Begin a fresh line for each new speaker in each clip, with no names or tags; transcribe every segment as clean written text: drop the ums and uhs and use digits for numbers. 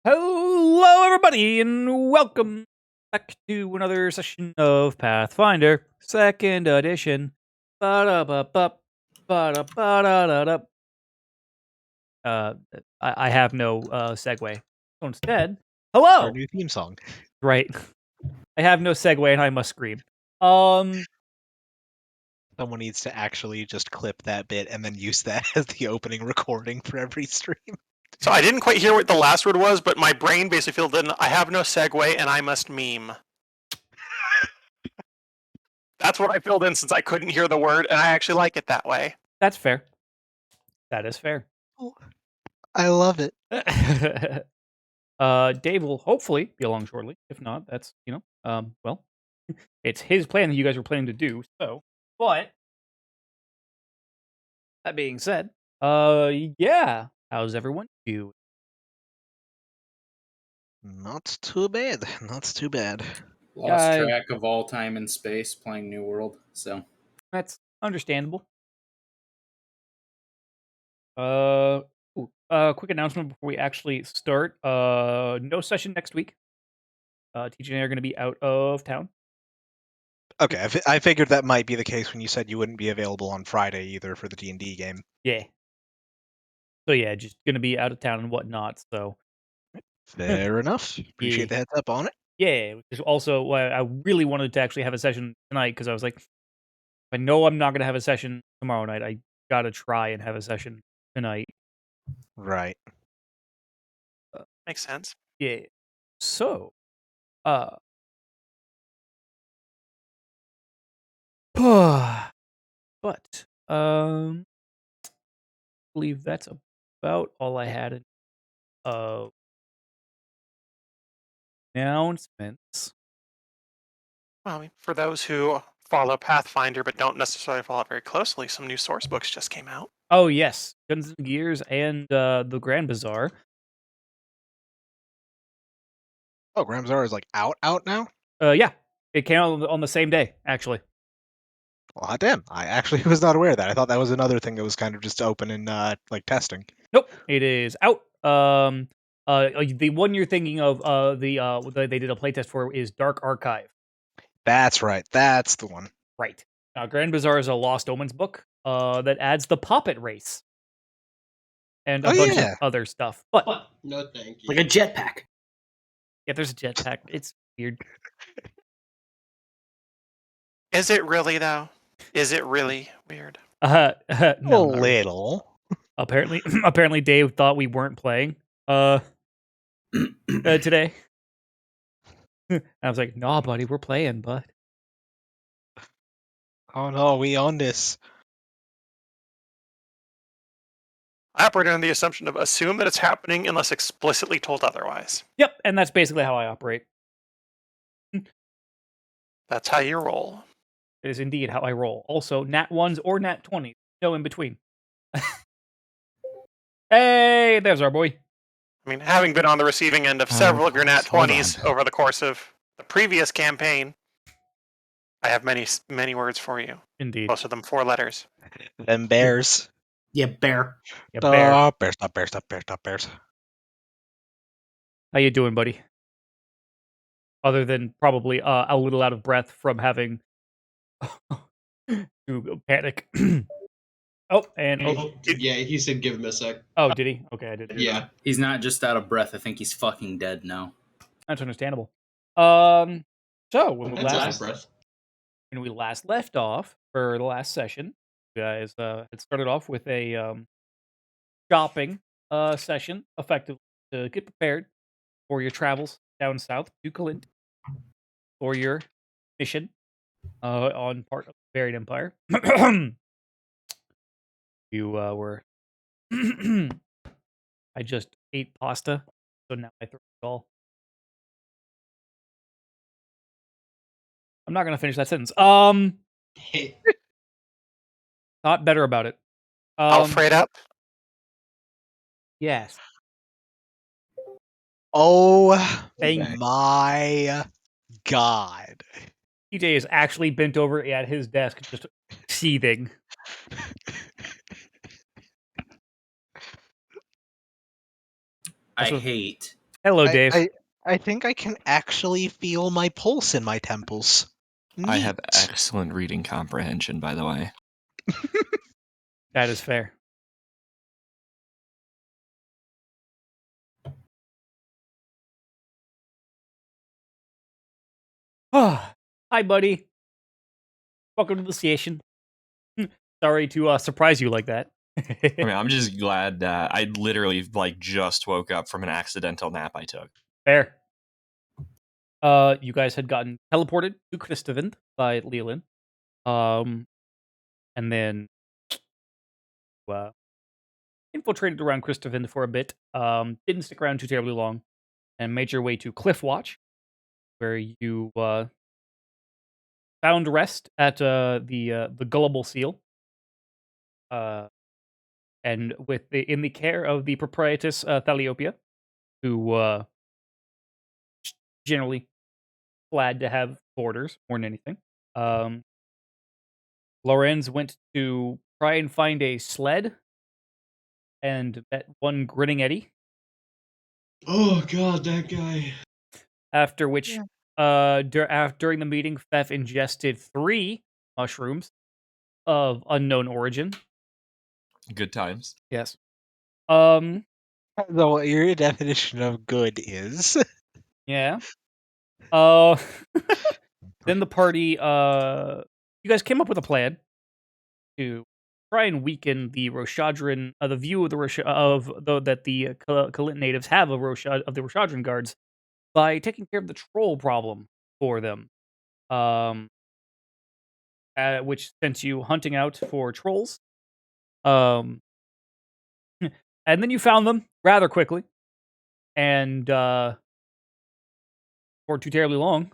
Hello, everybody, and welcome back to another session of Pathfinder, second edition. Ba-da-ba-bup, ba-da-ba-da-da-da. I have no segue. So instead,
Our
hello.
new theme song.
Right, I have no segue, and I must scream.
Someone needs to actually just clip that bit and then use that as the opening recording for every stream.
So I didn't quite hear what the last word was, but my brain basically filled in, I have no segue and I must meme. That's what I filled in since I couldn't hear the word, and I actually like it that way.
That's fair. That is fair.
I love it.
Dave will hopefully be along shortly. If not, that's well, it's his plan that you guys were planning to do. So, but that being said, yeah, how's everyone doing?
Not too bad. Not too bad.
Lost track of all time and space playing New World, so
That's understandable. Quick announcement before we actually start. No session next week. TJ and I are going to be out of town.
Okay, I figured that might be the case when you said you wouldn't be available on Friday either for the D&D game.
Yeah. So yeah, just going to be out of town and whatnot. So
fair enough. Appreciate the heads up on it.
Yeah, which is also why I really wanted to actually have a session tonight, because I was like, I know I'm not going to have a session tomorrow night. I got to try and have a session tonight.
Right.
Makes sense.
Yeah. So, but, I believe that's about all I had in announcements.
Well, I mean, for those who follow Pathfinder but don't necessarily follow it very closely, some new source books just came out.
Oh, yes. Guns and Gears and the Grand Bazaar.
Oh, Grand Bazaar is like out now?
Yeah. It came out on the same day, actually.
Well, damn. I actually was not aware of that. I thought that was another thing that was kind of just open and like testing.
Nope, it is out. The one you're thinking of, they did a playtest for is Dark Archive.
That's right. That's the one.
Right. Grand Bazaar is a Lost Omens book that adds the Poppet Race and a bunch of other stuff. But
no, thank you.
Like a jetpack.
Yeah, there's a jetpack. It's weird.
Is it really though? Is it really weird?
No,
a little.
Apparently, Dave thought we weren't playing today. I was like, "Nah, buddy, we're playing, bud."
Oh no, we own this.
I operate on the assumption of assume that it's happening unless explicitly told otherwise.
Yep, and that's basically how I operate.
That's how you roll.
It is indeed how I roll. Also, nat 1s or nat 20s. No in between. Hey, there's our boy.
I mean, having been on the receiving end of several of your nat 20s over the course of the previous campaign, I have many words for you.
Indeed.
Most of them 4 letters.
Them bears.
Yeah, bear.
Yeah, bear.
Bears.
How you doing, buddy? Other than probably a little out of breath from having to panic.
Yeah, he said give him a sec.
Oh, did he? Okay, I did.
Yeah.
He's not just out of breath. I think he's fucking dead now.
That's understandable. So when we last left off for the last session, you guys had started off with a shopping session, effectively, to get prepared for your travels down south to Clint for your mission on part of the Buried Empire. You were I just ate pasta, so now I throw it all. I'm not gonna finish that sentence. Thought better about it.
Alfred.
Yes.
Oh my god.
TJ is actually bent over at his desk, just seething.
I hate
Hello, Dave.
I think I can actually feel my pulse in my temples.
I have
Neat.
excellent reading comprehension, by the way.
That is fair. Hi, buddy. Welcome to the station. Sorry to surprise you like that.
I mean, I'm just glad that I literally just woke up from an accidental nap I took.
Fair. You guys had gotten teleported to Christavind by Leolin. And then infiltrated around Christavind for a bit. Didn't stick around too terribly long, and made your way to Cliffwatch, where you found rest at the Gullible Seal. And in the care of the proprietress Thaliopia, who generally glad to have boarders more than anything. Lorenz went to try and find a sled and met one Grinning Eddie.
Oh god, that guy.
After which, during the meeting, Fef ingested 3 mushrooms of unknown origin.
Good times.
Yes.
So what your definition of good is?
Yeah. Then the party, you guys came up with a plan to try and weaken the Roshadran, the view of the that the Kalit natives have of the Roshadran guards by taking care of the troll problem for them. Which sent you hunting out for trolls. And then you found them rather quickly, and for too terribly long,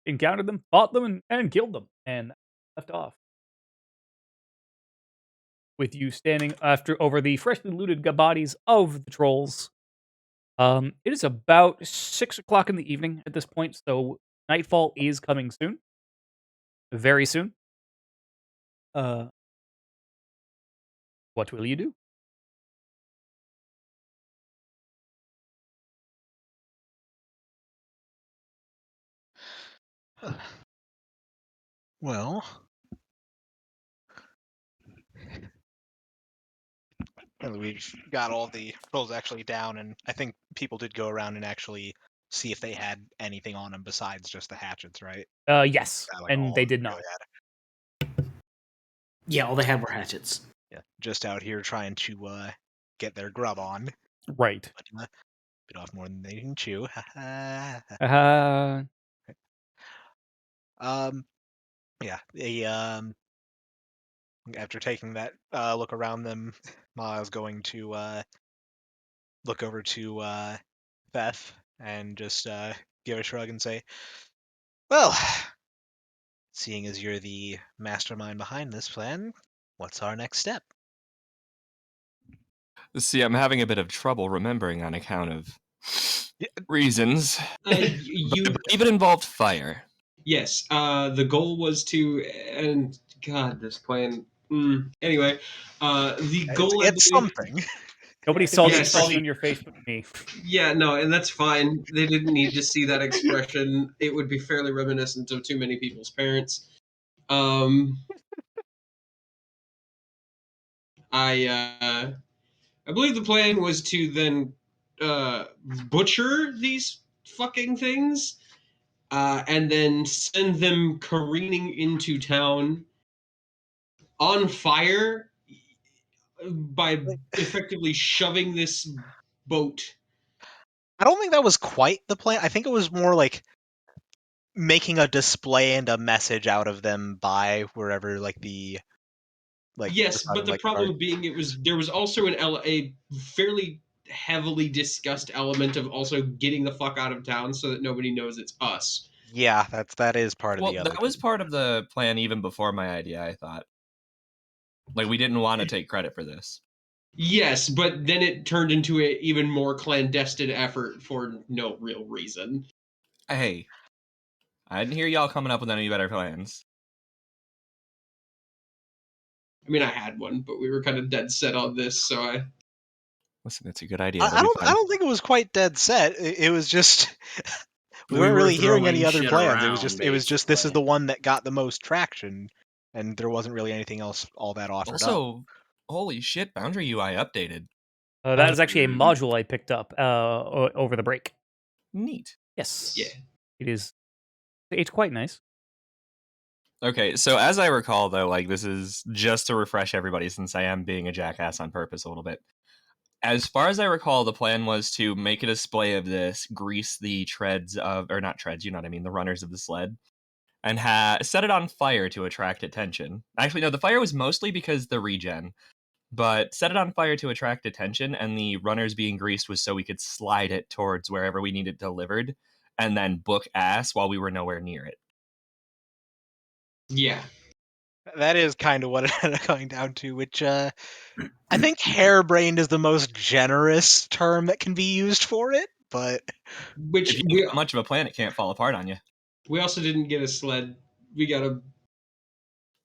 encountered them, fought them, and killed them, and left off. With you standing over the freshly looted bodies of the trolls. It is about 6 o'clock in the evening at this point, so nightfall is coming soon. Very soon. What will you do?
Well, we've got all the trolls actually down, and I think people did go around and actually see if they had anything on them besides just the hatchets, right?
Yes,
That, like,
and
all
they
of
did
them
not.
really had.
Yeah, all they had were hatchets.
Yeah, just out here trying to get their grub on.
Right.
But, bit off more than they can chew. Yeah. After taking that look around them, Miles going to look over to Beth and just give a shrug and say, "Well, seeing as you're the mastermind behind this plan, what's our next step?"
See, I'm having a bit of trouble remembering on account of reasons.
You
But even involved fire.
yes. The goal was to, and God, this plan. Anyway, the goal I
It's
believe.
something.
Nobody saw the
Yes.
expression on your face but me.
Yeah, no, and that's fine. They didn't need to see that expression. It would be fairly reminiscent of too many people's parents. I believe the plan was to then butcher these fucking things, and then send them careening into town on fire by effectively shoving this boat.
I don't think that was quite the plan. I think it was more like making a display and a message out of them by wherever, like the
Yes, but the
like
problem being there was also a fairly heavily discussed element of also getting the fuck out of town so that nobody knows it's us.
Yeah, that is part of
Well,
the other.
that was part of the plan even before my idea, I thought. Like, we didn't want to take credit for this.
Yes, but then it turned into an even more clandestine effort for no real reason.
Hey, I didn't hear y'all coming up with any better plans.
I mean, I had one, but we were kind of dead set on this, so I.
Listen, it's a good idea.
I
It'll be
don't. I
fun.
don't think it was quite dead set. It was just we
We
weren't
were
really hearing any
throwing
other
shit
plans. It was
around,
just. It was just. This is
basically.
the one that got the most traction, and there wasn't really anything else all that offered up.
Also, holy shit, Boundary UI updated.
That is actually a module I picked up over the break.
Neat.
Yes.
Yeah.
It is. It's quite nice.
Okay, so as I recall, though, like, this is just to refresh everybody, since I am being a jackass on purpose a little bit. As far as I recall, the plan was to make a display of this, grease the treads of, or not treads, you know what I mean, the runners of the sled, and set it on fire to attract attention. Actually, no, the fire was mostly because the regen, but set it on fire to attract attention, and the runners being greased was so we could slide it towards wherever we needed delivered, and then book ass while we were nowhere near it.
Yeah.
That is kind of what it ended up going down to, which I think harebrained is the most generous term that can be used for it, but
Which
If you have that much of a plan, it can't fall apart on you.
we also didn't get a sled. We got a.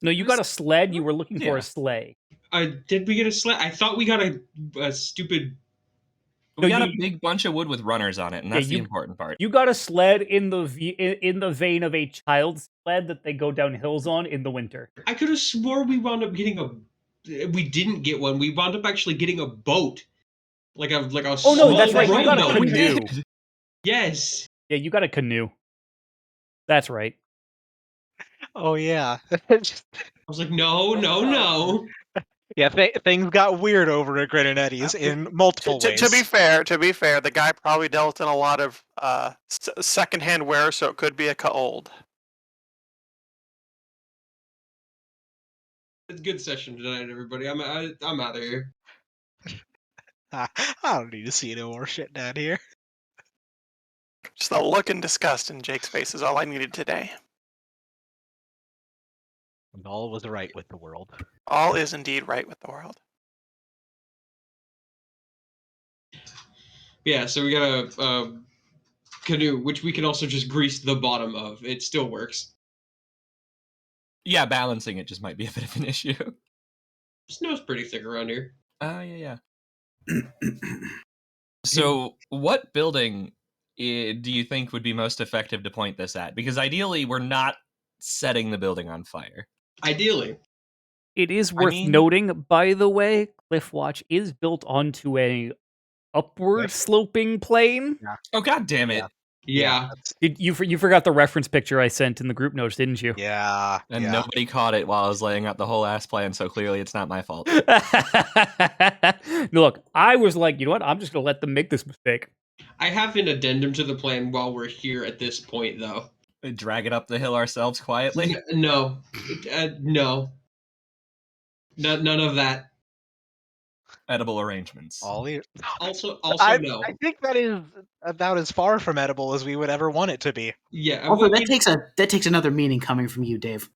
No, you got a sled. You were looking for
Yeah.
a sleigh.
Did we get a sled? I thought we got a stupid.
We
No,
got
you-
a big bunch of wood with runners on it, and that's the
you-
important part.
You got a sled in the vein of a child's sled that they go down hills on in the winter.
I could have swore we wound up getting a. We didn't get one. We wound up actually getting a boat, like a
Oh no,
small
that's right. You got a
rowboat.
canoe.
Yes.
Yeah, you got a canoe. That's right.
oh yeah,
I was like, no.
yeah. Things got weird over at Grin and Eddie's in multiple ways.
To be fair, the guy probably dealt in a lot of secondhand wear, so it could be a old.
It's a good session tonight, everybody. I'm out of here.
I don't need to see no more shit down here.
Just the look and disgust in Jake's face is all I needed today.
And all was right with the world.
All is indeed right with the world.
Yeah, so we got a canoe, which we can also just grease the bottom of. It still works.
Yeah, balancing it just might be a bit of an issue.
Snow's pretty thick around here.
Yeah. So, what building do you think would be most effective to point this at? Because ideally, we're not setting the building on fire.
Ideally.
It is worth noting, by the way, Cliffwatch is built onto a upward sloping plane.
Yeah.
Oh, god damn it.
Yeah.
You forgot the reference picture I sent in the group notes, didn't you?
Yeah.
And
yeah.
nobody caught it while I was laying out the whole ass plan, so clearly it's not my fault.
Look, I was like, you know what? I'm just going to let them make this mistake.
I have an addendum to the plan while we're here at this point, though.
Drag it up the hill ourselves quietly?
No. No. None of that.
Edible arrangements.
Also,
I
no.
I think that is about as far from edible as we would ever want it to be.
Yeah.
Also, that takes another meaning coming from you, Dave.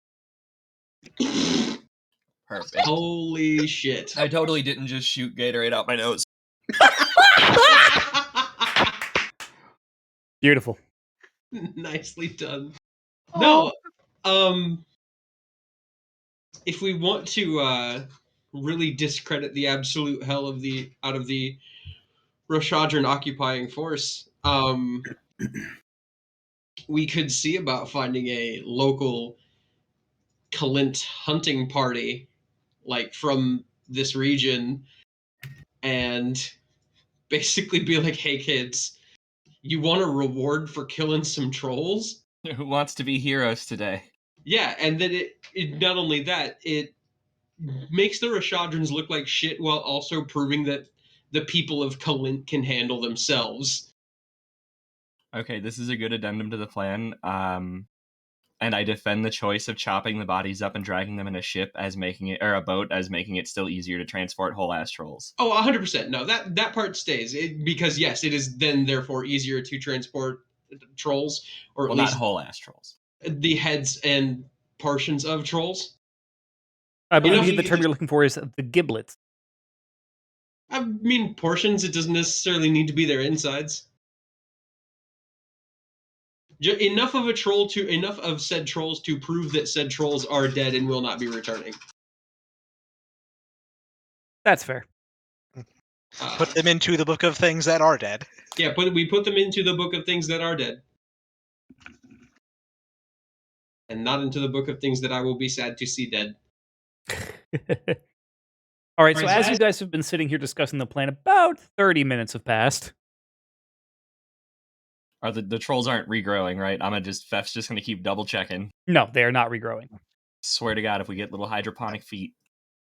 Perfect.
Holy shit.
I totally didn't just shoot Gatorade out my nose.
Beautiful.
Nicely done. No. If we want to really discredit the absolute hell out of the Roshadran occupying force, we could see about finding a local Kalint hunting party, like from this region, and basically be like, "Hey kids, you want a reward for killing some trolls?"
Who wants to be heroes today?
Yeah, and then it not only that, it makes the Rashadrans look like shit while also proving that the people of Kalint can handle themselves.
Okay, this is a good addendum to the plan. And I defend the choice of chopping the bodies up and dragging them in a ship as making it, or a boat, as making it still easier to transport whole ass trolls.
Oh, 100%. No, that part stays. Because yes, it is then therefore easier to transport trolls, or at least
not whole ass trolls.
The heads and portions of trolls.
I believe the term you're looking for is the giblets.
I mean, portions. It doesn't necessarily need to be their insides. Enough of said trolls to prove that said trolls are dead and will not be returning.
That's fair.
Put them into the book of things that are dead.
Yeah, we put them into the book of things that are dead. And not into the book of things that I will be sad to see dead.
All right, so as you guys have been sitting here discussing the plan, about 30 minutes have passed.
Are the trolls aren't regrowing, right? Fef's just gonna keep double checking.
No, they are not regrowing.
Swear to God, if we get little hydroponic feet.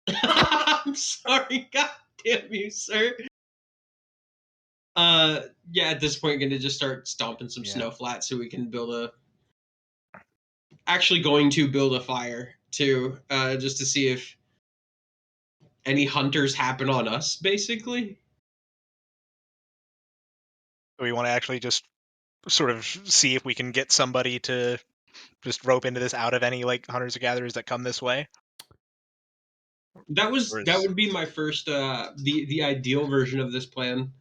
I'm sorry, god damn you, sir. Yeah, at this point, gonna just start stomping some snow flat so we can build going to build a fire too, just to see if any hunters happen on us, basically.
We want to actually just sort of see if we can get somebody to just rope into this out of any like hunters or gatherers that come this way.
That would be my first the ideal version of this plan.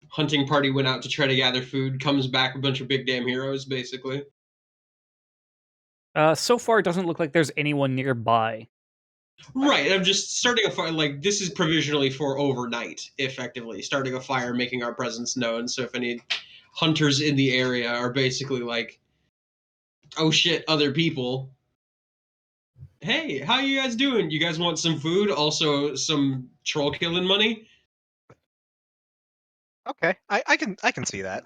Hunting party went out to try to gather food, comes back a bunch of big damn heroes, basically.
So far, it doesn't look like there's anyone nearby.
Right, I'm just starting a fire. Like, this is provisionally for overnight, effectively. Starting a fire, making our presence known, so if any hunters in the area are basically like, oh shit, other people. Hey, how you guys doing? You guys want some food? Also, some troll killing money?
Okay, I can see that.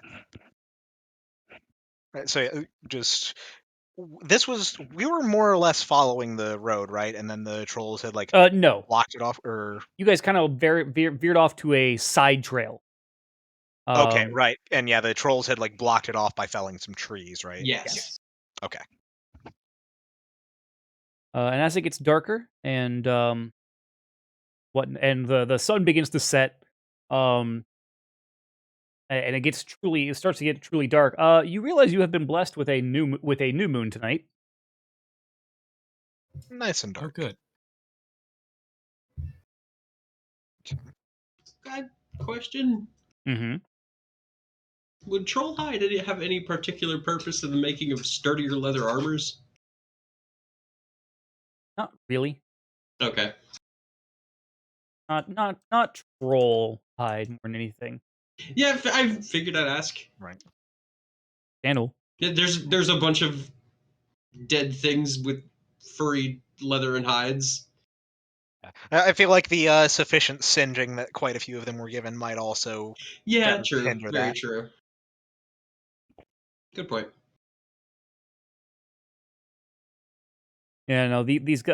Right, so we were more or less following the road, right? And then the trolls had like
No,
blocked it off, or
you guys kind of veered off to a side trail.
Okay, right, and yeah, the trolls had like blocked it off by felling some trees, right?
Yes.
Okay.
And as it gets darker and the sun begins to set, and it starts to get truly dark. You realize you have been blessed with a new moon tonight.
Nice and dark.
Oh, good.
God, question.
Mm-hmm.
Would troll hide have any particular purpose in the making of sturdier leather armors?
Not really.
Okay.
Not troll hide more than anything.
Yeah, I figured I'd ask.
Right.
Scandal.
Yeah, there's a bunch of dead things with furry leather and hides.
I feel like the sufficient singeing that quite a few of them were given might also
Yeah,
kind of
true.
hinder
Very
that.
true. Good point.
Yeah, no, these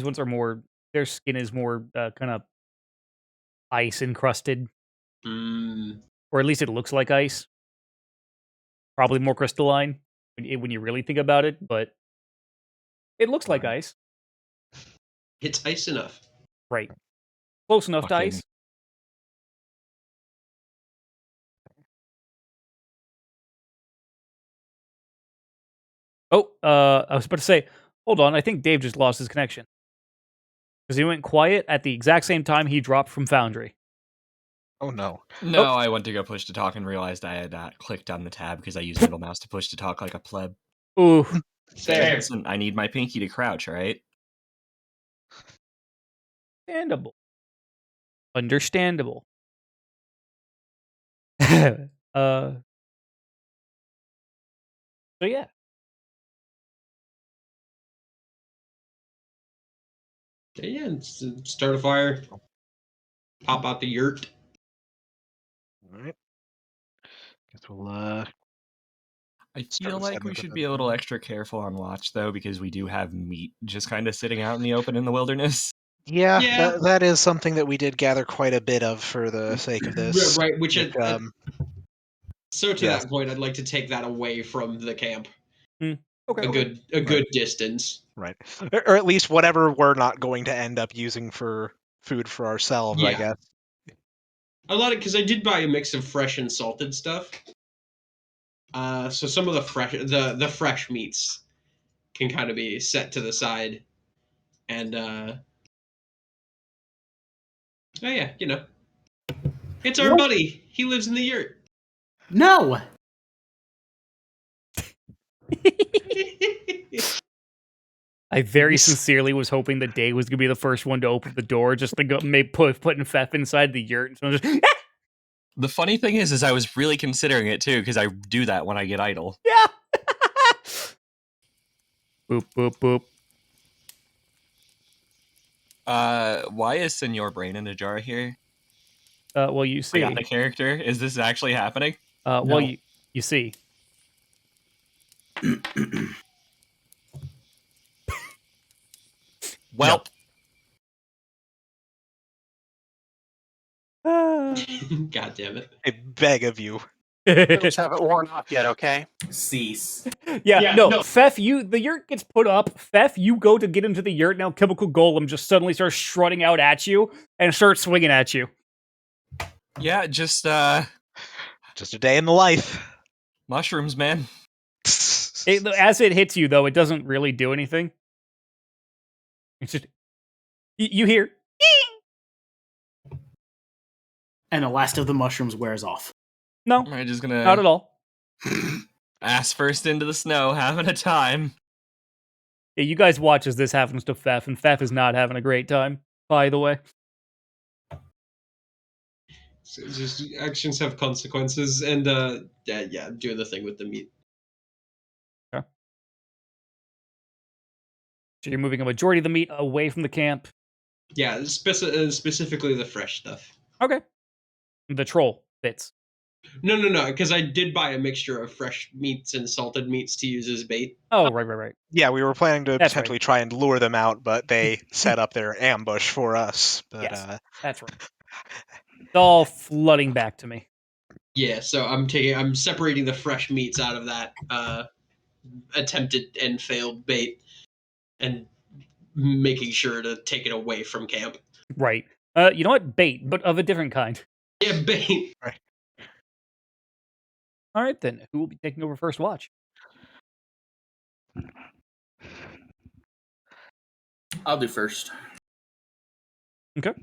ones are more. Their skin is more kind of ice encrusted, or at least it looks like ice. Probably more crystalline when you really think about it, but it looks like ice.
It's ice enough.
Right. Close enough to ice. Oh, I was about to say, hold on, I think Dave just lost his connection. Because he went quiet at the exact same time he dropped from Foundry.
Oh no.
No, I went to go push to talk and realized I had clicked on the tab because I used middle mouse to push to talk like a pleb.
Ooh.
Fair.
Listen, I need my pinky to crouch, right?
Understandable. So yeah.
Yeah, start a fire. Pop out the yurt.
Alright. Guess we'll
I feel like we should be a little extra careful on watch, though, because we do have meat just kind of sitting out in the open in the wilderness.
Yeah. That is something that we did gather quite a bit of for the sake of this.
Right, so to
yes.
that point, I'd like to take that away from the camp.
Okay.
A good distance.
Right. Or at least whatever we're not going to end up using for food for ourselves, I guess.
I like it because I did buy a mix of fresh and salted stuff. So some of the fresh meats can kind of be set to the side, and oh yeah, it's our buddy. He lives in the yurt.
No.
I very sincerely was hoping that Dave was gonna be the first one to open the door, just to go putting Fef inside the yurt, and someone just
The funny thing is I was really considering it too, because I do that when I get idle.
yeah. Boop boop boop.
Why is Senor Brain in a jar here?
Well, you
I
see.
got a character. Is this actually happening?
Well,
No.
you see.
Welp.
God damn it.
I beg of you.
Just haven't worn off yet, okay?
Cease.
Yeah, no, Fef, the yurt gets put up. Fef, you go to get into the yurt. Now, Chemical Golem just suddenly starts strutting out at you and starts swinging at you.
Yeah, just
a day in the life.
mushrooms, man.
As it hits you, though, it doesn't really do anything. It's just you hear,
And the last of the mushrooms wears off.
no,
Am I just gonna
not at all.
ass first into the snow, having a time?
Yeah, you guys watch as this happens to Fef, and Fef is not having a great time. By the way,
So just actions have consequences, and yeah, doing the thing with the meat.
so you're moving a majority of the meat away from the camp.
Yeah, specifically the fresh stuff.
Okay, the troll fits.
No, because I did buy a mixture of fresh meats and salted meats to use as bait.
Oh, right.
Yeah, we were planning to
That's
potentially
right.
try and lure them out, but they set up their ambush for us. But
Yes. That's right. It's all flooding back to me.
Yeah, so I'm separating the fresh meats out of that attempted and failed bait, and making sure to take it away from camp.
Right. You know what? Bait, but of a different kind.
Yeah, bait.
Right.
All right, then. Who will be taking over first watch?
I'll do first.
Okay.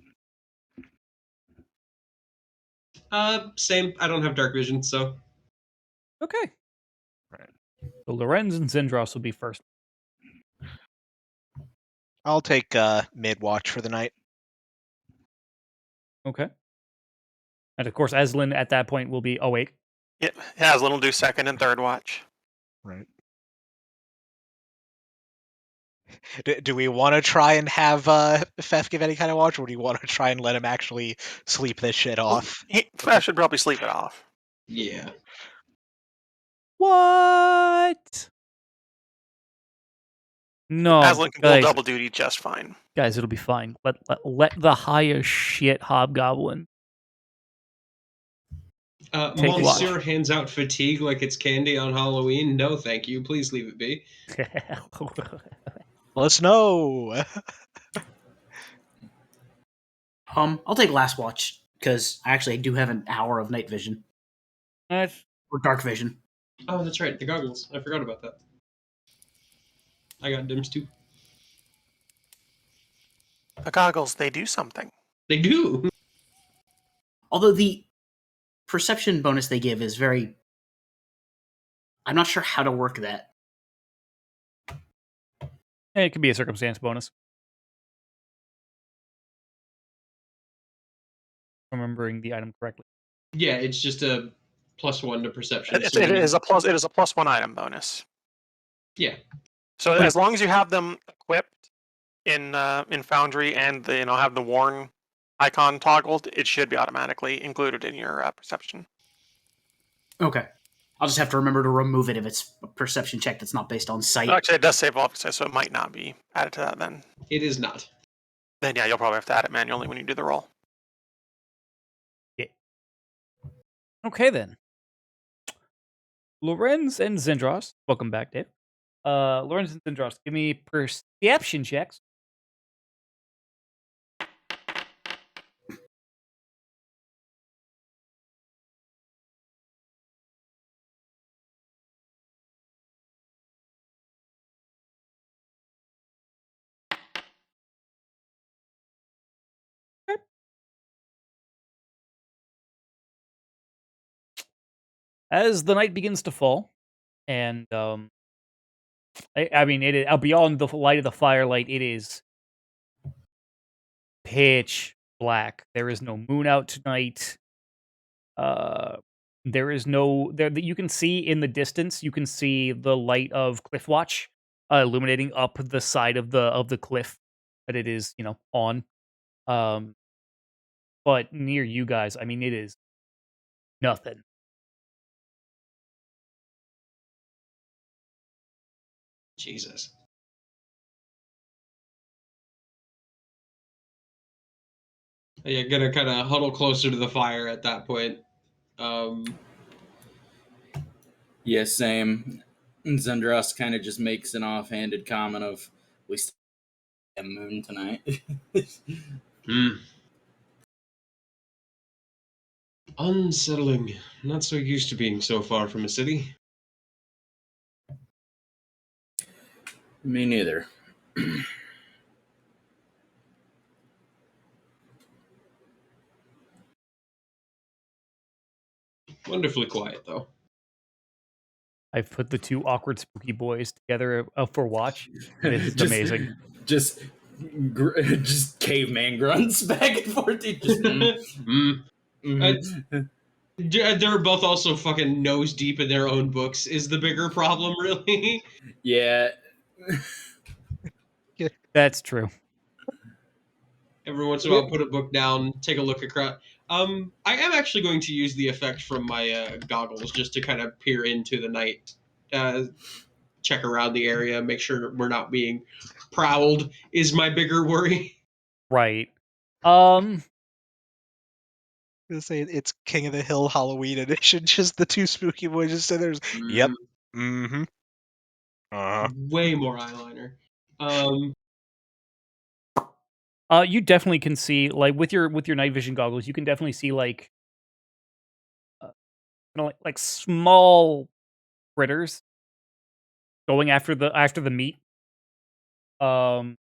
Same. I don't have dark vision, so
Okay.
Right.
So Lorenz and Zindros will be first.
I'll take mid watch for the night.
Okay. And of course, Eslin at that point will be awake.
Yeah, Haslin will do second and third watch.
Right. Do we want to try and have Fef give any kind of watch, or do you want to try and let him actually sleep this shit off?
I should probably sleep it off.
yeah.
What? No,
Haslin can pull
guys,
double duty just fine.
guys, it'll be fine. Let the highest shit hobgoblin. Take
Monsieur
watch.
hands out fatigue like it's candy on Halloween. No, thank you. Please leave it be.
Let's know.
I'll take last watch because I actually do have an hour of night vision
That's
or dark vision.
Oh, that's right. The goggles. I forgot about that. I got dims too.
The goggles, they do something.
They do.
Although the perception bonus they give is very... I'm not sure how to work that.
it could be a circumstance bonus. Remembering the item correctly.
Yeah, it's just a +1 to perception.
It is a +1 item bonus.
Yeah.
So as long as you have them equipped in Foundry and have the Warn icon toggled, it should be automatically included in your perception.
Okay. I'll just have to remember to remove it if it's a perception check that's not based on sight.
Actually, it does save off, so it might not be added to that then.
It is not.
Then yeah, you'll probably have to add it manually when you do the roll.
Yeah. Okay then. Lorenz and Zindros, welcome back, Dave. Lorenz and Zindros, give me perception checks. As the night begins to fall, and I mean, it is beyond the light of the firelight. It is pitch black. There is no moon out tonight. There is no there. You can see in the distance. You can see the light of Cliffwatch illuminating up the side of the cliff that it is, on. Um, but near you guys, I mean, it is nothing.
Jesus. You're gonna kind of huddle closer to the fire at that point.
Yeah, same. Zendros kind of just makes an offhanded comment of, "We still have a moon tonight."
Unsettling. Not so used to being so far from a city.
Me neither.
Wonderfully quiet, though.
I've put the two awkward spooky boys together for watch. This is amazing.
Just caveman grunts back and forth.
They're both also fucking nose deep in their own books. Is the bigger problem, really?
Yeah.
That's true.
Every once in a while, put a book down, take a look across. I am actually going to use the effect from my goggles just to kind of peer into the night, check around the area, make sure we're not being prowled. Is my bigger worry.
Right.
I'm gonna say it's King of the Hill Halloween edition. Just the two spooky boys just sit there. Yep. Mm-hmm.
Way more eyeliner.
You definitely can see, like, with your night vision goggles, you can definitely see like like small critters going after the meat. Nothing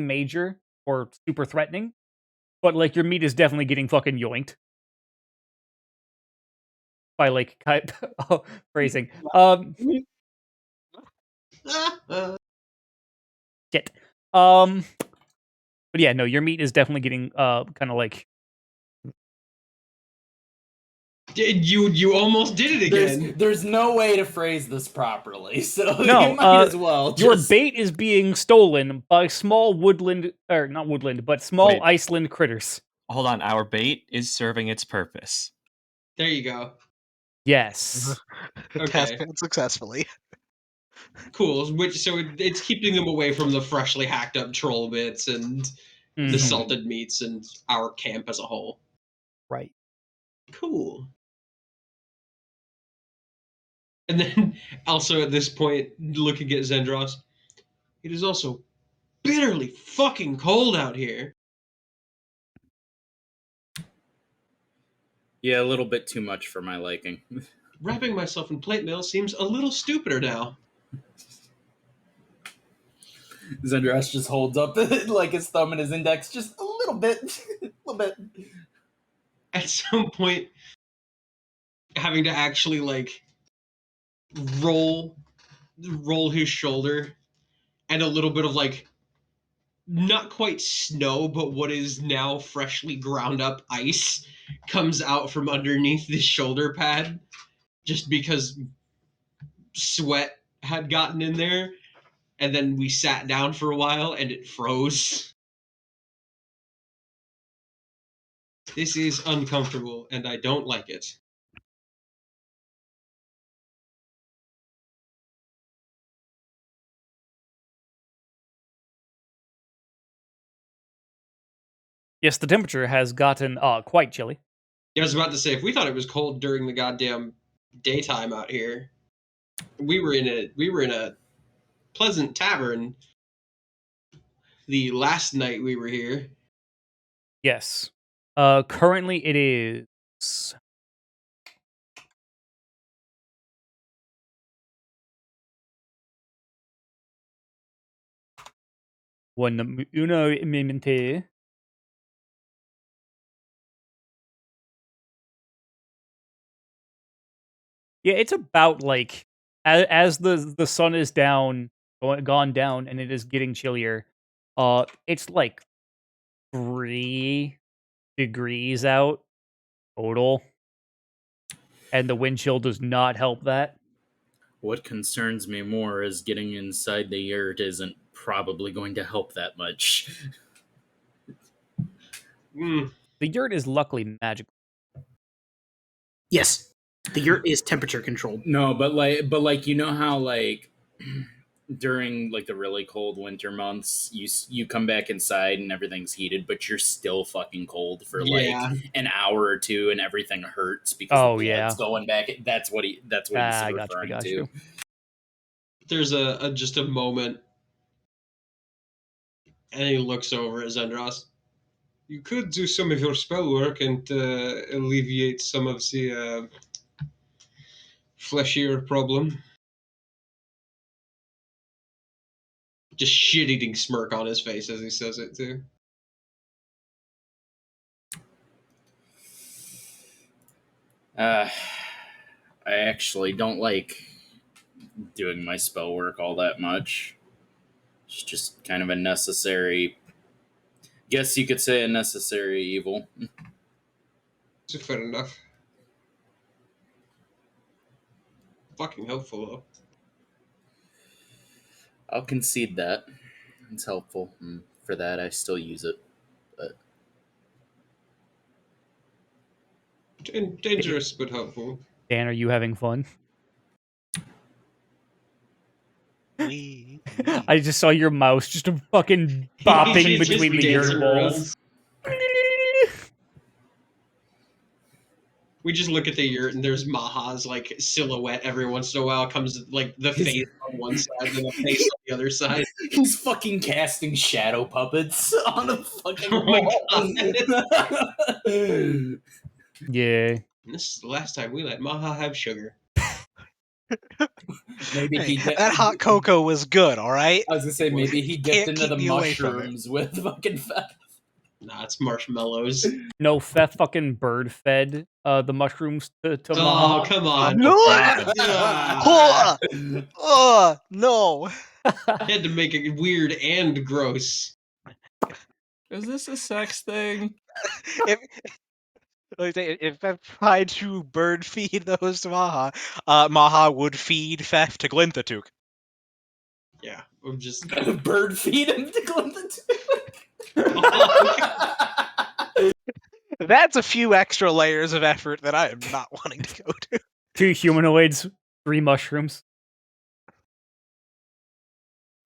major or super threatening, but like your meat is definitely getting fucking yoinked by like phrasing. Shit. But yeah, no, your meat is definitely getting kind of like.
You almost did it again.
There's no way to phrase this properly, so
No,
you might as well.
Your bait is being stolen by small woodland, or not woodland, but small
Wait.
Iceland critters.
Hold on, our bait is serving its purpose.
There you go.
Yes.
Task
Okay.
failed successfully.
Cool. It's keeping them away from the freshly hacked up troll bits and the salted meats and our camp as a whole.
Right.
Cool. And then also at this point, looking at Zendros, it is also bitterly fucking cold out here.
Yeah, a little bit too much for my liking.
Wrapping myself in plate mail seems a little stupider now.
Zendros just holds up like his thumb and his index just a little bit. A little bit.
At some point, having to actually like roll his shoulder, and a little bit of like not quite snow, but what is now freshly ground up ice comes out from underneath the shoulder pad, just because sweat had gotten in there. And then we sat down for a while and it froze. This is uncomfortable and I don't like it.
Yes, the temperature has gotten quite chilly.
Yeah, I was about to say, if we thought it was cold during the goddamn daytime out here, we were in a pleasant tavern the last night we were here.
Yes. Currently it is uno momento. Yeah, it's about like as the sun is gone down, and it is getting chillier. It's like 3 degrees out total, and the wind chill does not help that.
What concerns me more is getting inside the yurt isn't probably going to help that much.
Mm.
The yurt is luckily magical.
Yes, the yurt is temperature controlled.
No, but like you know how like during like the really cold winter months, you come back inside and everything's heated, but you're still fucking cold for
Yeah.
like an hour or two, and everything hurts because
Oh,
the blood's
yeah.
going back. That's what he's
I got you, I
referring
got
to.
you.
There's just a moment, and he looks over at Zendros. You could do some of your spell work and alleviate some of the fleshier problem. Just shit-eating smirk on his face as he says it too.
I actually don't like doing my spell work all that much. It's just kind of a necessary, guess you could say a necessary evil.
So fair enough. Fucking helpful though.
I'll concede that. It's helpful. And for that, I still use it. But
Dangerous but helpful.
Dan, are you having fun? I just saw your mouse just fucking bopping
Just
between the
dancing
yurt
around.
balls.
We just look at the yurt and there's Maha's like silhouette every once in a while comes like the face on one side and the face on the other side.
he's fucking casting shadow puppets on a fucking
Oh my
wall.
Yeah.
This is the last time we let Maha have sugar.
Maybe
Hey,
he
that hot cocoa was good, all right?
I was gonna say maybe he dipped
Can't
into
keep
the
me away from it.
mushrooms with fucking fat.
Nah, it's marshmallows.
No, Feth fucking bird fed the mushrooms to
Oh,
Maha.
come on.
No!
Ah,
Oh, no.
I had to make it weird and gross.
Is this a sex thing?
If I tried to bird feed those to Maha, Maha would feed Fef to Glinthatook.
Yeah, I'm just.
Bird feed him to Glinthatook.
That's a few extra layers of effort that I am not wanting to go to.
2 humanoids, 3 mushrooms.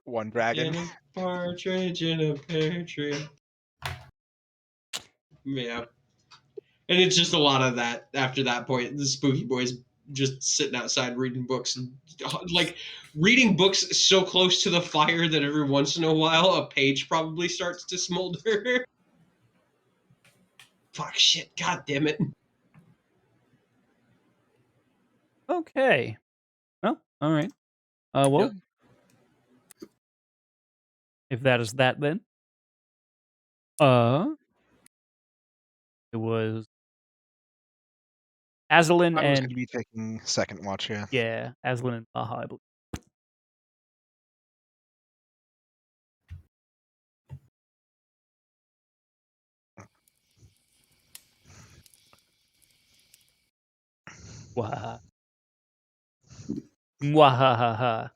1 dragon.
In a partridge in a pear tree. Yeah. And it's just a lot of that after that point. The Spooky Boys just sitting outside reading books and like reading books so close to the fire that every once in a while a page probably starts to smolder. Fuck shit, god damn it.
Okay. Well, all right. Well, if that is that, then it was Azalin
I was going
and
to be taking second watch, yeah.
yeah, Azalin and Maha, I believe. Wahaha. Mwahaha.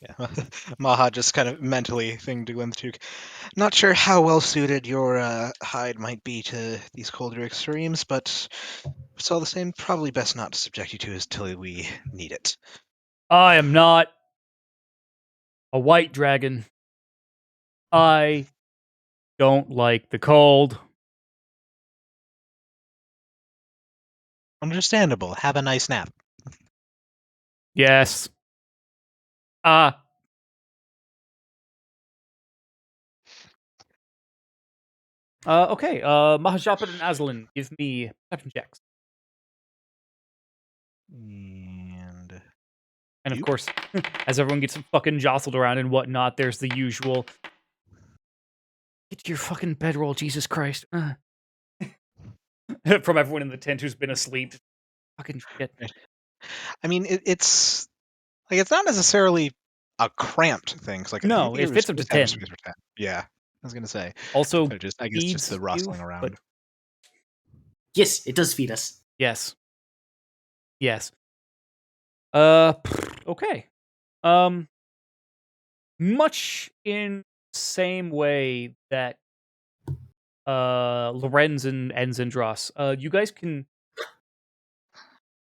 Yeah. Maha just kind of mentally thing to Glinthatook. Not sure how well suited your hide might be to these colder extremes, but it's all the same, probably best not to subject you to it until we need it.
I am not a white dragon. I don't like the cold.
Understandable. Have a nice nap.
Yes. Okay. Mahajapit and Azalin, give me perception checks.
And
of
you?
course, as everyone gets fucking jostled around and whatnot, there's the usual. Get to your fucking bedroll, Jesus Christ. From everyone in the tent who's been asleep. Fucking shit.
I mean, it's like it's not necessarily a cramped thing. 'Cause, like
No, it
your
fits up to
space having
10.
space for 10. Yeah, I was gonna say.
Also
But I guess just the
feeds you,
rustling
but
around.
Yes, it does feed us.
yes. Yes. Okay. Um, much in same way that Lorenz and Zendros, you guys can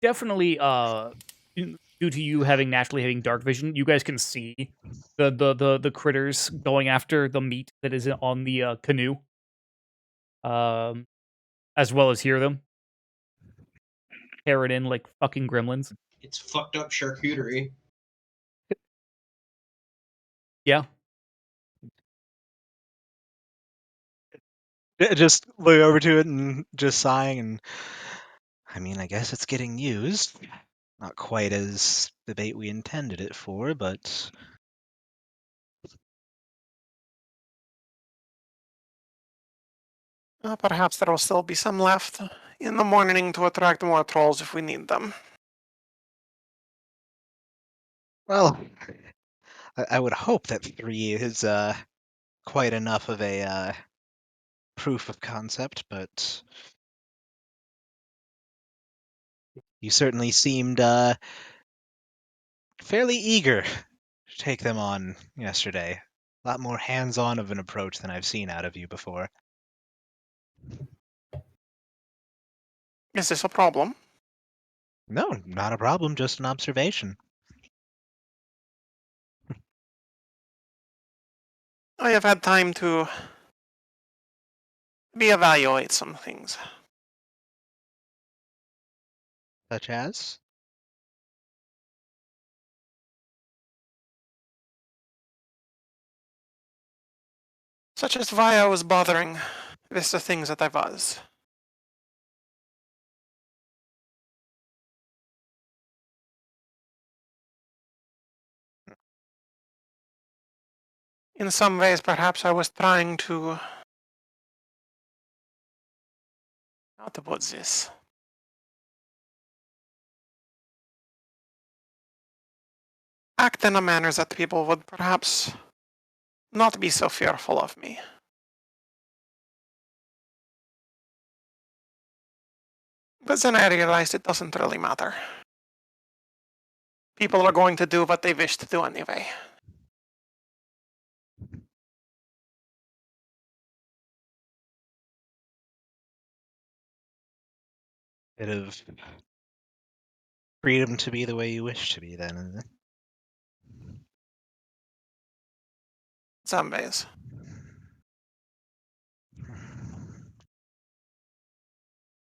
definitely due to you naturally having dark vision, you guys can see the critters going after the meat that is on the canoe. Um, as well as hear them tear it in like fucking gremlins.
It's fucked up charcuterie.
Yeah.
Just look over to it and just sighing, and I mean, I guess it's getting used. Not quite as the bait we intended it for, but
Perhaps there will still be some left in the morning to attract more trolls if we need them.
well, I would hope that 3 is quite enough of a proof of concept, but you certainly seemed fairly eager to take them on yesterday. A lot more hands-on of an approach than I've seen out of you before.
Is this a problem?
No, not a problem, just an observation.
I have had time to reevaluate some things.
Such as?
Such as why I was bothering with the things that I was. In some ways, perhaps I was trying to... How to put this? Act in a manner that people would perhaps not be so fearful of me. But then I realized it doesn't really matter. People are going to do what they wish to do anyway.
Bit of freedom to be the way you wish to be, then, isn't it?
Some ways.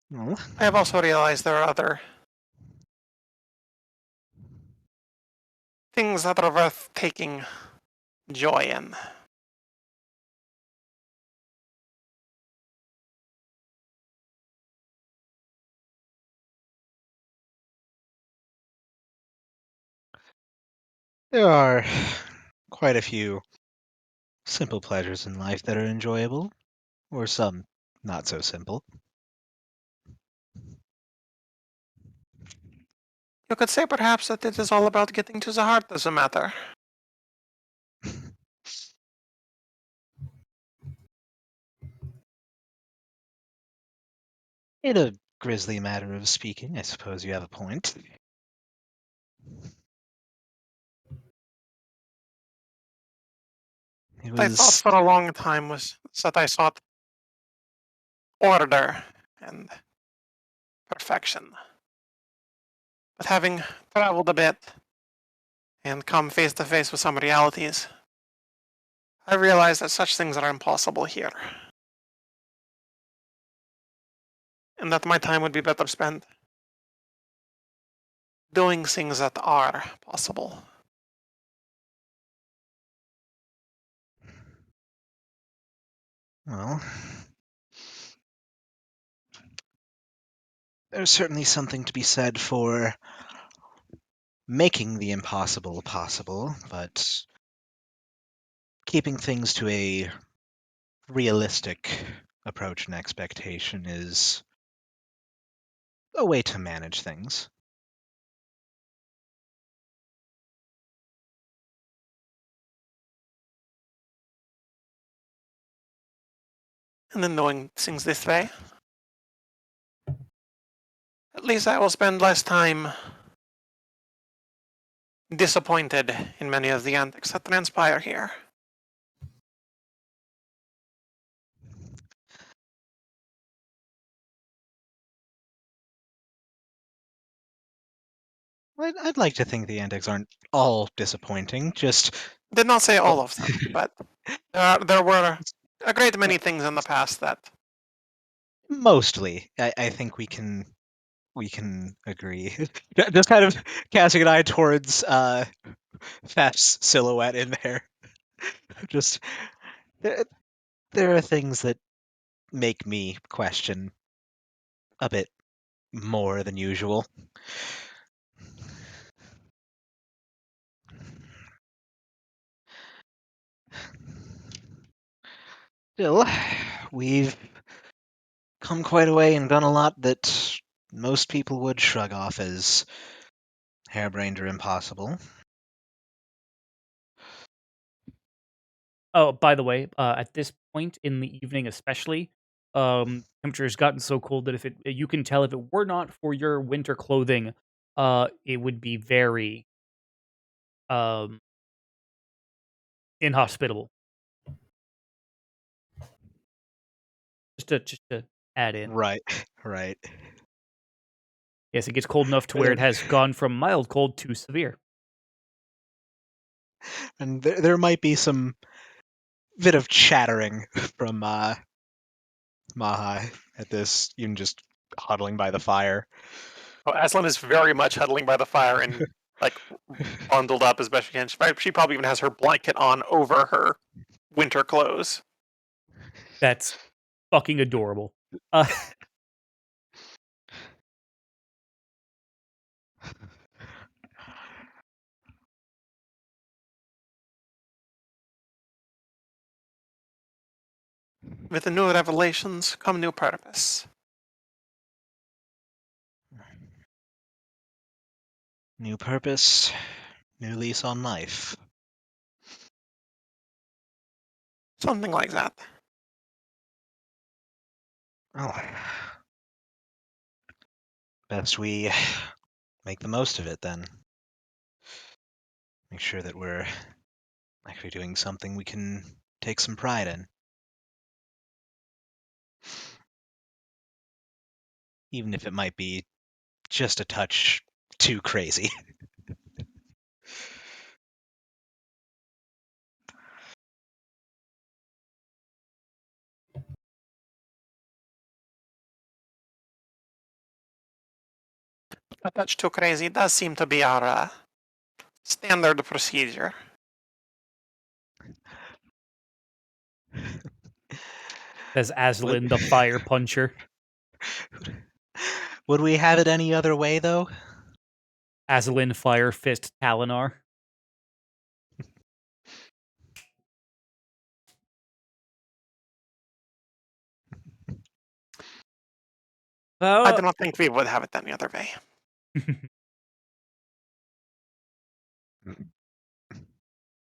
Well,
I have also realized there are other things that are worth taking joy in.
there are quite a few simple pleasures in life that are enjoyable, or some not so simple.
You could say perhaps that it is all about getting to the heart of the matter.
In a grisly matter of speaking, I suppose you have a point. It
I thought
was
for a long time was that I sought order and perfection. But having traveled a bit and come face to face with some realities, I realized that such things are impossible here. And that my time would be better spent doing things that are possible.
well, there's certainly something to be said for making the impossible possible, but keeping things to a realistic approach and expectation is a way to manage things.
and then doing things this way. At least I will spend less time disappointed in many of the antics that transpire here.
I'd like to think the antics aren't all disappointing. Just
Did not say all
oh,
of them, but there were a great many things in the past that
mostly, I think we can agree. Just kind of casting an eye towards Fef's silhouette in there. Just there are things that make me question a bit more than usual. Still, we've come quite a way and done a lot that most people would shrug off as harebrained or impossible.
Oh, by the way, at this point in the evening, especially, temperature has gotten so cold that if you can tell if it were not for your winter clothing, it would be very um inhospitable. Just to add in,
Right, right.
yes, it gets cold enough to where it has gone from mild cold to severe.
And there might be some bit of chattering from Mahai at this, even just huddling by the fire.
oh, Aslan is very much huddling by the fire and like bundled up as best she can. She probably even has her blanket on over her winter clothes.
That's fucking adorable. Uh,
With the new revelations come new purpose.
New purpose, new lease on life.
Something like that.
Oh, best we make the most of it then. Make sure that we're actually doing something we can take some pride in. Even if it might be just a touch too crazy.
A touch too crazy does seem to be our standard procedure.
says Aslan, the fire puncher.
Would we have it any other way, though?
Aslan, fire fist, Talinar.
I do not think we would have it any other way.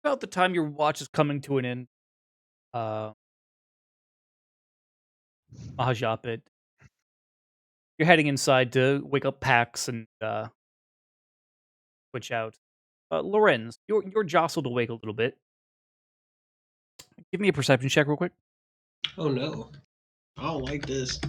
About the time your watch is coming to an end, Mahajapit, you're heading inside to wake up Pax and switch out. Lorenz, you're jostled awake a little bit. Give me a perception check real quick.
Oh no. I don't like this.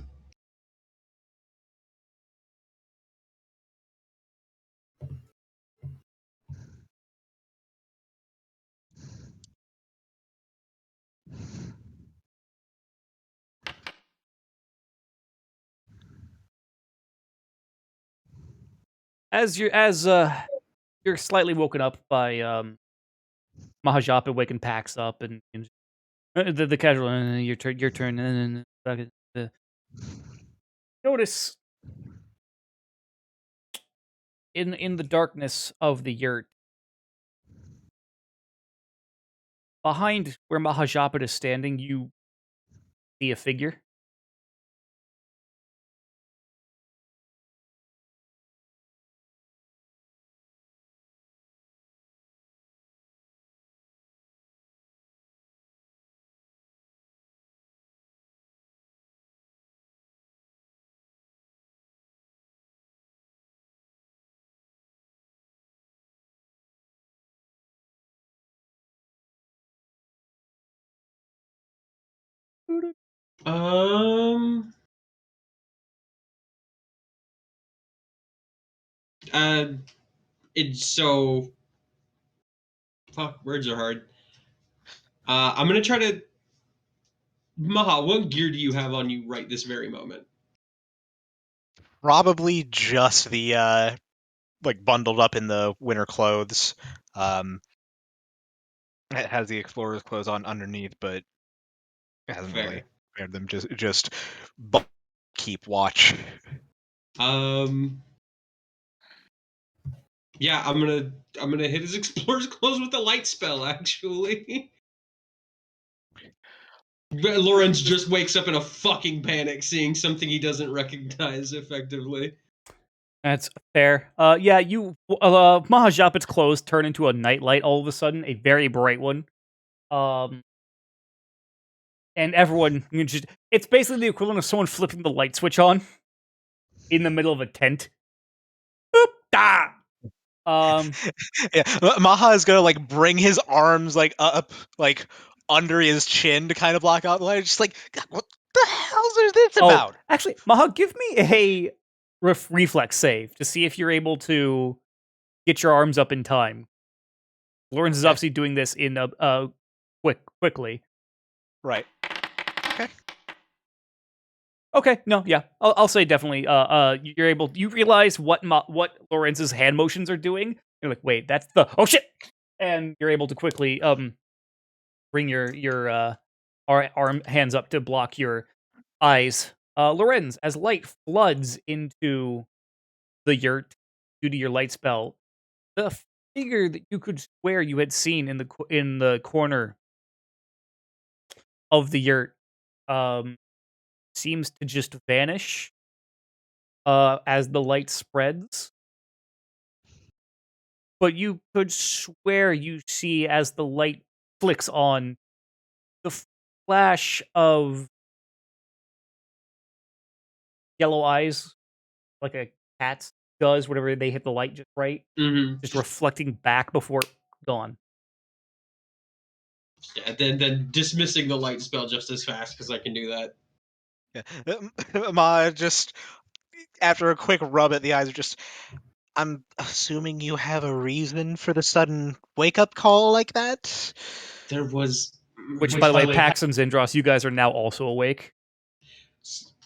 You're slightly woken up by Mahajapit waking Pax up and the casual your turn notice in the darkness of the yurt behind where Mahajapit is standing, you see a figure.
Um. Uh. It's so. Fuck. Words are hard. I'm gonna try to. Maha, what gear do you have on you right this very moment?
Probably just the like bundled up in the winter clothes. It has the explorer's clothes on underneath, but it hasn't really
Fair.
weared them. Just keep watch.
Um. Yeah, I'm gonna hit his explorer's clothes with a light spell. Actually, Lorenz just wakes up in a fucking panic, seeing something he doesn't recognize. Effectively,
That's fair. Yeah, Mahajapit's clothes turn into a nightlight all of a sudden, a very bright one. Um, and everyone it's basically the equivalent of someone flipping the light switch on in the middle of a tent. Boop, da! Um,
Yeah, Maha is gonna like bring his arms like up like under his chin to kind of block out the light. Just like, God, what the hell is this
oh,
about?
actually, Maha, give me a reflex save to see if you're able to get your arms up in time. Lawrence is
Okay.
obviously doing this in quickly.
Right. Okay.
Okay, no, yeah, I'll say definitely. You're able. You realize what Lorenz's hand motions are doing. You're like, wait, that's the shit, and you're able to quickly bring your arm hands up to block your eyes. Lorenz, as light floods into the yurt due to your light spell, the figure that you could swear you had seen in the corner of the yurt um seems to just vanish as the light spreads. But you could swear you see as the light flicks on the flash of yellow eyes, like a cat's does whenever they hit the light just right,
mm-hmm.
just reflecting back before gone.
Yeah, then dismissing the light spell just as fast because I can do that.
Yeah. Ma just after a quick rub at the eyes, are just. I'm assuming you have a reason for the sudden wake up call like that.
There was,
Which, by the way, Pax and Zindros, you guys are now also awake.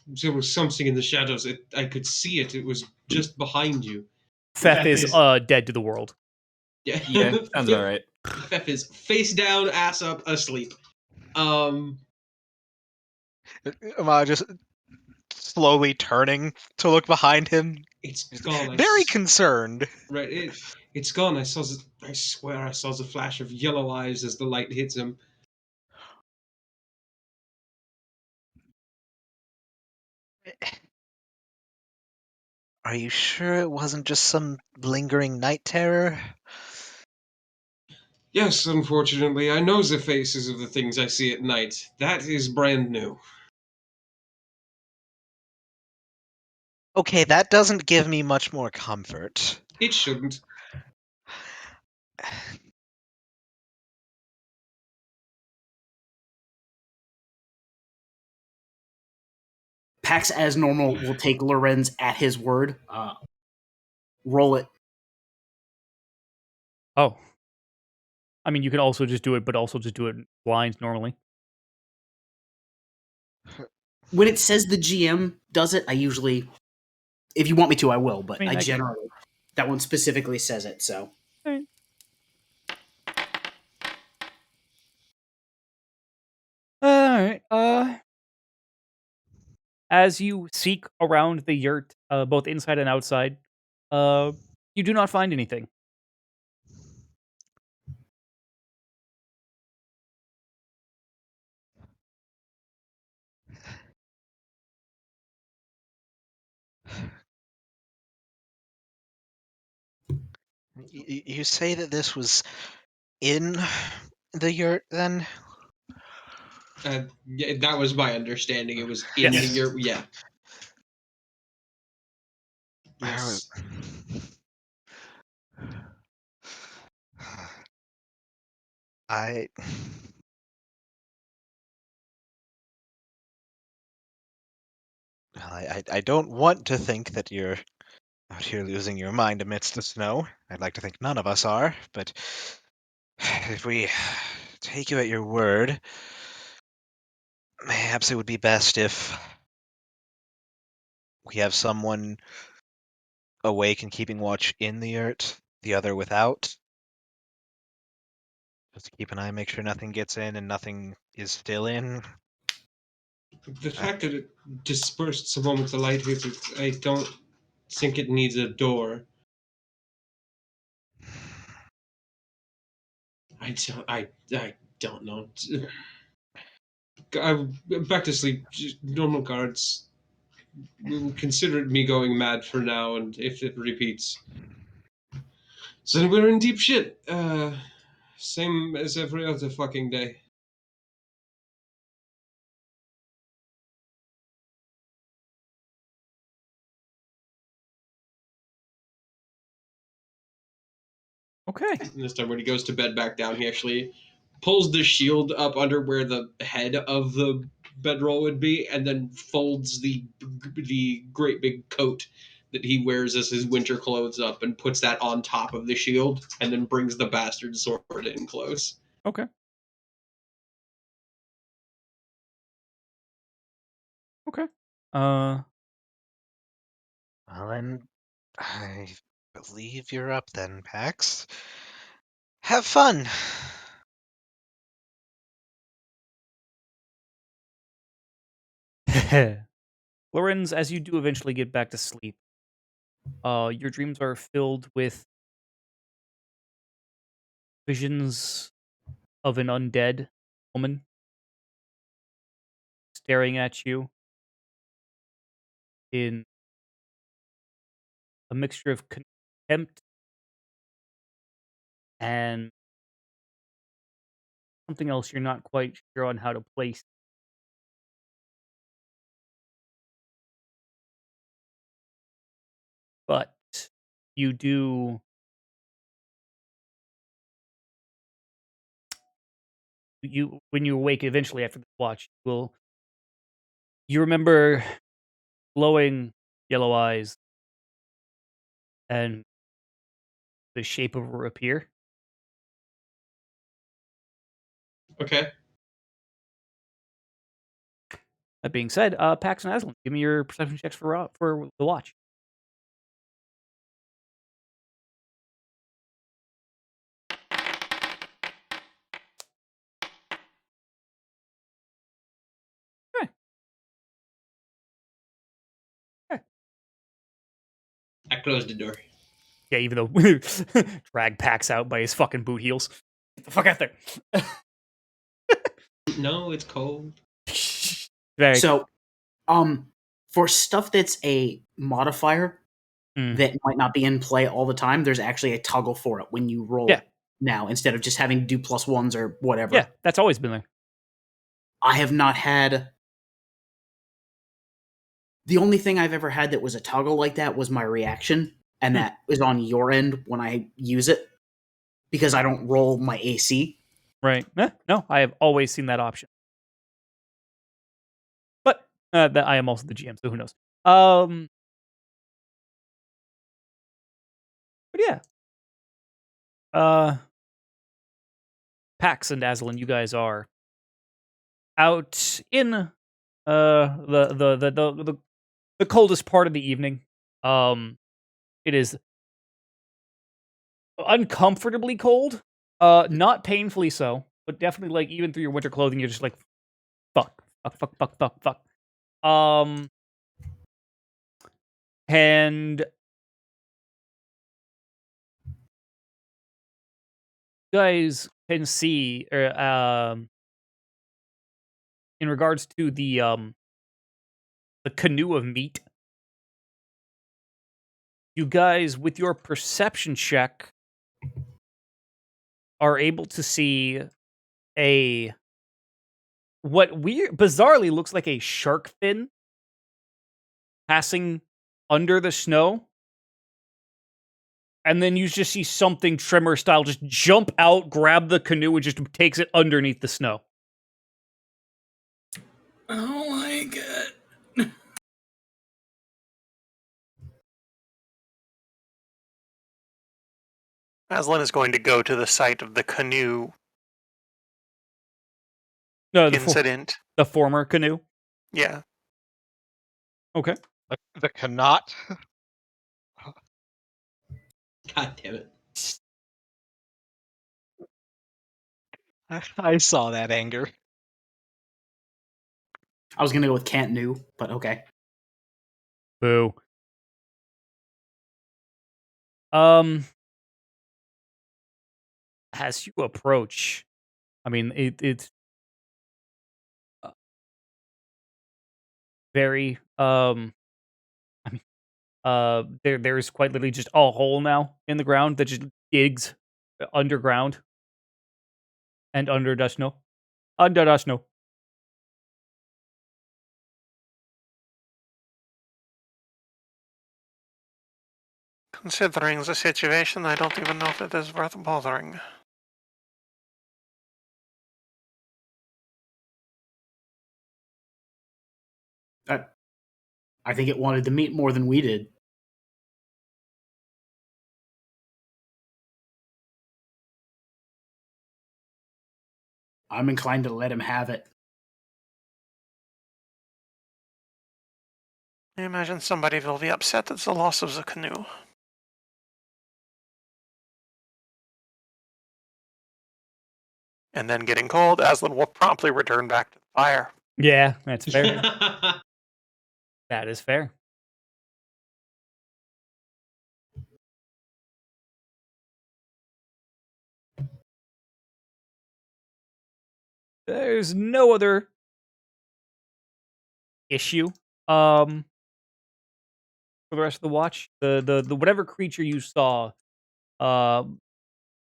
there was something in the shadows. I could see it. It was just behind you.
Theth is dead to the world.
Yeah,
Yeah, sounds about right.
Fef is face down, ass up, asleep.
Ma just slowly turning to look behind him.
It's gone.
Very concerned.
Right, it's gone. I swear I saw the flash of yellow eyes as the light hits him.
Are you sure it wasn't just some lingering night terror?
Yes, unfortunately, I know the faces of the things I see at night. That is brand new.
Okay, that doesn't give me much more comfort.
It shouldn't.
Pax, as normal, will take Lorenz at his word. Roll it.
Oh. I mean, you can also just do it, but also just do it blind normally.
When it says the GM does it, I usually, if you want me to, I will, but I generally, that one specifically says it, so.
Right. Alright, as you seek around the yurt, both inside and outside, you do not find anything.
You say that this was in the yurt, then?
Yeah, that was my understanding. It was in
Yes.
your yeah.
Where
Yes.
I I don't want to think that you're out here losing your mind amidst the snow. I'd like to think none of us are, but if we take you at your word, perhaps it would be best if we have someone awake and keeping watch in the yurt, the other without. Just to keep an eye, make sure nothing gets in and nothing is still in.
The fact that it dispersed a moment the light hits it, I don't think it needs a door. I don't know. I'm back to sleep. Just normal guards. We'll consider me going mad for now, and if it repeats, then we're in deep shit. Same as every other fucking day.
Okay.
And this time when he goes to bed back down, he actually pulls the shield up under where the head of the bedroll would be, and then folds the great big coat that he wears as his winter clothes up and puts that on top of the shield, and then brings the bastard sword in close.
Okay. Okay.
Well, then I believe you're up then, Pax. Have fun.
Lorenz, as you do eventually get back to sleep, your dreams are filled with visions of an undead woman staring at you in a mixture of contempt and something else you're not quite sure on how to place. But you do when you awake eventually after the watch, you remember glowing yellow eyes and the shape of her appear.
Okay.
That being said, Pax and Aslan, give me your perception checks for the watch. Okay. Okay.
I closed the door.
Yeah, even though drag Pax out by his fucking boot heels. Get the fuck out there.
No, it's cold.
Very
So, for stuff that's a modifier
Mm.
that might not be in play all the time, there's actually a toggle for it when you roll
Yeah.
now instead of just having to do +1s or whatever.
Yeah, that's always been there.
I have not had. The only thing I've ever had that was a toggle like that was my reaction, and that is on your end when I use it because I don't roll my AC.
Right. No, I have always seen that option. But that I am also the GM, so who knows? But yeah. Pax and Aslan, you guys are out in the coldest part of the evening. It is uncomfortably cold. Not painfully so, but definitely like even through your winter clothing, you're just like fuck. And you guys can see in regards to the canoe of meat, you guys with your perception check are able to see what bizarrely looks like a shark fin passing under the snow. And then you just see something Tremor style just jump out, grab the canoe, and just takes it underneath the snow.
I don't like it.
Aslan is going to go to the site of the canoe
No,
incident.
the former canoe.
Yeah.
Okay.
The cannot.
God damn it.
I saw that anger.
I was gonna go with can't new, but okay.
Boo. As you approach, I mean, it's very I mean, there's quite literally just a hole now in the ground that just digs underground and under the snow. Under the snow.
Considering the situation, I don't even know if it is worth bothering.
I think it wanted to meet more than we did. I'm inclined to let him have it.
I imagine somebody will be upset at the loss of the canoe. And then getting cold, Aslan will promptly return back to the fire.
Yeah, that's fair. That is fair. There's no other issue for the rest of the watch. The whatever creature you saw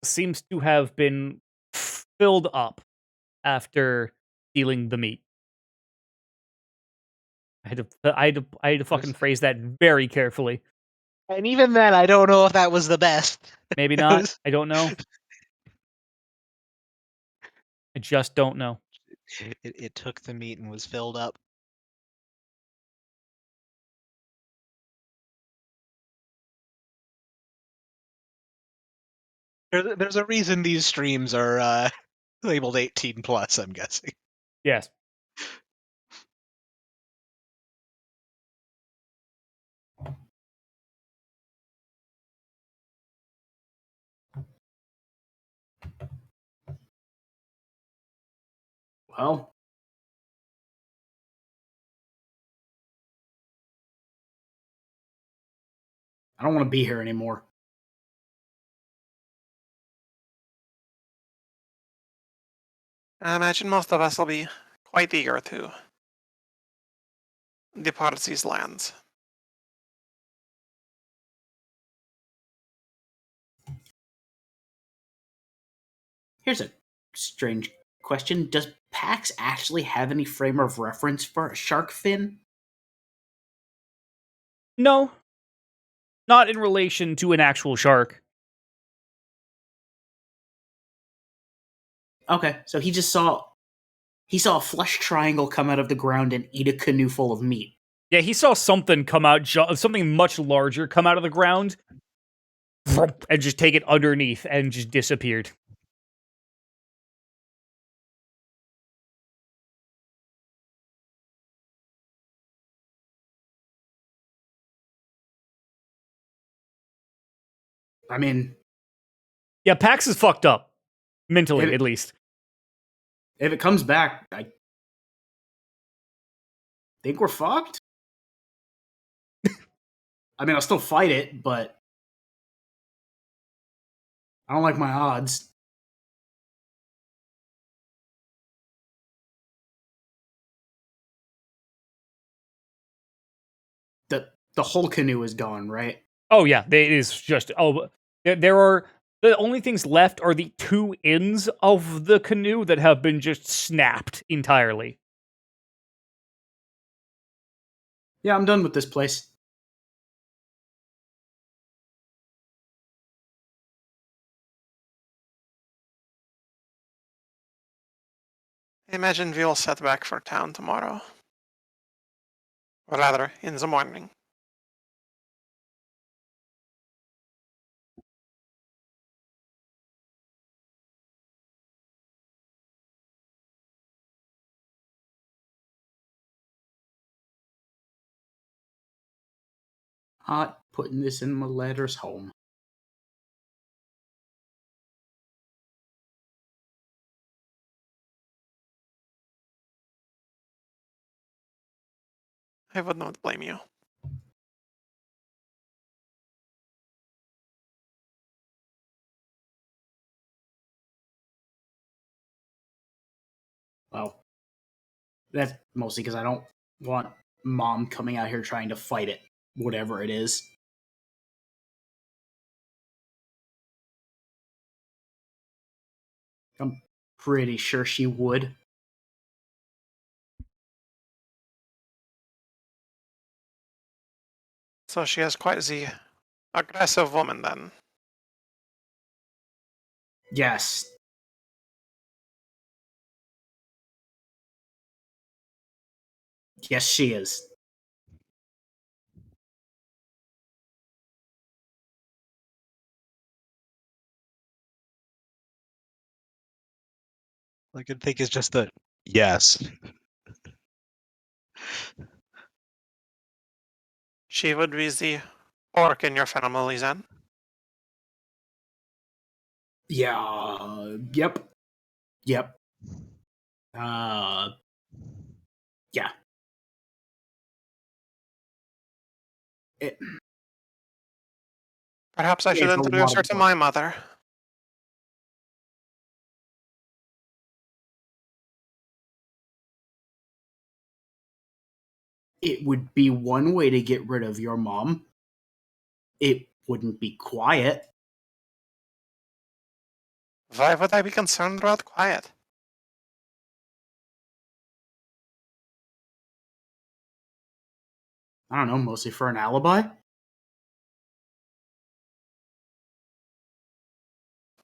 seems to have been filled up after stealing the meat. I had to fucking phrase that very carefully.
And even then, I don't know if that was the best.
Maybe not. I don't know. I just don't know.
It took the meat and was filled up. There's a reason these streams are labeled 18 plus, I'm guessing.
Yes.
Well, I don't want to be here anymore.
I imagine most of us will be quite eager to depart these lands.
Here's a strange question. Does PAX actually have any frame of reference for a shark fin?
No. Not in relation to an actual shark.
Okay, so he saw a flesh triangle come out of the ground and eat a canoe full of meat.
Yeah, he saw something come out, something much larger come out of the ground, and just take it underneath and just disappeared.
I mean,
Yeah, Pax is fucked up. Mentally, at least.
if it comes back, I think we're fucked. I mean, I'll still fight it, but I don't like my odds. The whole canoe is gone, right?
Oh, yeah, it is just... Oh, there are... The only things left are the two ends of the canoe that have been just snapped entirely.
Yeah, I'm done with this place.
I imagine we'll set back for town tomorrow. Or rather, in the morning.
not putting this in my letters home.
I would not blame you.
Well, that's mostly because I don't want Mom coming out here trying to fight it, whatever it is. I'm pretty sure she would.
So she is quite the aggressive woman then.
Yes. Yes, she is.
I could think is just the yes.
She would be the orc in your family then.
Yeah. Yep. Yep. Yeah.
Perhaps I should
It's a
introduce
lot
her
of
to
work.
my mother.
It would be one way to get rid of your mom. It wouldn't be quiet.
Why would I be concerned about quiet?
I don't know, mostly for an alibi?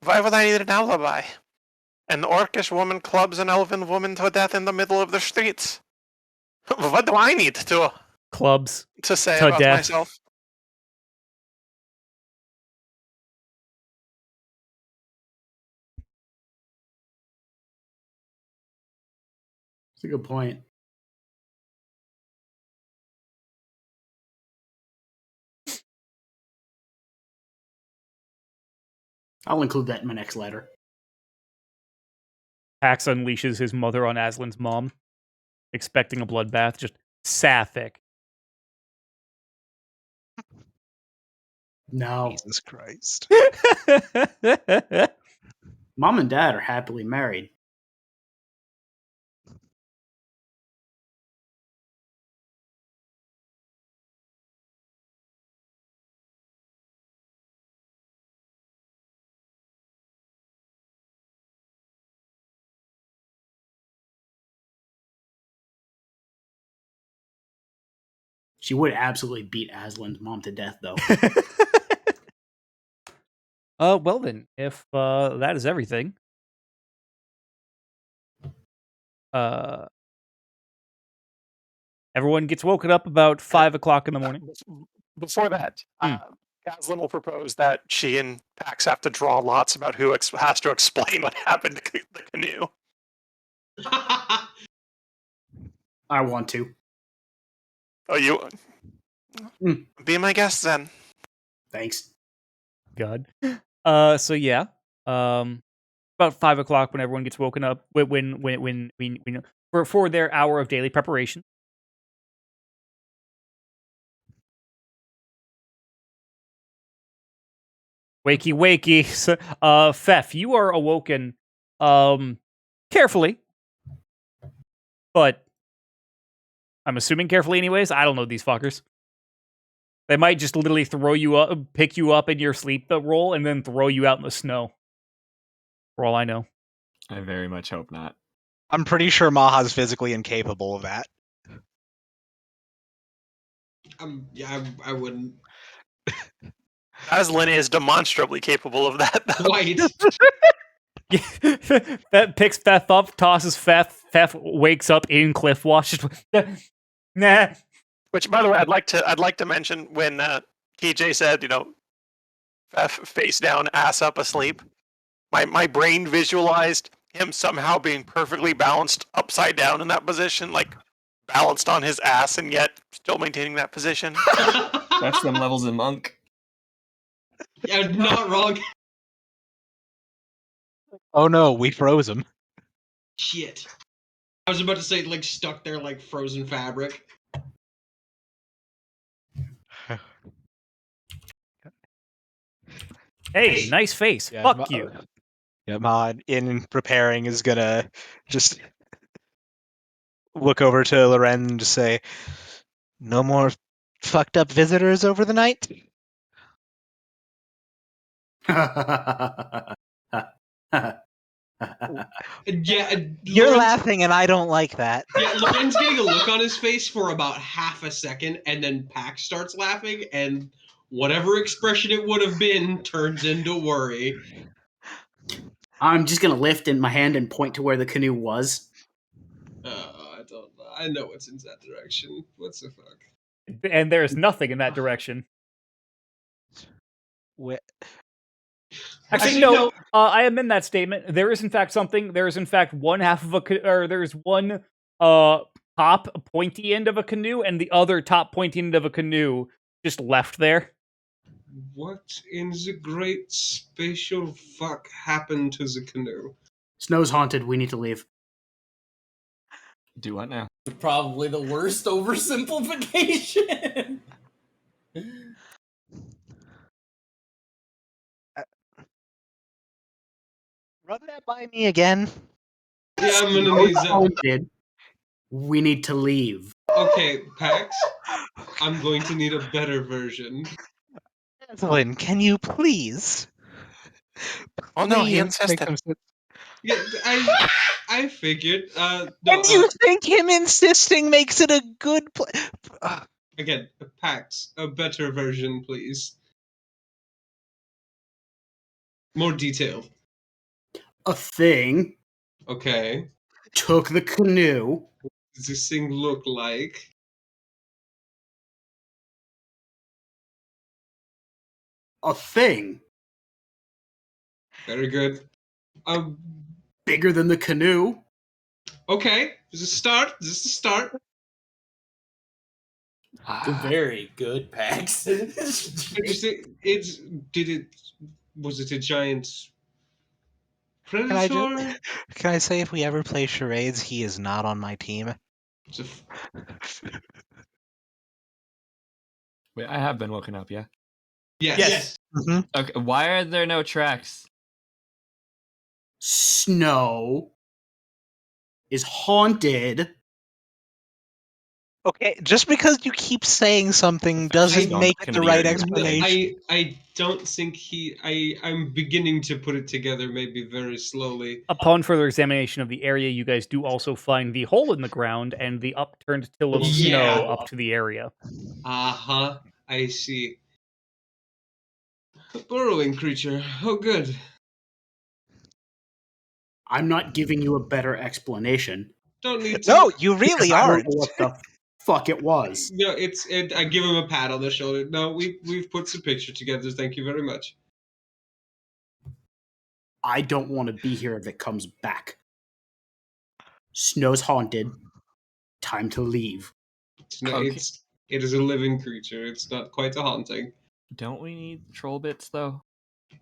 Why would I need an alibi? An orcish woman clubs an elven woman to death in the middle of the streets. What do I need
Clubs
to say
to
about
death.
myself?
That's a good point. I'll include that in my next letter.
Pax unleashes his mother on Aslan's mom, expecting a bloodbath. Just sapphic.
No.
Jesus Christ.
Mom and Dad are happily married. She would absolutely beat Aslan's mom to death, though.
Well then, if that is everything, everyone gets woken up about 5 o'clock in the morning.
Before that, Gaslin will propose that she and Pax have to draw lots about who has to explain what happened to the canoe.
I want to.
Oh, you be my guest then.
Thanks.
God. So yeah. About 5 o'clock when everyone gets woken up, when for their hour of daily preparation. Wakey, wakey. So, Fef, you are awoken, carefully, but I'm assuming carefully anyways. I don't know these fuckers. They might just literally throw you up, pick you up in your sleep roll, and then throw you out in the snow. For all I know.
I very much hope not.
I'm pretty sure Maha's physically incapable of that.
Yeah, I wouldn't.
Gaslin is demonstrably capable of that, though.
Quite.
That picks Feth up, tosses Feth. Feth wakes up in Cliffwash. Nah.
Which, by the way, I'd like to mention when TJ said, Fef face down, ass up, asleep. My brain visualized him somehow being perfectly balanced upside down in that position, like balanced on his ass and yet still maintaining that position.
That's them levels in Monk.
Yeah, not wrong.
Oh no, we froze him.
Shit. I was about to say, like, stuck there like frozen fabric.
Hey, nice face.
Yeah,
Fuck you.
Yeah, Mod, in preparing, is gonna just look over to Loren and just say, "No more fucked up visitors over the night."
Yeah,
You're
Lorenz,
laughing, and I don't like that.
yeah, Loren's getting a look on his face for about half a second, and then Pax starts laughing, and whatever expression it would have been turns into worry.
I'm just gonna lift in my hand and point to where the canoe was.
I don't know. I know it's in that direction. What the fuck?
And there's nothing in that direction. Actually, no. I amend that statement. There is in fact something. There is in fact one half of or there's one top pointy end of a canoe, and the other top pointy end of a canoe just left there.
What in the great spatial fuck happened to the canoe?
Snow's haunted. We need to leave.
Do what now?
Probably the worst oversimplification.
Run that by me again.
Yeah, I'm gonna
Snow's
need that.
haunted. We need to leave.
Okay, Pax, I'm going to need a better version.
Evelyn, can you please?
Oh no, he
Please
insisted.
make some sense.
Yeah, I figured. No,
And you think him insisting makes it a good play?
again, Pax, a better version, please. More detailed.
A thing
Okay.
took the canoe.
Does this thing look like?
A thing
Very good.
bigger than the canoe.
Okay. This is a start. This is a start.
Very good, Pax.
Interesting. Was it a giant
Can I
predator?
Can I say if we ever play charades, he is not on my team?
It's a
Wait, I have been woken up, yeah?
yes.
Mm-hmm.
Okay, why are there no tracks?
Snow is haunted.
Okay, just because you keep saying something doesn't
not
make it
gonna
the
be
right
very
explanation.
I don't think I'm beginning to put it together maybe very slowly.
Upon further examination of the area, you guys do also find the hole in the ground and the upturned till of snow up to the area.
Uh-huh. I see. A burrowing creature. Oh good.
I'm not giving you a better explanation.
Don't need to.
No, you really
I don't
aren't.
know what the fuck it was.
No, I give him a pat on the shoulder. No, we've put some picture together. Thank you very much.
I don't want to be here if it comes back. Snow's haunted. Time to leave.
Okay.
It is a living creature. It's not quite a haunting.
Don't we need troll bits, though?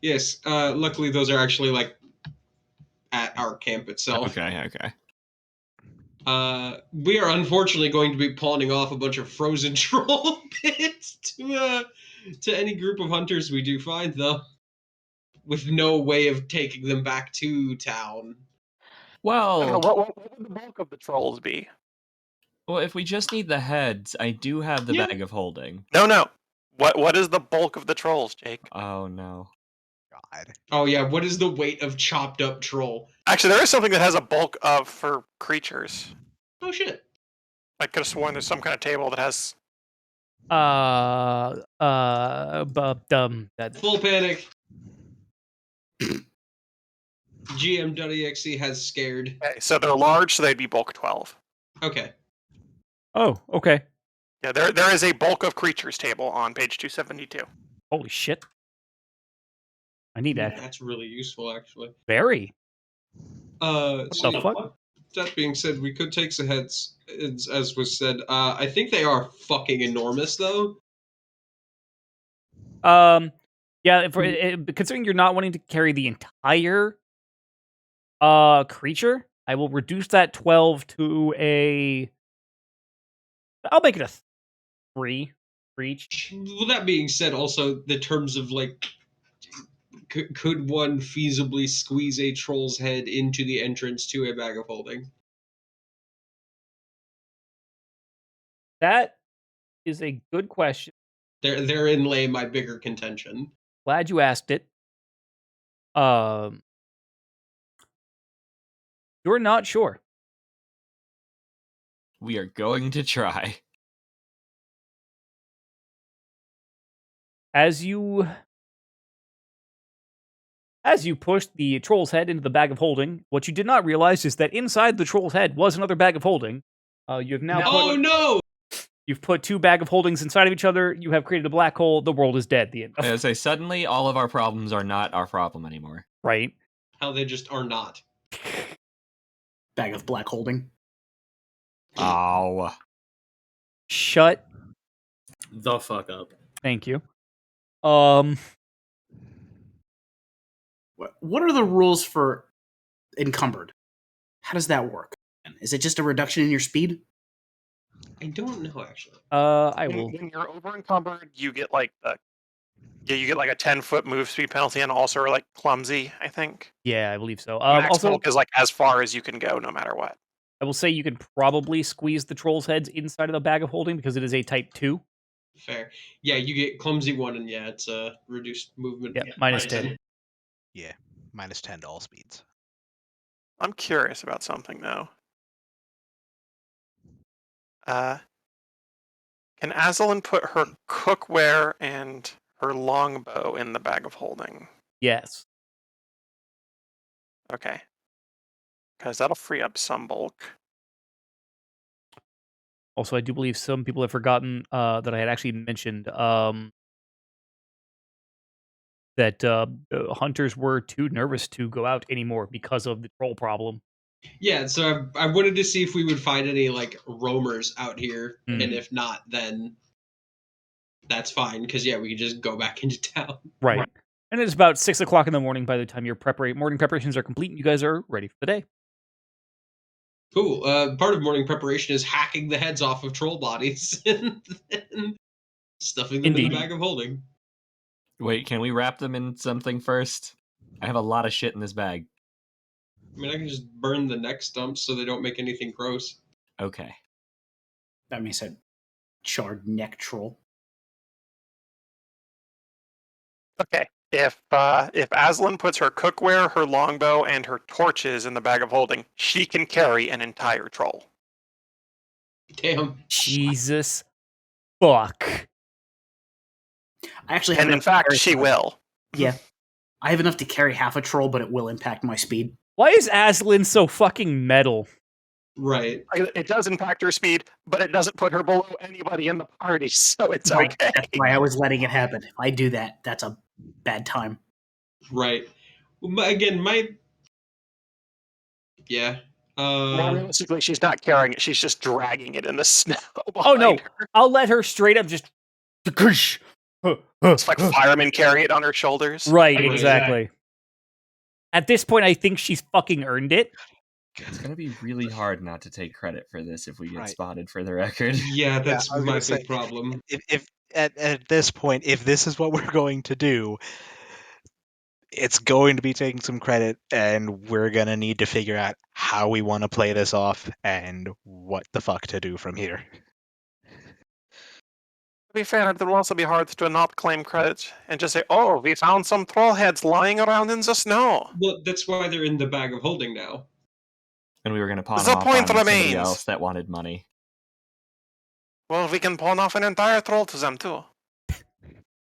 Yes, luckily those are actually like at our camp itself.
Okay.
We are unfortunately going to be pawning off a bunch of frozen troll bits to any group of hunters we do find, though, with no way of taking them back to town.
Well,
What would the bulk of the trolls be?
well, if we just need the heads, I do have the
Yeah.
bag of holding.
No. What is the bulk of the trolls, Jake?
Oh no.
God.
Oh yeah, what is the weight of chopped up troll?
Actually, there is something that has a bulk of for creatures.
Oh shit.
I could have sworn there's some kind of table that has.
That
Full panic. GM.exe has scared.
Okay, so they're large, so they'd be bulk 12.
Okay.
Oh, okay.
Yeah, there is a bulk of creatures table on page 272.
Holy shit. I need that.
That's really useful, actually.
Very.
So
the fuck?
that being said, we could take the heads, as was said. I think they are fucking enormous, though.
Yeah, considering you're not wanting to carry the entire creature, I will reduce that 12 to a. I'll make it a 3 for each.
Well, that being said, also the terms of like, could one feasibly squeeze a troll's head into the entrance to a bag of holding?
That is a good question.
Therein lay my bigger contention.
Glad you asked it. You're not sure.
We are going to try.
As you push the troll's head into the bag of holding, what you did not realize is that inside the troll's head was another bag of holding. You have now
Oh no!
You've put 2 bag of holdings inside of each other. You have created a black hole. The world is dead. The end.
I say suddenly all of our problems are not our problem anymore.
Right.
How they just are not.
Bag of black holding.
Oh.
Shut
The fuck up.
Thank you.
What are the rules for encumbered? How does that work? Is it just a reduction in your speed?
I don't know actually.
I will.
When you're over encumbered, you get like a 10-foot move speed penalty, and also like clumsy. I think.
Yeah, I believe so.
Max
Also,
bulk is like as far as you can go, no matter what.
I will say you can probably squeeze the troll's heads inside of the bag of holding because it is a type 2.
Fair. Yeah, you get clumsy 1, and yeah, it's a reduced movement.
Yeah, minus 10.
Yeah, minus 10 to all speeds.
I'm curious about something though. Can Azalin put her cookware and her longbow in the bag of holding?
Yes.
Okay. Because that'll free up some bulk.
Also, I do believe some people have forgotten that I had actually mentioned that hunters were too nervous to go out anymore because of the troll problem.
Yeah, so I wanted to see if we would find any like roamers out here, and if not, then that's fine because yeah, we can just go back into town.
Right. And it's about 6 o'clock in the morning by the time your morning preparations are complete and you guys are ready for the day.
Cool. Part of morning preparation is hacking the heads off of troll bodies and then stuffing them in
Indeed.
the bag of holding.
Wait, can we wrap them in something first? I have a lot of shit in this bag.
I mean, I can just burn the neck stumps so they don't make anything gross.
Okay.
That means a charred neck troll.
Okay. If Aslan puts her cookware, her longbow, and her torches in the bag of holding, she can carry an entire troll.
Damn.
Jesus fuck.
I actually have
And in
enough to
fact,
carry
she
half-
will.
Yeah. I have enough to carry half a troll, but it will impact my speed.
Why is Aslan so fucking metal?
Right.
It does impact her speed, but it doesn't put her below anybody in the party, so it's
Right.
okay.
That's why I was letting it happen. If I do that, that's a bad time.
Right. Well, again, yeah.
More realistically, she's not carrying it; she's just dragging it in the snow.
Oh no!
Her.
I'll let her straight up just.
It's like firemen carry it on her shoulders.
Right, exactly. At this point, I think she's fucking earned it.
It's gonna be really hard not to take credit for this if we get spotted, for the record.
Yeah, that's
I was
my
gonna
big
say,
problem.
If at this point, if this is what we're going to do, it's going to be taking some credit, and we're gonna need to figure out how we want to play this off and what the fuck to do from here.
To be fair, it will also be hard to not claim credit and just say, "Oh, we found some troll heads lying around in the snow."
Well, that's why they're in the bag of holding now.
And we were gonna pawn
The
them off
point
on somebody
remains.
else that wanted money.
Well, we can pawn off an entire troll to them too.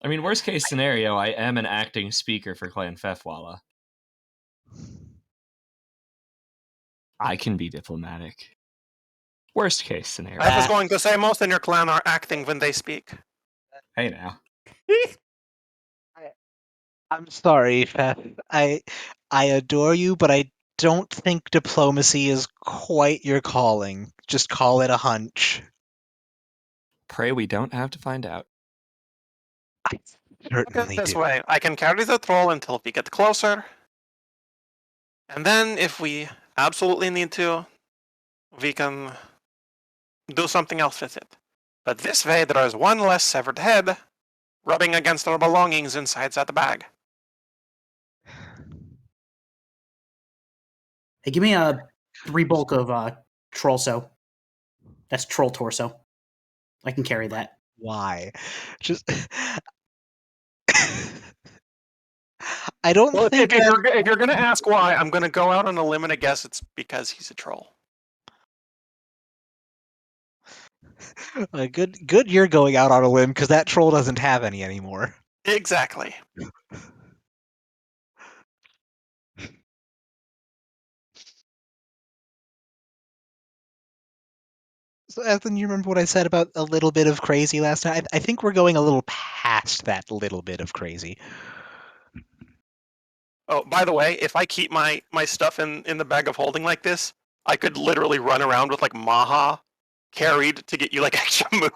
I mean, worst case scenario, I am an acting speaker for Clan Fefwala. I can be diplomatic. Worst case scenario.
I was going to say most in your clan are acting when they speak.
Hey now.
I'm sorry, Feth. I adore you, but I don't think diplomacy is quite your calling. Just call it a hunch.
Pray we don't have to find out.
Look at
certainly
it this
do.
way. I can carry the troll until we get closer. And then if we absolutely need to, we can do something else with it. But this way there is one less severed head rubbing against our belongings inside that bag.
Hey, give me a 3 bulk of trollso. That's troll torso. I can carry that.
Why? Just I don't
Well,
think
if
that.
you're gonna ask why, I'm gonna go out on a limb and guess it's because he's a troll.
Good you're going out on a limb because that troll doesn't have any anymore.
Exactly.
So, Ethan, you remember what I said about a little bit of crazy last time? I think we're going a little past that little bit of crazy.
Oh, by the way, if I keep my stuff in the bag of holding like this, I could literally run around with like Maha carried to get you like extra move.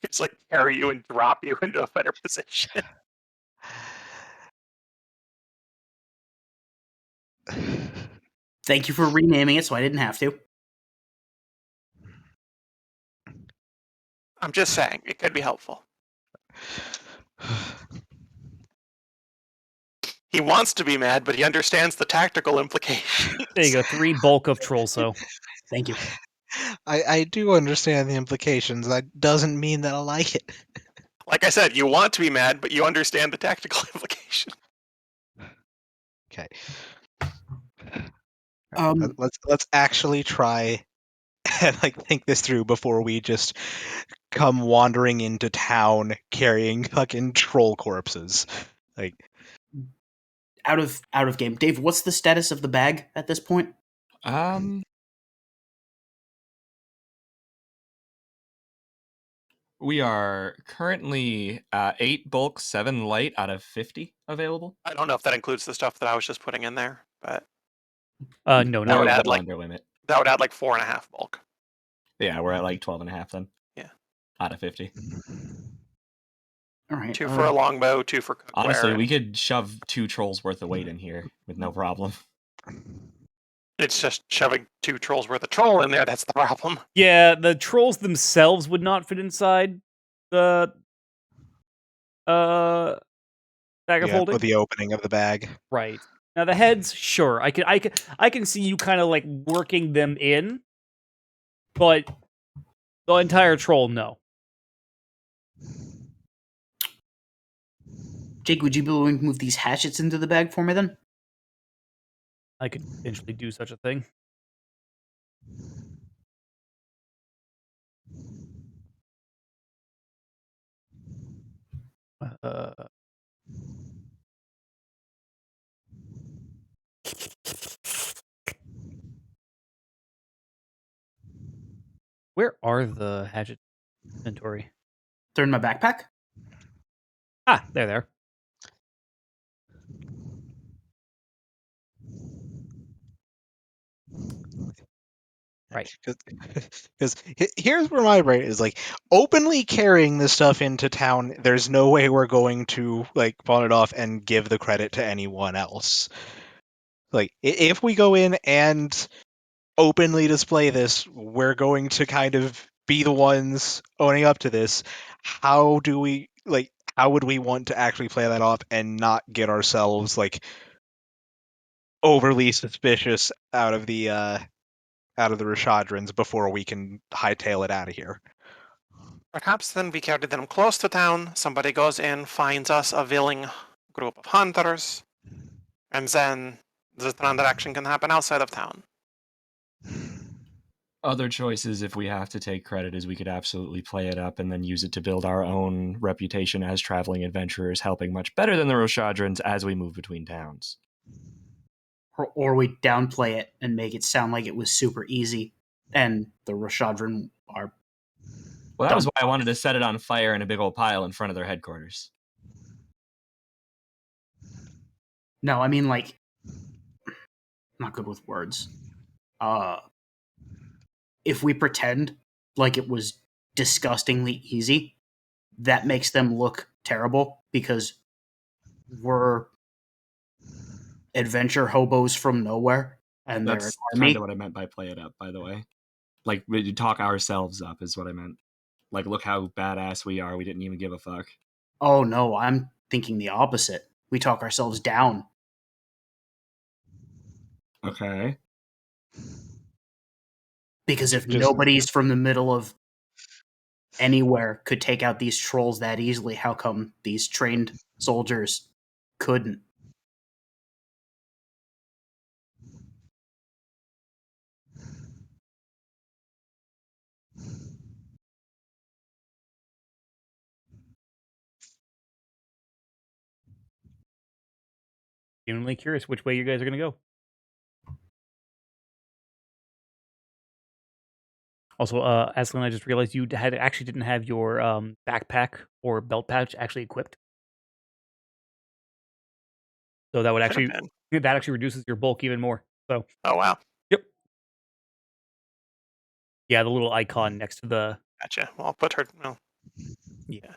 It's like carry you and drop you into a better position.
Thank you for renaming it so I didn't have to.
I'm just saying, it could be helpful. He wants to be mad, but he understands the tactical implications.
There you go. 3 bulk of Trollso.
Thank you.
I do understand the implications. That doesn't mean that I like it.
Like I said, you want to be mad, but you understand the tactical implications.
Okay.
Um,
Let's actually try and like think this through before we just come wandering into town carrying fucking troll corpses. Like,
out of game. Dave, what's the status of the bag at this point?
We are currently 8 bulk, 7 light out of 50 available.
I don't know if that includes the stuff that I was just putting in there, but
No,
that
not
would
We're
add
well
like
under limit.
4.5 bulk.
Yeah, we're at like 12 and a half then.
Yeah.
Out of 50.
All right.
2 for a longbow, 2 for cookware.
Honestly, we could shove 2 trolls worth of weight in here with no problem.
It's just shoving 2 trolls worth of troll in there that's the problem.
Yeah, the trolls themselves would not fit inside the bag of holding.
or the opening of the bag.
Right. Now the heads, sure. I can see you kind of like working them in, but the entire troll, no.
Jake, would you be willing to move these hatchets into the bag for me then?
I could potentially do such a thing. Where are the hatchet inventory?
They're in my backpack.
Ah, there. Right.
Because here's where my brain is like, openly carrying this stuff into town, there's no way we're going to like pawn it off and give the credit to anyone else. Like, if we go in and openly display this, we're going to kind of be the ones owning up to this. How would we want to actually play that off and not get ourselves like overly suspicious out of the Rashadrins before we can hightail it out of here?
Perhaps then we carry them close to town, somebody goes in, finds us a willing group of hunters, and then the transaction can happen outside of town.
Other choices, if we have to take credit, is we could absolutely play it up and then use it to build our own reputation as traveling adventurers, helping much better than the Roshadrins as we move between towns.
Or we downplay it and make it sound like it was super easy, and the Rashadran are.
Well, that was why I wanted to set it on fire in a big old pile in front of their headquarters.
No, I mean like, not good with words. If we pretend like it was disgustingly easy, that makes them look terrible because we're adventure hobos from nowhere, and they're an
That's
army.
kind of what I meant by play it up, by the way. Like, we talk ourselves up is what I meant. Like, look how badass we are. We didn't even give a fuck.
Oh no, I'm thinking the opposite. We talk ourselves down.
Okay.
Because if
Just-
nobody's from the middle of anywhere could take out these trolls that easily, how come these trained soldiers couldn't?
Genuinely curious which way you guys are going to go. Also, Aslan, I just realized you actually didn't have your backpack or belt pouch actually equipped. So that would
Should've
actually
been.
that actually reduces your bulk even more. So
Oh wow,
yep. Yeah, the little icon next to the
gotcha. Well, I'll put her. Well,
yeah.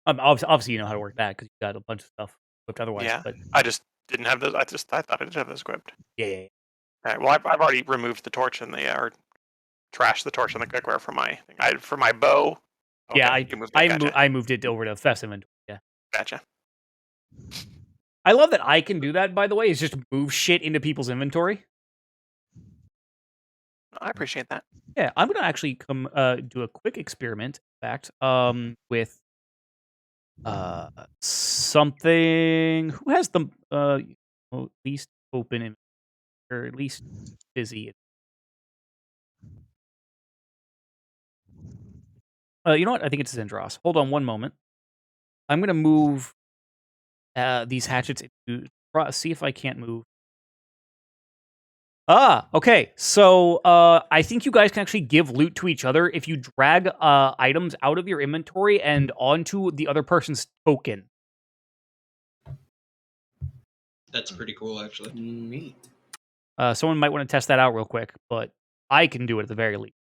Obviously you know how to work that because you got a bunch of stuff equipped otherwise.
yeah.
But
I just didn't have those. I thought I did have those equipped.
yeah.
All right. Well, I've already removed the torch and the or trashed the torch and the cookware from my thing. For my bow. Okay,
Yeah,
you moved it. Gotcha.
I moved it over to Fest inventory. Yeah.
Gotcha.
I love that I can do that, by the way, is just move shit into people's inventory.
I appreciate that.
Yeah, I'm gonna actually come do a quick experiment, in fact, with something. Who has the least open or at least busy? You know what? I think it's Zendros. Hold on one moment. I'm gonna move these hatchets into see if I can't move. Okay. So I think you guys can actually give loot to each other if you drag items out of your inventory and onto the other person's token.
That's pretty cool, actually.
Neat.
Someone might want to test that out real quick, but I can do it at the very least.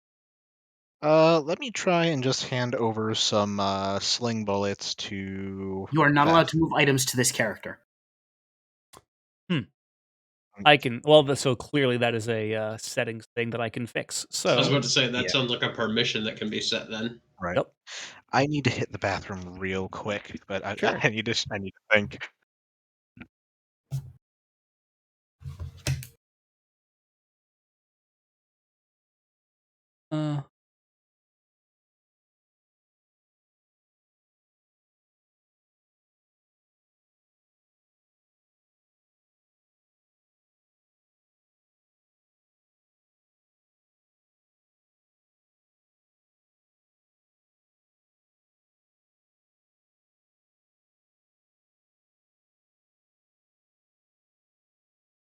Let me try and just hand over some sling bullets to.
You are not
Beth.
allowed to move items to this character.
I can. Well, so clearly that is a settings thing that I can fix. So
I was about to say that
Yeah.
sounds like a permission that can be set then.
Right.
Yep.
I need to hit the bathroom real quick, but
Sure.
I need to think.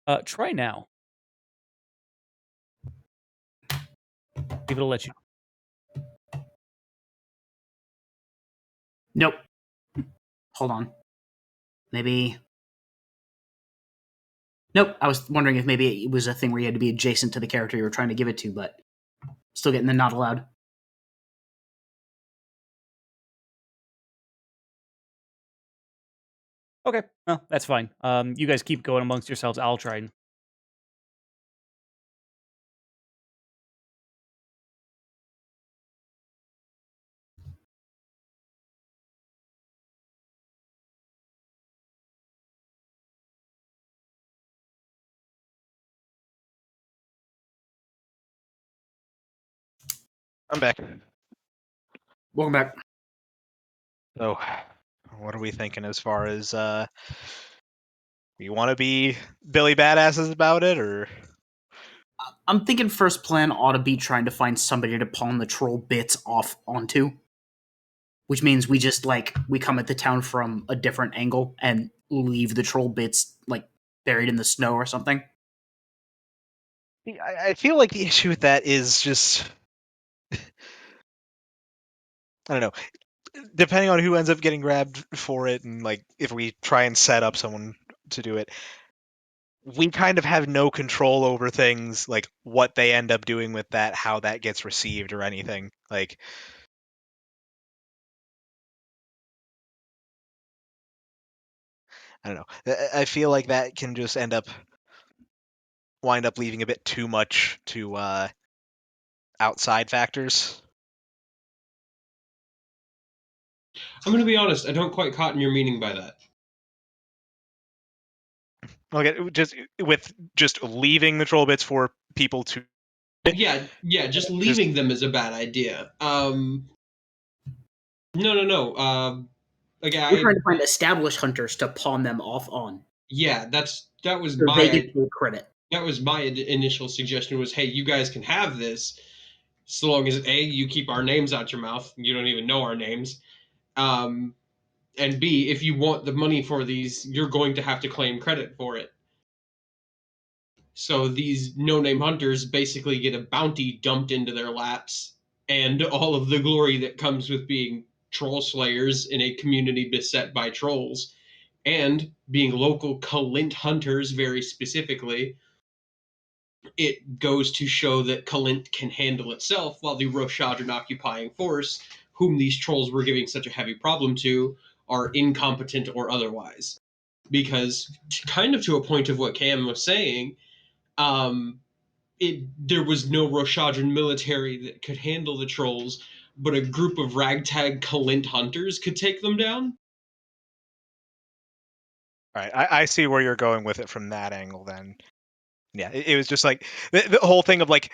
Uh, try now. Maybe it'll let you.
Nope. Hold on. Maybe. Nope. I was wondering if maybe it was a thing where you had to be adjacent to the character you were trying to give it to, but still getting the not allowed.
Okay. Well, that's fine. You guys keep going amongst yourselves. I'll try and.
I'm back.
Welcome back.
So, what are we thinking as far as we want to be Billy badasses about it, or?
I'm thinking first plan ought to be trying to find somebody to pawn the troll bits off onto. Which means we just we come at the town from a different angle and leave the troll bits buried in the snow or something.
I feel like the issue with that is just I don't know. Depending on who ends up getting grabbed for it, and if we try and set up someone to do it, we kind of have no control over things like what they end up doing with that, how that gets received, or anything. I don't know. I feel like that can just wind up leaving a bit too much to outside factors.
I'm going to be honest, I don't quite cotton your meaning by that.
Okay, just leaving the troll bits for people to.
Yeah, just leaving them is a bad idea. No.
We're trying to find established hunters to pawn them off on,
Yeah, that was
so they
my
get full credit.
that was my initial suggestion was, hey, you guys can have this so long as A, you keep our names out your mouth, you don't even know our names. And B, if you want the money for these, you're going to have to claim credit for it. So these no-name hunters basically get a bounty dumped into their laps, and all of the glory that comes with being troll slayers in a community beset by trolls, and being local Kalint hunters very specifically. It goes to show that Kalint can handle itself, while the Roshadran occupying force, whom these trolls were giving such a heavy problem to, are incompetent or otherwise. Because, kind of to a point of what Cam was saying, there was no Roshadran military that could handle the trolls, but a group of ragtag Kalint hunters could take them down.
All right, I see where you're going with it from that angle. Then, yeah, it was just like the whole thing of like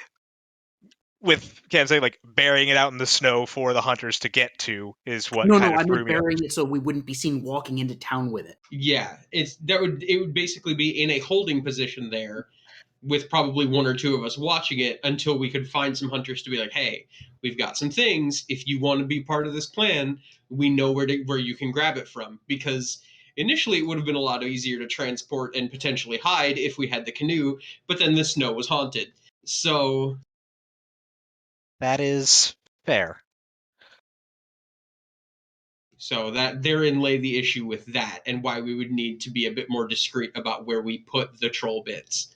with Cam saying like burying it out in the snow for the hunters to get to is what
No,
kind
no,
of
I
threw
meant
me off.
burying it so we wouldn't be seen walking into town with it.
Yeah, it would basically be in a holding position there, with probably one or two of us watching it until we could find some hunters to be like, hey, we've got some things. If you want to be part of this plan, we know where you can grab it from. Because initially it would have been a lot easier to transport and potentially hide if we had the canoe, but then the snow was haunted. So
That is fair.
So that therein lay the issue with that, and why we would need to be a bit more discreet about where we put the troll bits.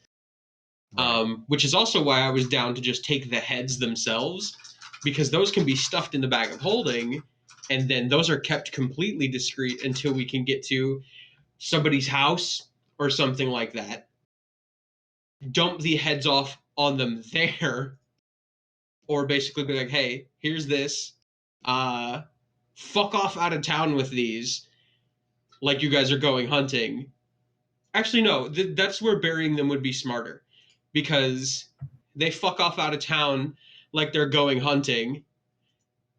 Right.
Which is also why I was down to just take the heads themselves, because those can be stuffed in the bag of holding, and then those are kept completely discreet until we can get to somebody's house or something like that. Dump the heads off on them there, or basically be like, hey, here's this. Fuck off out of town with these, like you guys are going hunting. Actually, no, that's where burying them would be smarter, because they fuck off out of town like they're going hunting.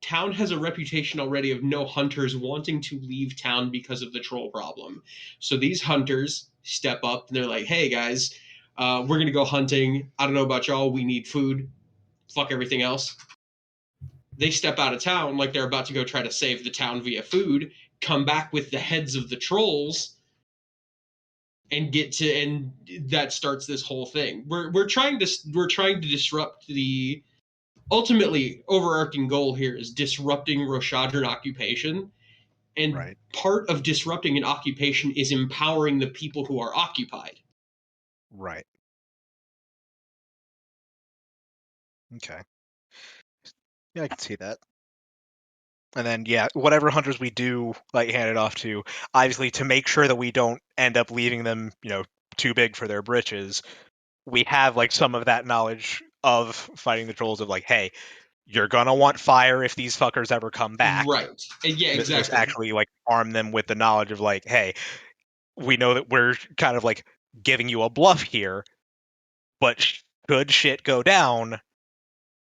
Town has a reputation already of no hunters wanting to leave town because of the troll problem. So these hunters step up and they're like, hey guys, we're going to go hunting. I don't know about y'all. We need food. Fuck everything else. They step out of town like they're about to go try to save the town via food, come back with the heads of the trolls, and that starts this whole thing. We're trying to disrupt the ultimately overarching goal here is disrupting Roshadran occupation, and
Right.
part of disrupting an occupation is empowering the people who are occupied.
Right. Okay. Yeah, I can see that. And then, yeah, whatever hunters we do like hand it off to, obviously to make sure that we don't end up leaving them, too big for their britches, we have like some of that knowledge of fighting the trolls of like, hey, you're gonna want fire if these fuckers ever come back.
Right. Yeah,
Just
exactly.
actually like arm them with the knowledge of like, hey, we know that we're kind of like giving you a bluff here, but should shit go down,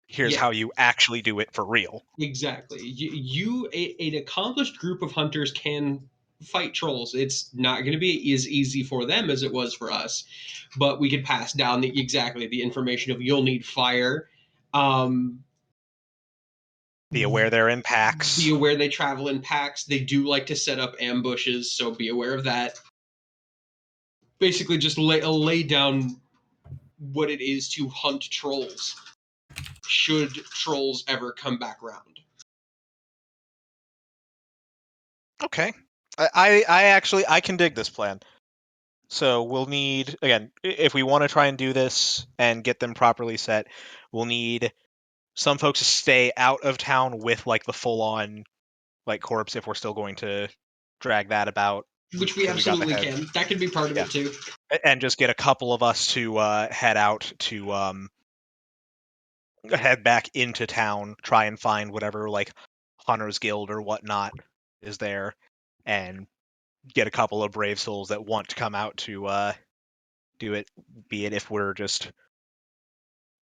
here's
Yeah.
how you actually do it for real.
Exactly. An accomplished group of hunters can fight trolls. It's not going to be as easy for them as it was for us, but we could pass down exactly the information of you'll need fire.
Be aware they're in
Be
packs.
aware they travel in packs. They do like to set up ambushes, so be aware of that. Basically, just lay down what it is to hunt trolls, should trolls ever come back round.
Okay. I actually I can dig this plan. So we'll need, again, if we want to try and do this and get them properly set, we'll need some folks to stay out of town with like the full on like corpse if we're still going to drag that about.
Which we
'cause we got the
absolutely
head.
can. That could be part of
Yeah.
it too.
And just get a couple of us to head out to head back into town, try and find whatever like Hunter's Guild or whatnot is there, and get a couple of brave souls that want to come out to do it. Be it if we're just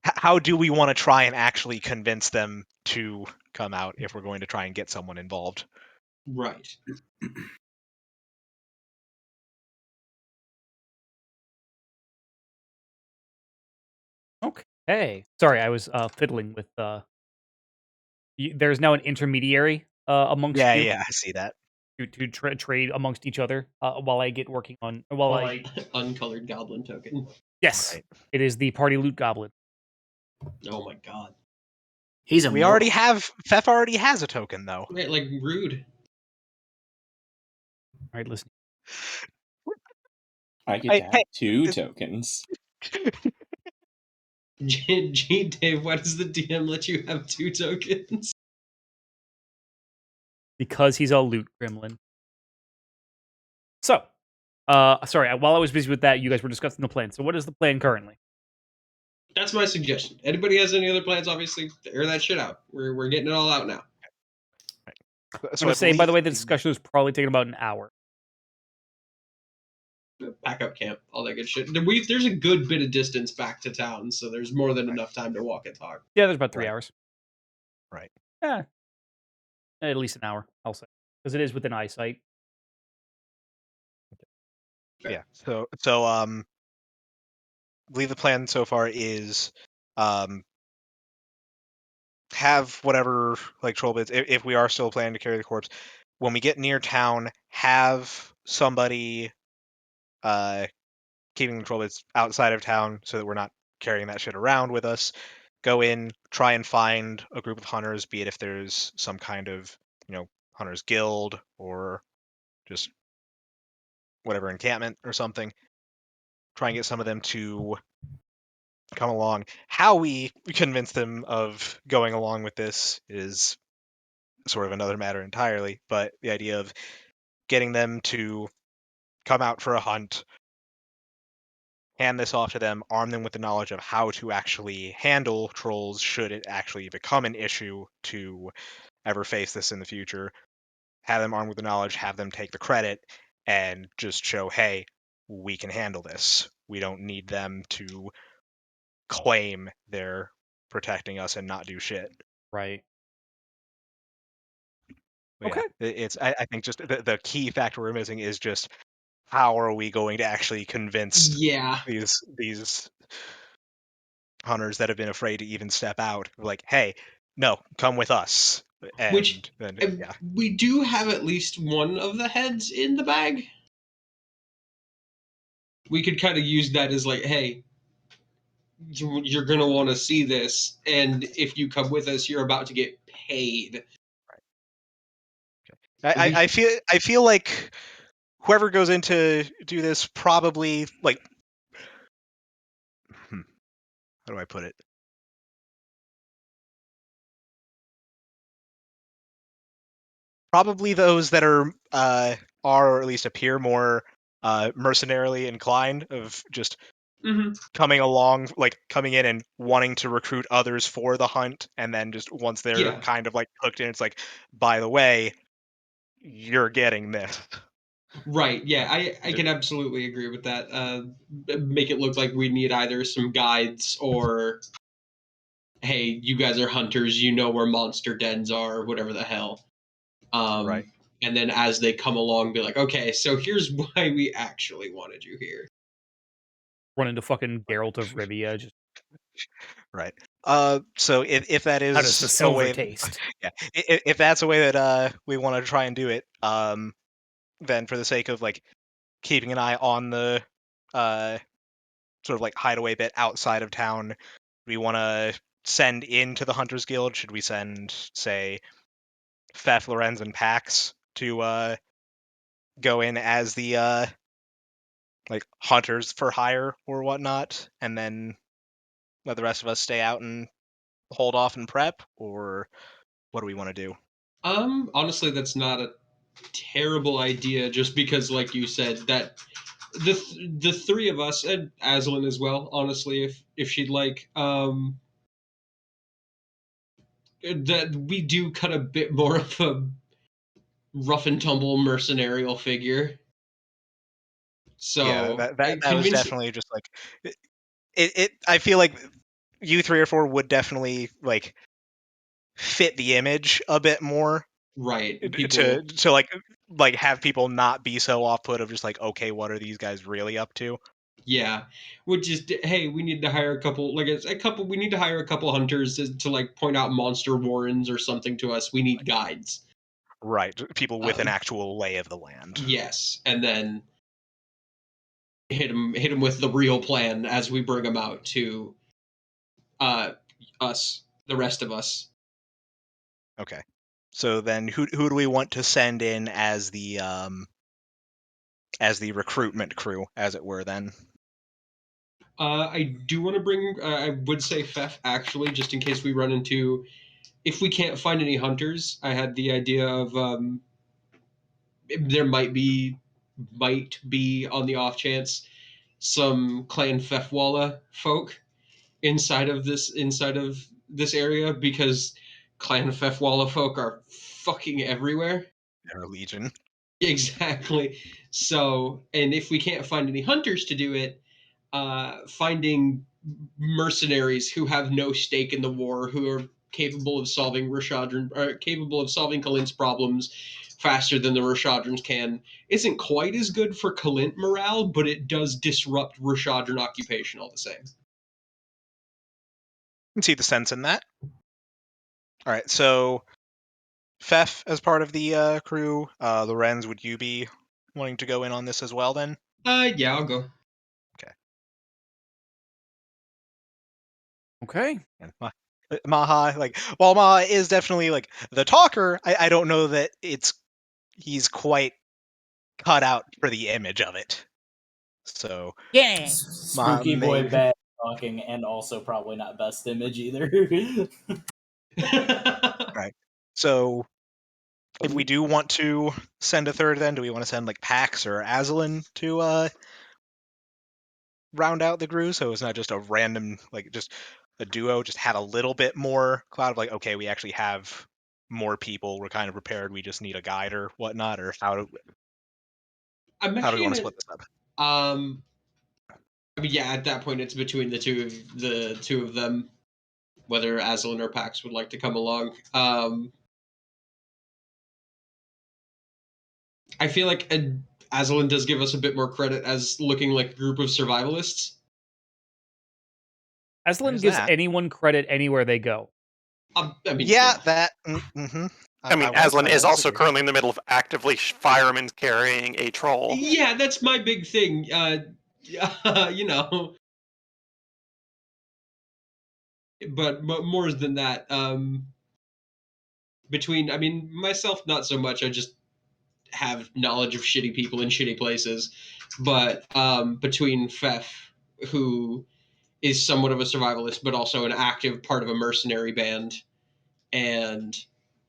how do we want to try and actually convince them to come out if we're going to try and get someone involved?
Right.
Okay. Sorry, I was fiddling with. There's now an intermediary amongst
Yeah,
you
yeah, I see that.
to trade amongst each other while I get working on. While I
Uncolored goblin token.
yes,
Right.
it is the party loot goblin.
Oh my god.
He's a
We already have Fef already has a token though.
Right, like rude.
All right, listen.
I get to have
Hey,
2 tokens.
G Dave, why does the DM let you have 2 tokens?
Because he's a loot gremlin. So, sorry. While I was busy with that, you guys were discussing the plan. So, what is the plan currently?
That's my suggestion. Anybody has any other plans? Obviously, air that shit out. We're getting it all out now.
I'm
so
going
I
to say, by the way,
believe
the discussion was probably taking about an hour.
Backup camp, all that good shit. There's a good bit of distance back to town, so there's more than enough time to walk and talk.
Yeah, there's about 3
Right.
hours.
Right.
Yeah, at least an hour, I'll say, because it is within eyesight.
Yeah. So believe the plan so far is have whatever like troll bits if we are still planning to carry the corpse. When we get near town, have somebody keeping the troll bits outside of town so that we're not carrying that shit around with us. Go in, try and find a group of hunters, be it if there's some kind of, hunters guild or just whatever encampment or something. Try and get some of them to come along. How we convince them of going along with this is sort of another matter entirely, but the idea of getting them to come out for a hunt, hand this off to them, arm them with the knowledge of how to actually handle trolls should it actually become an issue to ever face this in the future. Have them armed with the knowledge, have them take the credit, and just show, hey, we can handle this. We don't need them to claim they're protecting us and not do shit.
Right.
But
Okay.
yeah, it's I think just the key factor we're missing is just how are we going to actually convince
Yeah.
these hunters that have been afraid to even step out, like, hey, no, come with us.
Which
And then yeah,
we do have at least one of the heads in the bag. We could kind of use that as like, hey, you're going to want to see this, and if you come with us, you're about to get paid.
I feel like whoever goes in to do this probably like how do I put it? Probably those that are or at least appear more mercenarily inclined of just coming along, like coming in and wanting to recruit others for the hunt, and then just once they're
Yeah.
kind of like hooked in, it's like, by the way, you're getting this.
Right, yeah, I can absolutely agree with that. Make it look like we need either some guides or, hey, you guys are hunters, you know where monster dens are, whatever the hell.
Right.
And then as they come along, be like, okay, so here's why we actually wanted you here.
Run into fucking Geralt of Rivia. Just
Right. So if that
how does the
is a
silver
way,
taste?
yeah, if that's a way that we want to try and do it, then for the sake of like keeping an eye on the sort of like hideaway bit outside of town, we want to send into the Hunters Guild. Should we send, say, Fef, Lorenz, and Pax to go in as the like hunters for hire or whatnot, and then let the rest of us stay out and hold off and prep, or what do we want to do?
Honestly, that's not terrible idea, just because, like you said, that the three of us, and Aslan as well, honestly, if she'd like, that we do cut a bit more of a rough and tumble mercenarial figure.
Yeah,
So
that was definitely just like it. I feel like you 3 or 4 would definitely like fit the image a bit more
right
to
people.
like have people not be so off put of just like, okay, what are these guys really up to?
Yeah, which is, hey, we need to hire a couple, like it's a couple. We need to hire a couple hunters to like point out monster warrens or something to us. We need guides.
Right, people with an
Um,
actual lay of the land.
Yes, and then hit him with the real plan as we bring him out to uh us, the rest of us.
Okay, so then who do we want to send in as the recruitment crew, as it were? Then
I do want to bring. I would say Fef, actually, just in case we run into. If we can't find any hunters, I had the idea of there might be on the off chance some Clan Fefwalla folk inside of this area, because Clan Fefwalla folk are fucking everywhere.
their legion.
Exactly. So, and if we can't find any hunters to do it, finding mercenaries who have no stake in the war, who are capable of solving capable of solving Kalint's problems faster than the Rashadrans can, isn't quite as good for Kalint morale, but it does disrupt Rashadran occupation all the same.
You can see the sense in that. All right, so Fef as part of the crew. Lorenz, would you be wanting to go in on this as well then?
Yeah, I'll go.
Okay.
And Maha, like, while Maha is definitely like the talker, I don't know that he's quite cut out for the image of it. So
Yeah.
Maha
Spooky boy
may.
bad talking, and also probably not best image either.
Right. So if we do want to send a third, then do we want to send like Pax or Aslan to round out the crew, so it's not just a random, like, just a duo, just have a little bit more cloud of like, okay, we actually have more people, we're kind of prepared, we just need a guide or whatnot, or how do
I'm
we
actually
want to
gonna.
split this up?
I mean, yeah. At that point, it's between the two of them, whether Aslan or Pax would like to come along. I feel like Aslan does give us a bit more credit as looking like a group of survivalists.
Aslan
There's
gives
that.
anyone credit anywhere they go.
I mean,
Yeah, that. Mm-hmm.
I mean,
won't
Aslan is also
disagree.
currently in the middle of actively firemen carrying a troll.
Yeah, that's my big thing. You know, but more than that, between, I mean, myself, not so much. I just have knowledge of shitty people in shitty places. But between Fef, who is somewhat of a survivalist, but also an active part of a mercenary band, and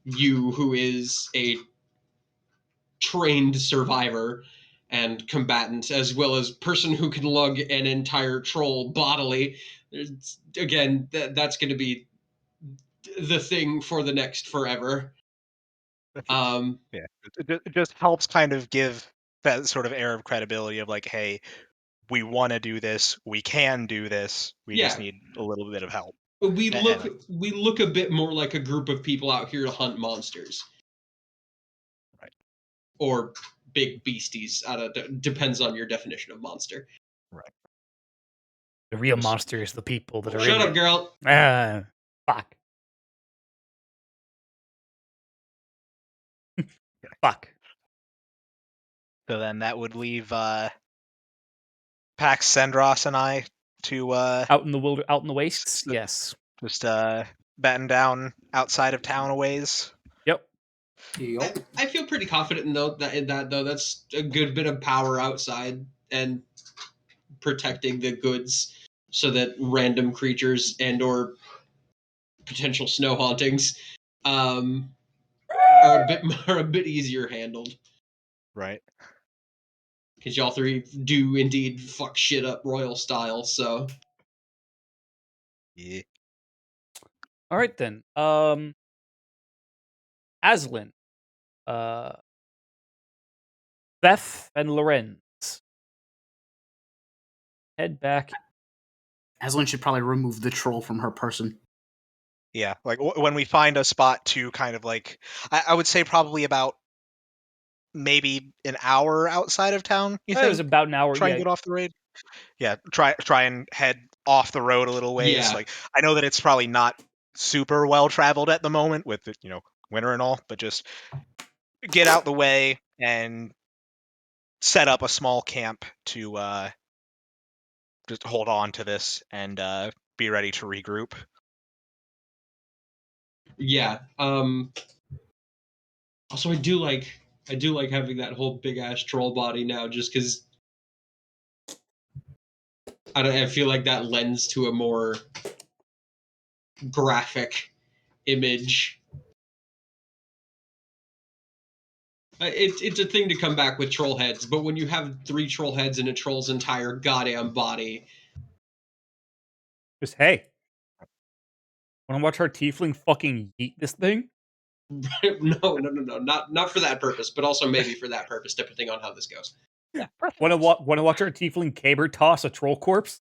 you, who is a trained survivor and combatant, as well as person who can lug an entire troll bodily. Again, that's going to be the thing for the next forever.
Yeah, it just helps kind of give that sort of air of credibility of like, hey, we want to do this, we can do this, we just
Yeah,
need a little bit of help.
we
And
look a bit more like a group of people out here to hunt monsters.
Right.
Or big beasties. Depends on your definition of monster.
Right.
The real monster is the people that are
Shut
in
up,
it.
girl.
Fuck. Fuck.
So then that would leave Pax, Sendros, and I to
Out in the wastes. Yes.
just batten down outside of town a ways.
Yep.
I feel pretty confident in that though. That's a good bit of power outside and protecting the goods, so that random creatures and or potential snow hauntings are a bit easier handled.
Right.
Because y'all three do indeed fuck shit up royal style, so.
Yeah.
All right then. Aslan, Beth, and Lorenz head back.
Aslan should probably remove the troll from her person.
Yeah, like when we find a spot to kind of like, I would say probably about maybe an hour outside of town. You
It was
think?
about an hour.
Try and
Yeah,
get off the road. Yeah, try and head off the road a little ways.
Yeah.
Like I know that it's probably not super well traveled at the moment with the, winter and all, but just get out the way and set up a small camp to just hold on to this and be ready to regroup.
Yeah. Also, I do like having that whole big ass troll body now, just because I feel like that lends to a more graphic image. It's a thing to come back with troll heads, but when you have 3 troll heads in a troll's entire goddamn body,
just hey. Want to watch our tiefling fucking yeet this thing?
no, not for that purpose, but also maybe for that purpose, depending on how this goes.
Want to watch our tiefling caber toss a troll corpse?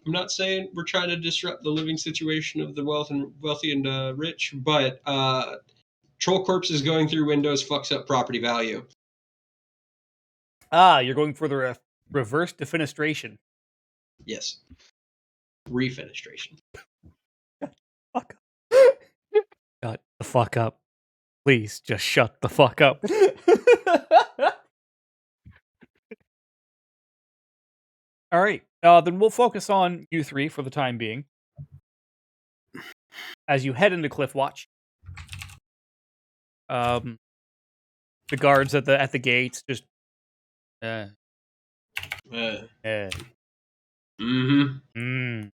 I'm not saying we're trying to disrupt the living situation of the wealthy and rich, but troll corpses going through windows fucks up property value.
Ah, you're going for the reverse defenestration.
Yes, refenestration.
Fuck up. Shut the fuck up. Please, just shut the fuck up. All right, then we'll focus on you three for the time being. As you head into Cliffwatch, the guards at the gates just
Mm-hmm.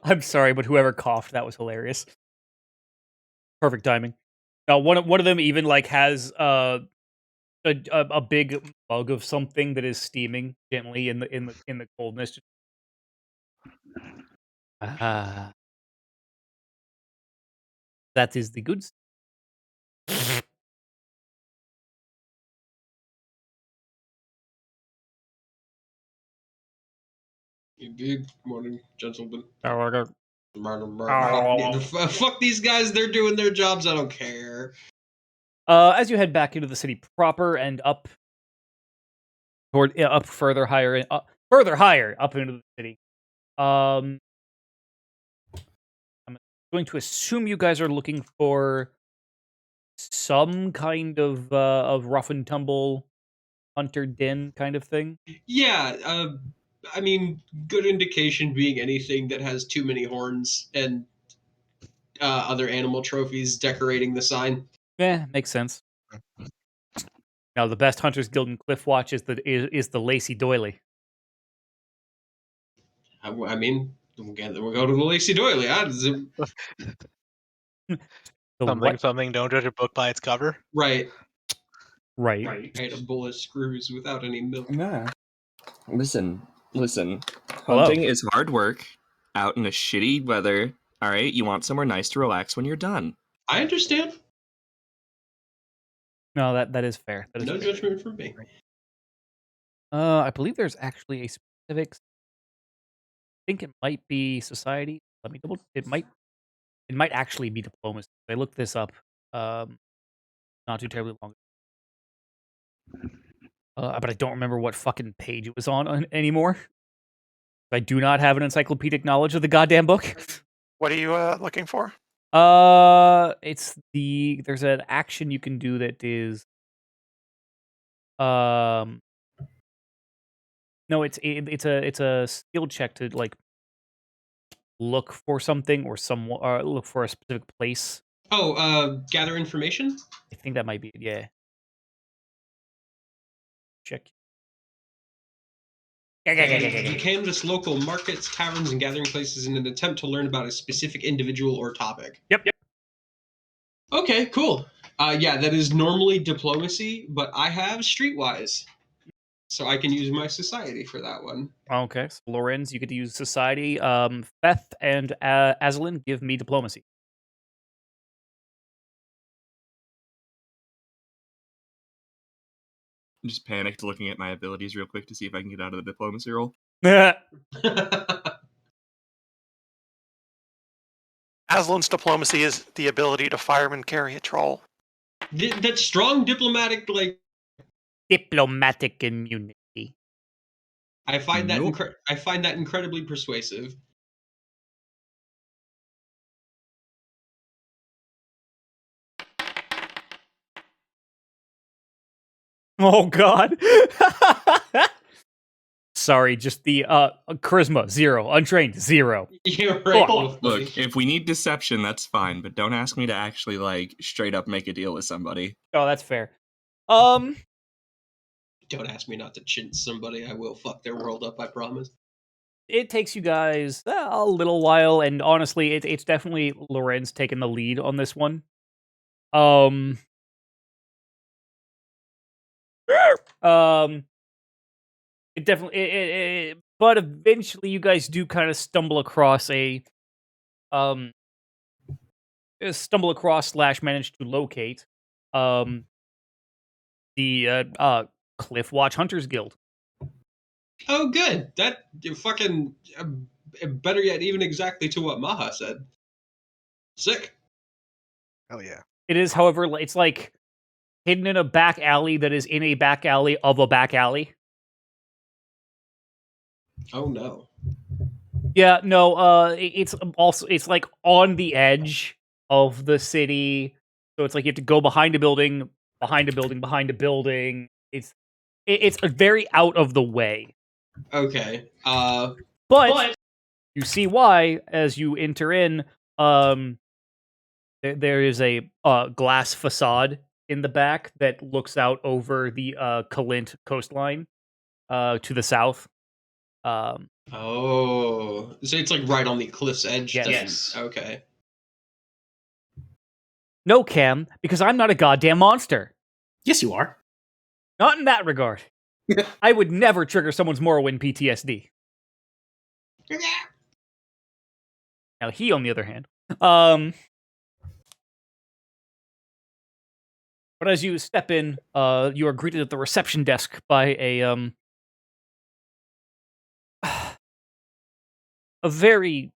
I'm sorry, but whoever coughed, that was hilarious. Perfect timing. Now, one of them even like has a big mug of something that is steaming gently in the coldness. Ah, that is the good.
Good morning, gentlemen.
Oh,
Fuck these guys, they're doing their jobs, I don't care.
As you head back into the city proper and up toward up further higher up into the city, I'm going to assume you guys are looking for some kind of rough and tumble hunter den kind of thing.
Yeah, I mean, good indication being anything that has too many horns and other animal trophies decorating the sign.
Yeah, makes sense. Now, the best Hunters Guild in Cliffwatch is the Lacey Doily.
I mean, we'll go to the Lacey Doily.
The what?
Something. Don't judge a book by its cover.
Right.
Right.
I had a bowl of screws without any milk.
Nah. Listen.
Hello.
Hunting is hard work, out in a shitty weather. All right, you want somewhere nice to relax when you're done.
I understand.
No, that is fair. That is
No
fair.
judgment from me.
I believe there's actually a specific. I think it might be society. Let me double. It might actually be diplomacy. I looked this up. Not too terribly long. But I don't remember what fucking page it was on anymore. I do not have an encyclopedic knowledge of the goddamn book.
What are you looking for?
There's an action you can do that is no, it's a skill check to like look for something or someone or look for a specific place.
Oh, gather information?
I think that might be it, yeah. Check.
You canvass local markets, taverns, and gathering places in an attempt to learn about a specific individual or topic.
Yep.
Okay, cool. Yeah, that is normally diplomacy, but I have streetwise, so I can use my society for that one.
Okay, so Lorenz, you get to use society. Feth and Azalin, give me diplomacy.
I'm just panicked looking at my abilities real quick to see if I can get out of the diplomacy roll.
Aslan's diplomacy is the ability to fire and carry a troll.
That strong diplomatic,
Diplomatic immunity.
I find that
Nope.
I find that incredibly persuasive.
Oh God. Sorry, just the charisma 0, untrained 0.
You're right. Wolf buddy.
Look, if we need deception, that's fine, but don't ask me to actually like straight up make a deal with somebody.
Oh, that's fair.
Don't ask me not to chintz somebody. I will fuck their world up. I promise.
It takes you guys a little while, and honestly, it's definitely Lorenz taking the lead on this one. It definitely, but eventually, you guys do kind of stumble across slash manage to locate, the Cliff Watch Hunters Guild.
Oh, good. That fucking better yet, even exactly to what Maha said. Sick.
Hell yeah.
It is, however, it's like hidden in a back alley that is in a back alley of a back alley.
Oh no.
Yeah, no, it's like on the edge of the city. So it's like you have to go behind a building, behind a building, behind a building. It's a very out of the way.
Okay.
But you see why as you enter in. There is a glass facade in the back that looks out over the Kalint coastline to the south.
Oh, so it's like right on the cliff's edge.
Yes.
Yes.
Okay.
No, Cam, because I'm not a goddamn monster.
Yes, you are.
Not in that regard. I would never trigger someone's Morrowind PTSD. Now he, on the other hand, but as you step in, you are greeted at the reception desk by a very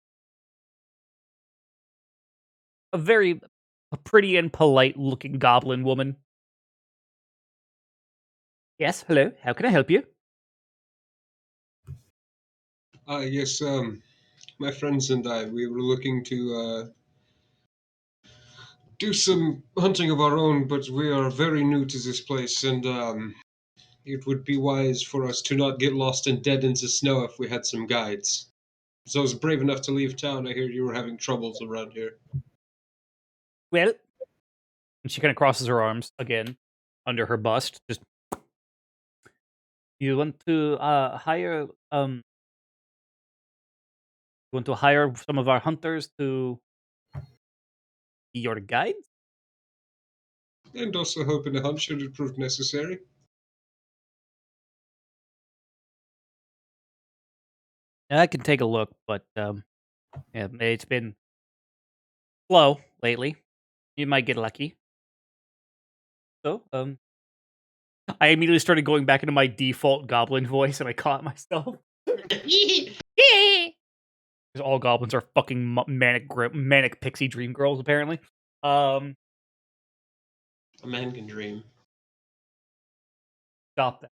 pretty and polite looking goblin woman. Yes, hello. How can I help you?
Yes, my friends and I, we were looking to do some hunting of our own, but we are very new to this place, and it would be wise for us to not get lost and dead in the snow if we had some guides. So I was brave enough to leave town. I hear you were having troubles around here.
Well, and she kind of crosses her arms again under her bust. Just, you want to hire some of our hunters to be your guides?
And also hoping to hunt should it prove necessary.
I can take a look, but yeah, it's been slow lately. You might get lucky. So, I immediately started going back into my default goblin voice, and I caught myself. Because all goblins are fucking manic pixie dream girls, apparently.
A man can dream.
Stop that.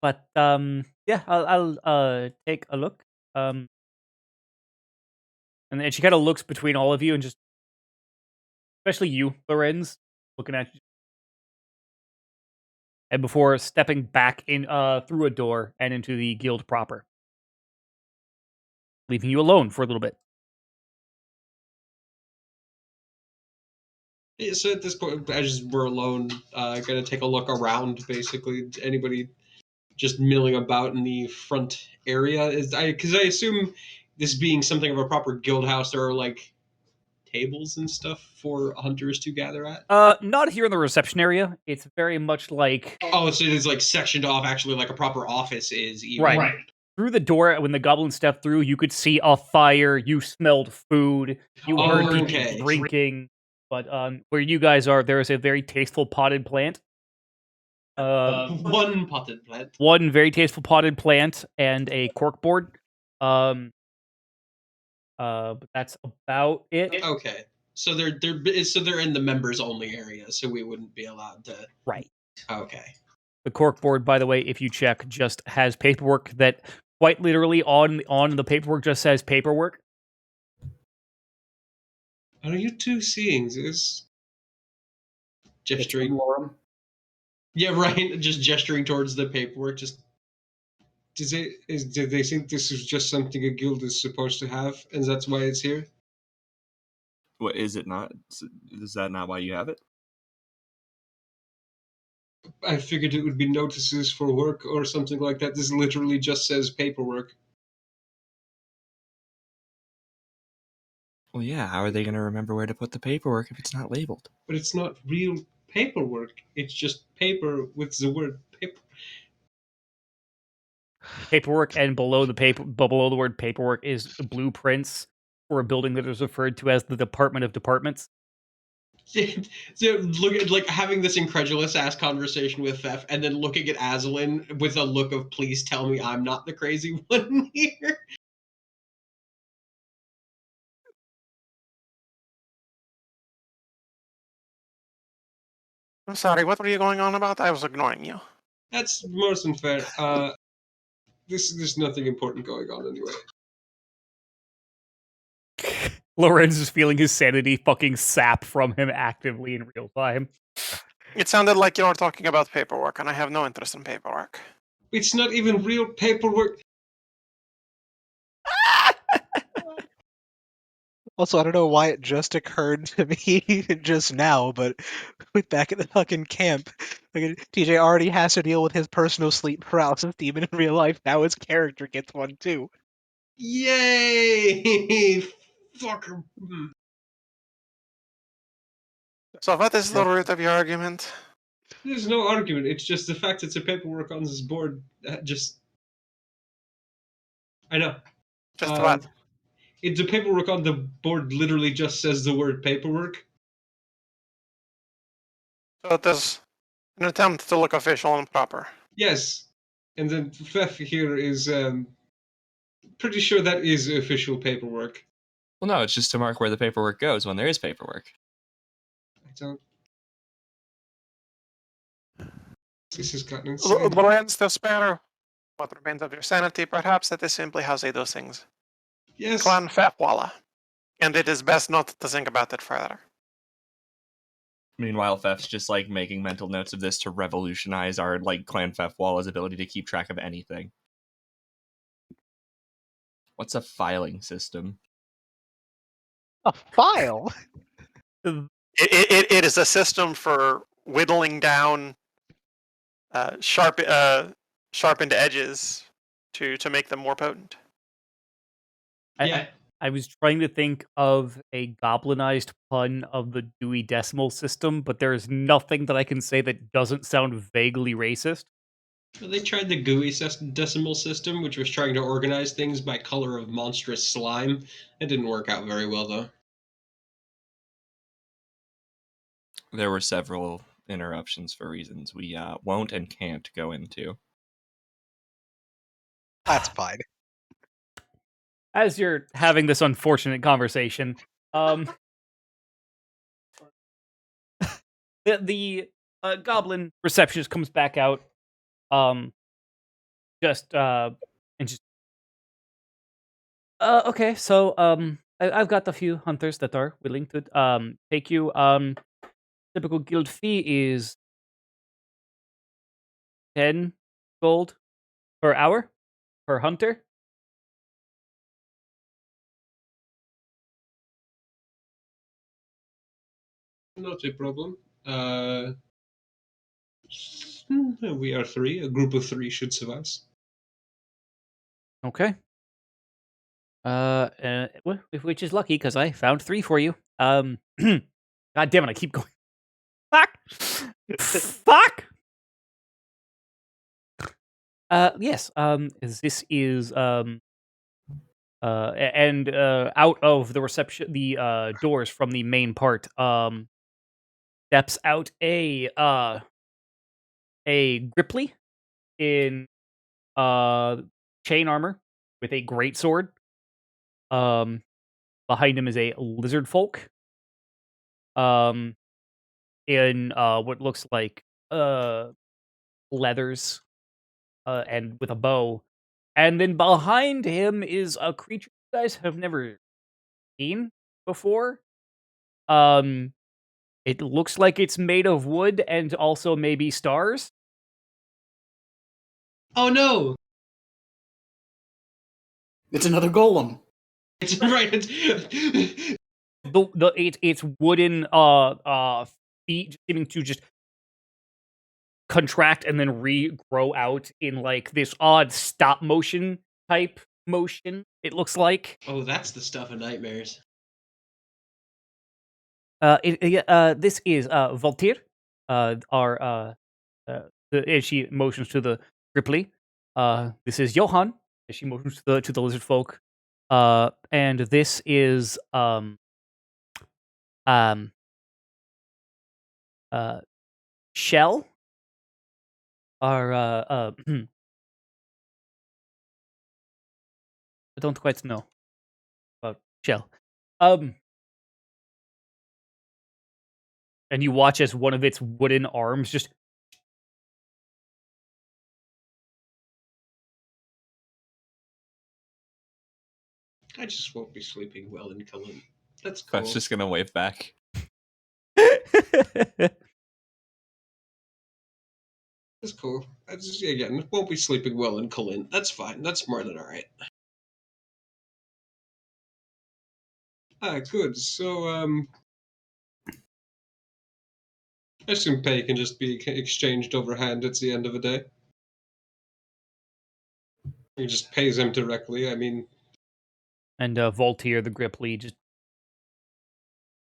But yeah, I'll take a look. And then she kind of looks between all of you and just, especially you, Lorenz, looking at you. And before stepping back in through a door and into the guild proper, leaving you alone for a little bit.
Yeah, so at this point, as we're alone, gonna take a look around. Basically, anybody just milling about in the front area because I assume this being something of a proper guild house, there are like tables and stuff for hunters to gather at.
Not here in the reception area. It's very much like
Oh, so it is like sectioned off, actually, like a proper office is. Even.
right. Through the door, when the goblin stepped through, you could see a fire. You smelled food. You heard people
Okay.
drinking. But where you guys are, there is a very tasteful potted plant.
One potted plant.
One very tasteful potted plant and a corkboard. But that's about it.
Okay. So they're in the members only area, so we wouldn't be allowed to.
Right.
Okay.
The corkboard, by the way, if you check, just has paperwork that quite literally on the paperwork just says paperwork.
Are you two seeing this? Gesturing.
Lorem.
Yeah, right. Just gesturing towards the paperwork. Just. Do they think this is just something a guild is supposed to have, and that's why it's here?
What is it not? Is that not why you have it?
I figured it would be notices for work or something like that. This literally just says paperwork.
Well, yeah. How are they going to remember where to put the paperwork if it's not labeled?
But it's not real paperwork. It's just paper with the word paper.
Paperwork, and below the word paperwork is blueprints for a building that is referred to as the Department of Departments.
So look at like having this incredulous ass conversation with Thef, and then looking at Azalin with a look of "Please tell me I'm not the crazy one here."
I'm sorry, what were you going on about? I was ignoring you.
That's more than fair. There's nothing important going on anyway.
Lorenz is feeling his sanity fucking sap from him actively in real time.
It sounded like you were talking about paperwork, and I have no interest in paperwork.
It's not even real paperwork.
Also, I don't know why it just occurred to me just now, but with back at the fucking camp, like, TJ already has to deal with his personal sleep paralysis demon in real life. Now his character gets one too.
Yay! Fucker.
So what is the root of your argument?
There's no argument. It's just the fact it's a paperwork on this board. I know.
Just what?
It's the paperwork on the board literally just says the word paperwork.
So it is an attempt to look official and proper.
Yes. And then Fef here is pretty sure that is official paperwork.
Well, no, it's just to mark where the paperwork goes when there is paperwork.
I don't. This has gotten insane.
Lorenz, to spare what remains of your sanity, perhaps that is simply how they do things.
Yes.
Clan Fatwalla. And it is best not to think about it further.
Meanwhile, Fef's just like making mental notes of this to revolutionize our like Clan Fefwalla's ability to keep track of anything. What's a filing system?
A file?
It is a system for whittling down sharpened edges to make them more potent.
Yeah.
I was trying to think of a goblinized pun of the Dewey Decimal System, but there's nothing that I can say that doesn't sound vaguely racist.
Well, they tried the GUI decimal system, which was trying to organize things by color of monstrous slime. It didn't work out very well, though.
There were several interruptions for reasons we won't and can't go into.
That's fine.
As you're having this unfortunate conversation, the goblin receptionist comes back out, and just okay, so I've got a few hunters that are willing to take you. Typical guild fee is 10 gold per hour per hunter.
not a problem. We are 3. A group of 3 should suffice.
Okay. Which is lucky because I found 3 for you. God damn it! I keep going. Fuck. Fuck. Yes. This is and out of the reception, the doors from the main part, steps out a Gripply in chain armor with a great sword. Behind him is a lizard folk. In what looks like leathers, and with a bow. And then behind him is a creature you guys have never seen before. Um, it looks like it's made of wood and also maybe stars.
Oh no!
It's another golem.
It's right.
It's wooden feet seeming to just contract and then regrow out in like this odd stop motion type motion. It looks like.
Oh, that's the stuff of nightmares.
This is Voltaire. As she motions to the Ripley. This is Johan. As she motions to the lizard folk. And this is Shell. Our I don't quite know about Shell. And you watch as one of its wooden arms just
I just won't be sleeping well in Cullen. That's cool.
I was just gonna wave back.
That's cool. I just, again, won't be sleeping well in Cullen. That's fine. That's more than alright. Good. So, I assume pay can just be exchanged overhand at the end of the day. He just pays him directly. I mean,
and Voltaire the Gripply just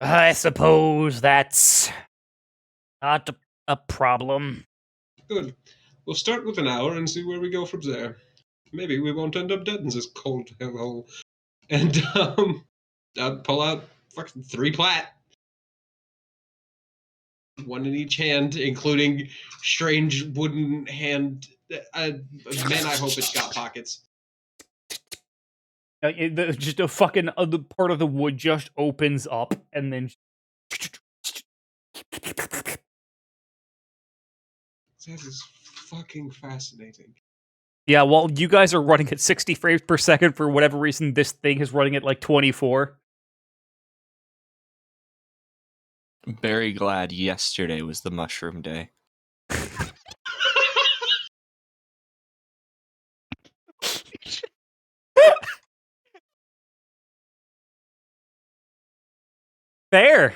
I suppose that's not a problem.
good. We'll start with an hour and see where we go from there. Maybe we won't end up dead in this cold hellhole. And, I'll pull out fucking 3 plat. 1 in each hand, including strange wooden hand. Man, I hope it's got pockets.
Just a fucking other part of the wood just opens up and then.
That is fucking fascinating.
Yeah, while you guys are running at 60 frames per second for whatever reason, this thing is running at like 24.
Very glad yesterday was the mushroom day.
Fair.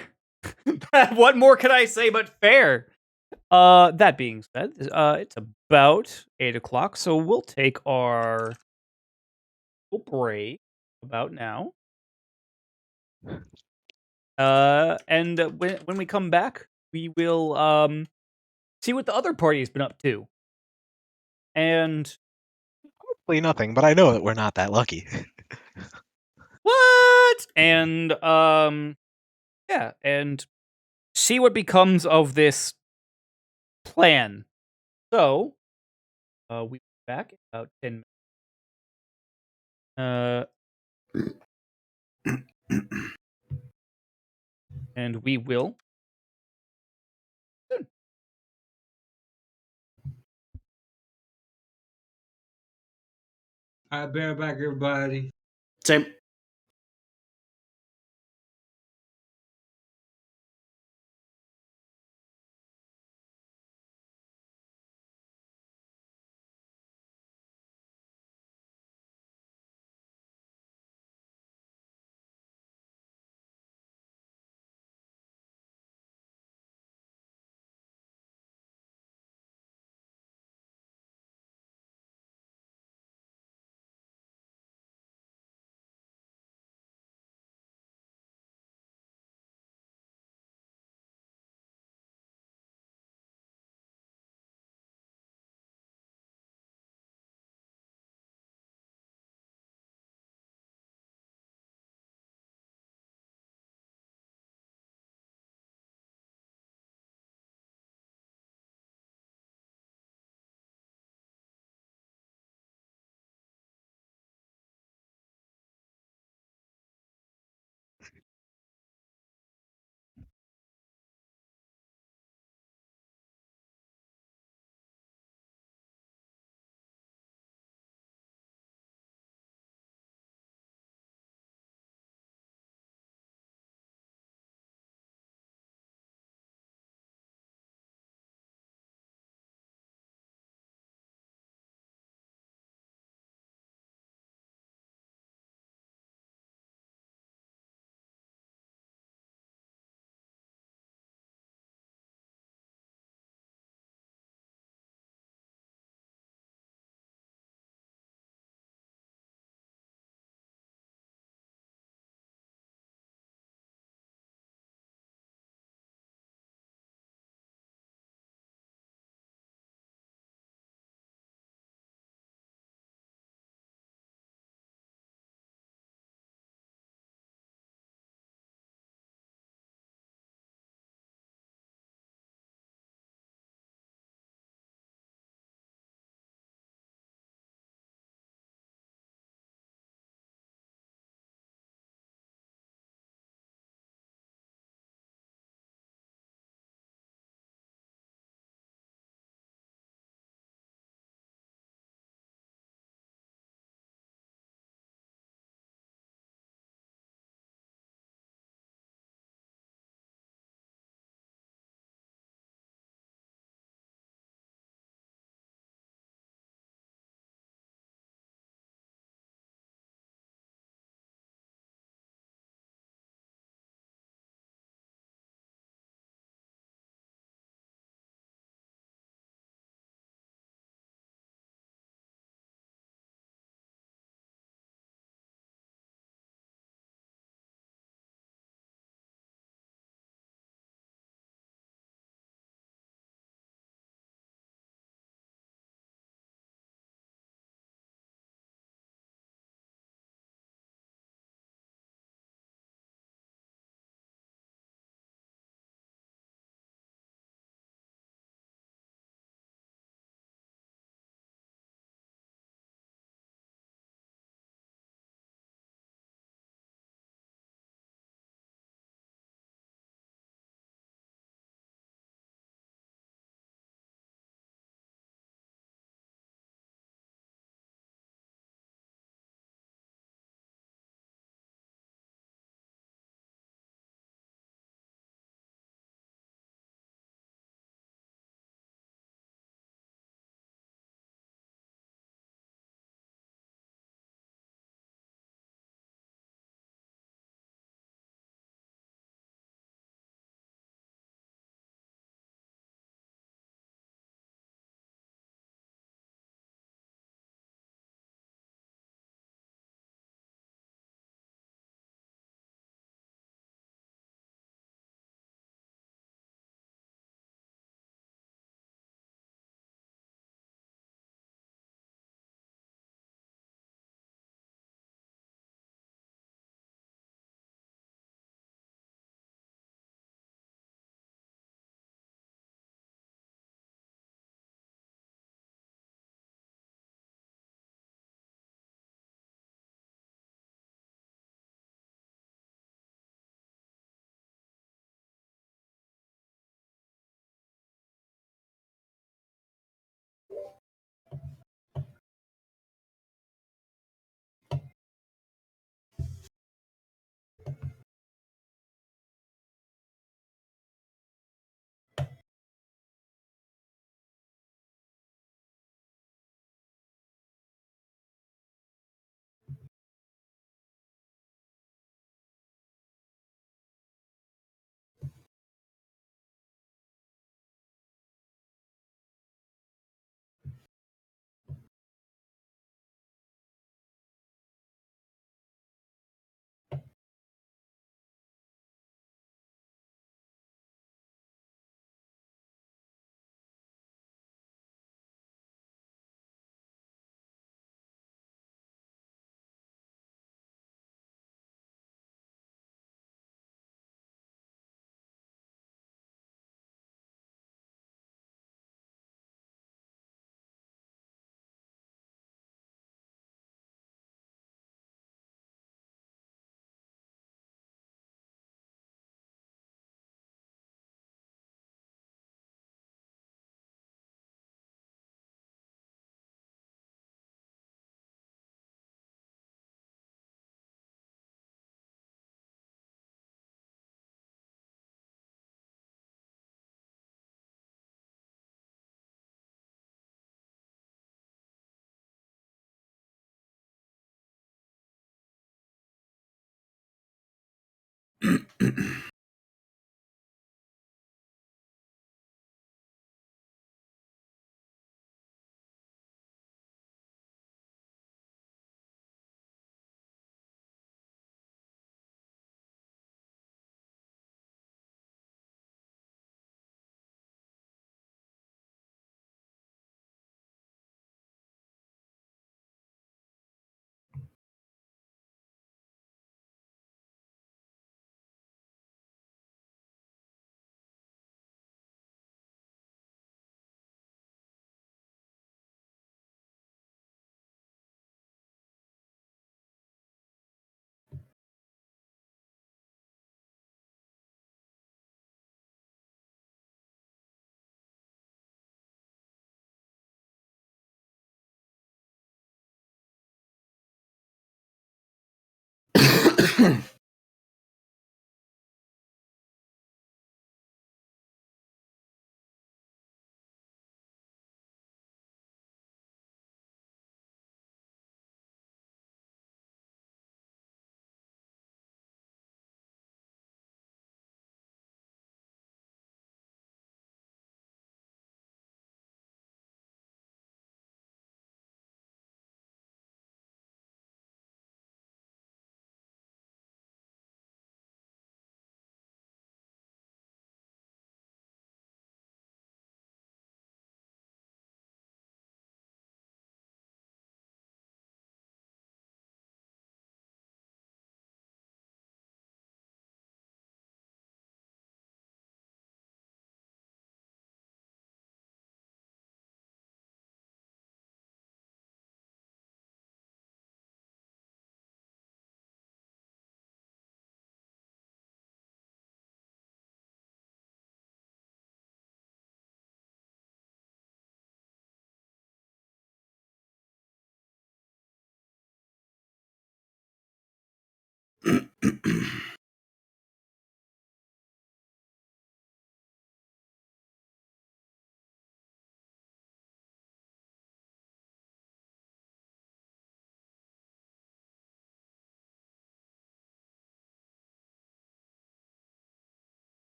What more can I say but fair? That being said, it's about 8 o'clock, so we'll take our break about now. And when we come back, we will see what the other party has been up to. And
Hopefully nothing, but I know that we're not that lucky.
what? And yeah, and see what becomes of this plan. So, we'll be back in about 10 minutes. And we will soon.
All right, bear back, everybody.
Same.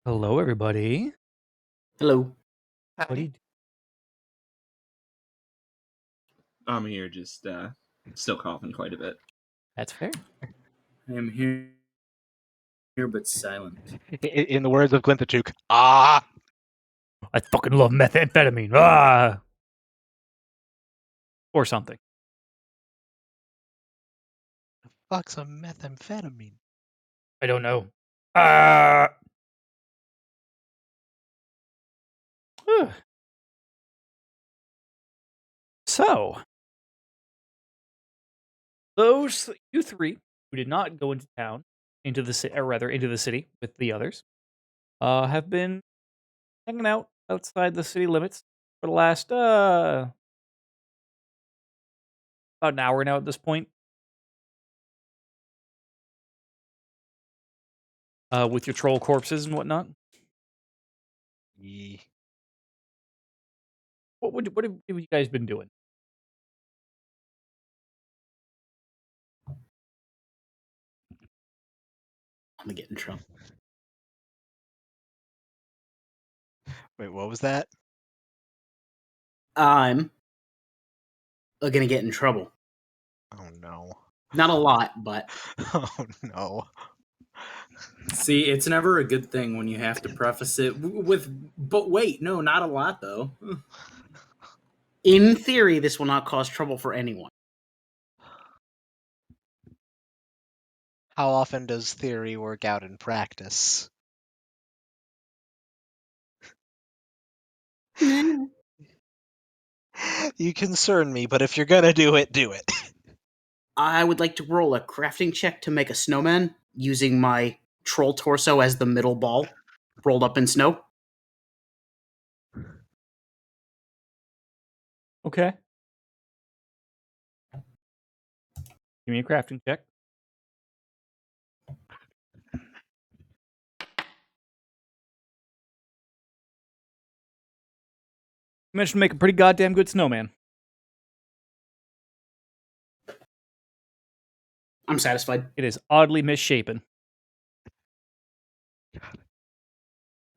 Hello, everybody.
Hello.
What do you?
I'm here, just still coughing quite a bit.
That's fair.
I am here but silent.
In the words of Glinthachuk, ah!
I fucking love methamphetamine. Ah, or something.
Fuck's a methamphetamine?
I don't know. Ah. So, those you three who did not go into town, into the city, or rather into the city with the others, have been hanging out outside the city limits for the last about an hour now at this point. With your troll corpses and whatnot.
Yee.
What have you guys been doing?
I'm gonna get in trouble.
Wait, what was that?
I'm gonna get in trouble.
Oh no.
Not a lot, but
Oh no.
See, it's never a good thing when you have to preface it with, but wait, no, not a lot though.
in theory, this will not cause trouble for anyone.
How often does theory work out in practice? You concern me, but if you're gonna do it, do it.
I would like to roll a crafting check to make a snowman using my troll torso as the middle ball, rolled up in snow.
Okay. Give me a crafting check. You managed to make a pretty goddamn good snowman.
I'm satisfied.
It is oddly misshapen.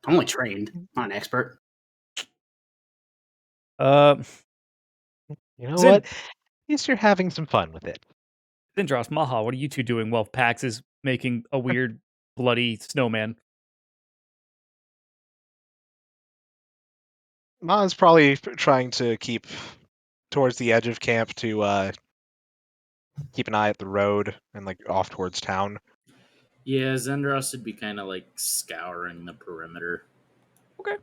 I'm only trained, not an expert.
Uh,
You know
Zin-
what? At least you're having some fun with it.
Zindros, Maha, what are you two doing while Pax is making a weird, bloody snowman?
Ma's probably trying to keep towards the edge of camp to keep an eye at the road and like off towards town.
Yeah, Zendros would be kind of like scouring the perimeter.
Okay.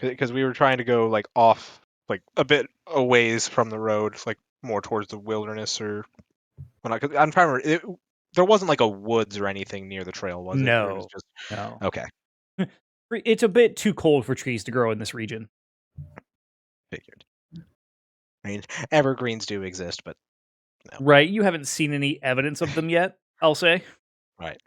Because we were trying to go like off, like a bit a ways from the road, like more towards the wilderness or. Well, not, 'cause I'm trying to. There wasn't like a woods or anything near the trail, was it? Or it was
No.
just
No.
okay.
It's a bit too cold for trees to grow in this region.
Figured. I mean, evergreens do exist, but no.
Right? You haven't seen any evidence of them yet, I'll say.
Right.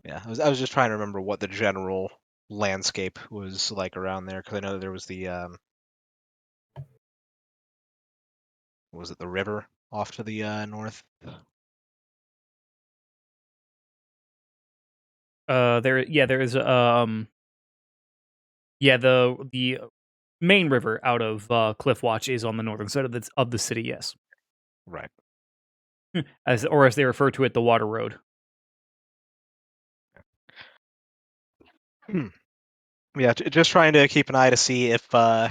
Yeah, I was just trying to remember what the general landscape was like around there because I know there was the was it the river off to the north?
There is the main river out of Cliffwatch is on the northern side of the city, yes.
Right.
As they refer to it, the water road.
Yeah, just trying to keep an eye to see if the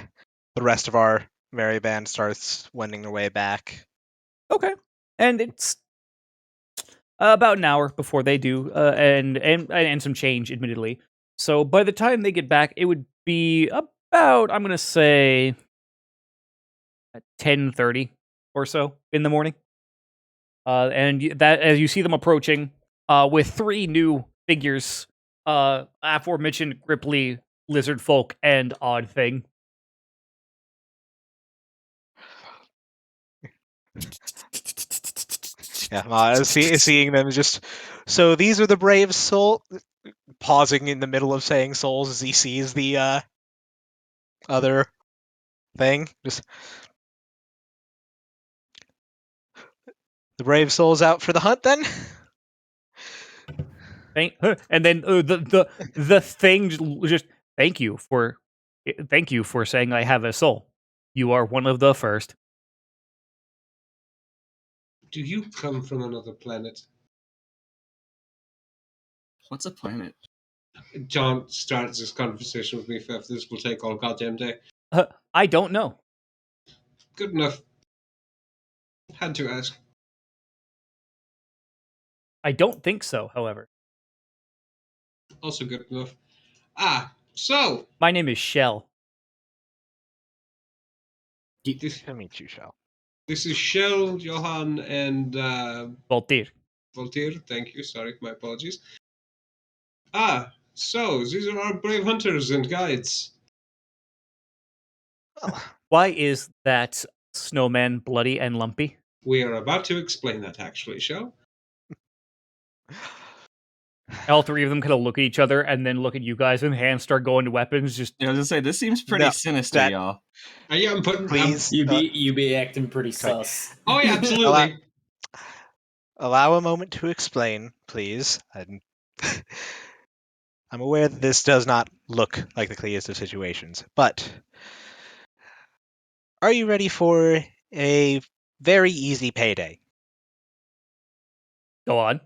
rest of our merry band starts wending their way back.
Okay. And it's about an hour before they do, and some change, admittedly. So by the time they get back, it would be about, I'm gonna say, 10:30 or so in the morning. And that as you see them approaching, with three new figures, aforementioned Gripply, Lizard Folk, and Odd Thing.
Yeah, seeing them just. So these are the brave soul. Pausing in the middle of saying souls as he sees the other thing. Just the brave souls out for the hunt, then.
And then the thing just thank you for saying I have a soul. You are one of the first.
Do you come from another planet?
What's a planet?
John starts this conversation with me, Fef. This will take all goddamn day.
I don't know.
Good enough. Had to ask.
I don't think so, however.
Also good enough. Ah, so
My name is Shell.
this
To meet you, Shell.
this is Shell, Johan, and
Voltaire.
Voltaire. Thank you. Sorry, my apologies. Ah, so these are our brave hunters and guides.
Well,
Why is that snowman bloody and lumpy?
We are about to explain that, actually, Shell.
All three of them kind of look at each other and then look at you guys, and hands start going to weapons. Just
I was gonna say this seems pretty
No,
sinister,
that-
y'all.
Yeah, I'm putting.
please
You be acting pretty sus.
Oh, yeah, absolutely.
allow a moment to explain, please. I'm aware that this does not look like the clearest of situations, but are you ready for a very easy payday?
Go on.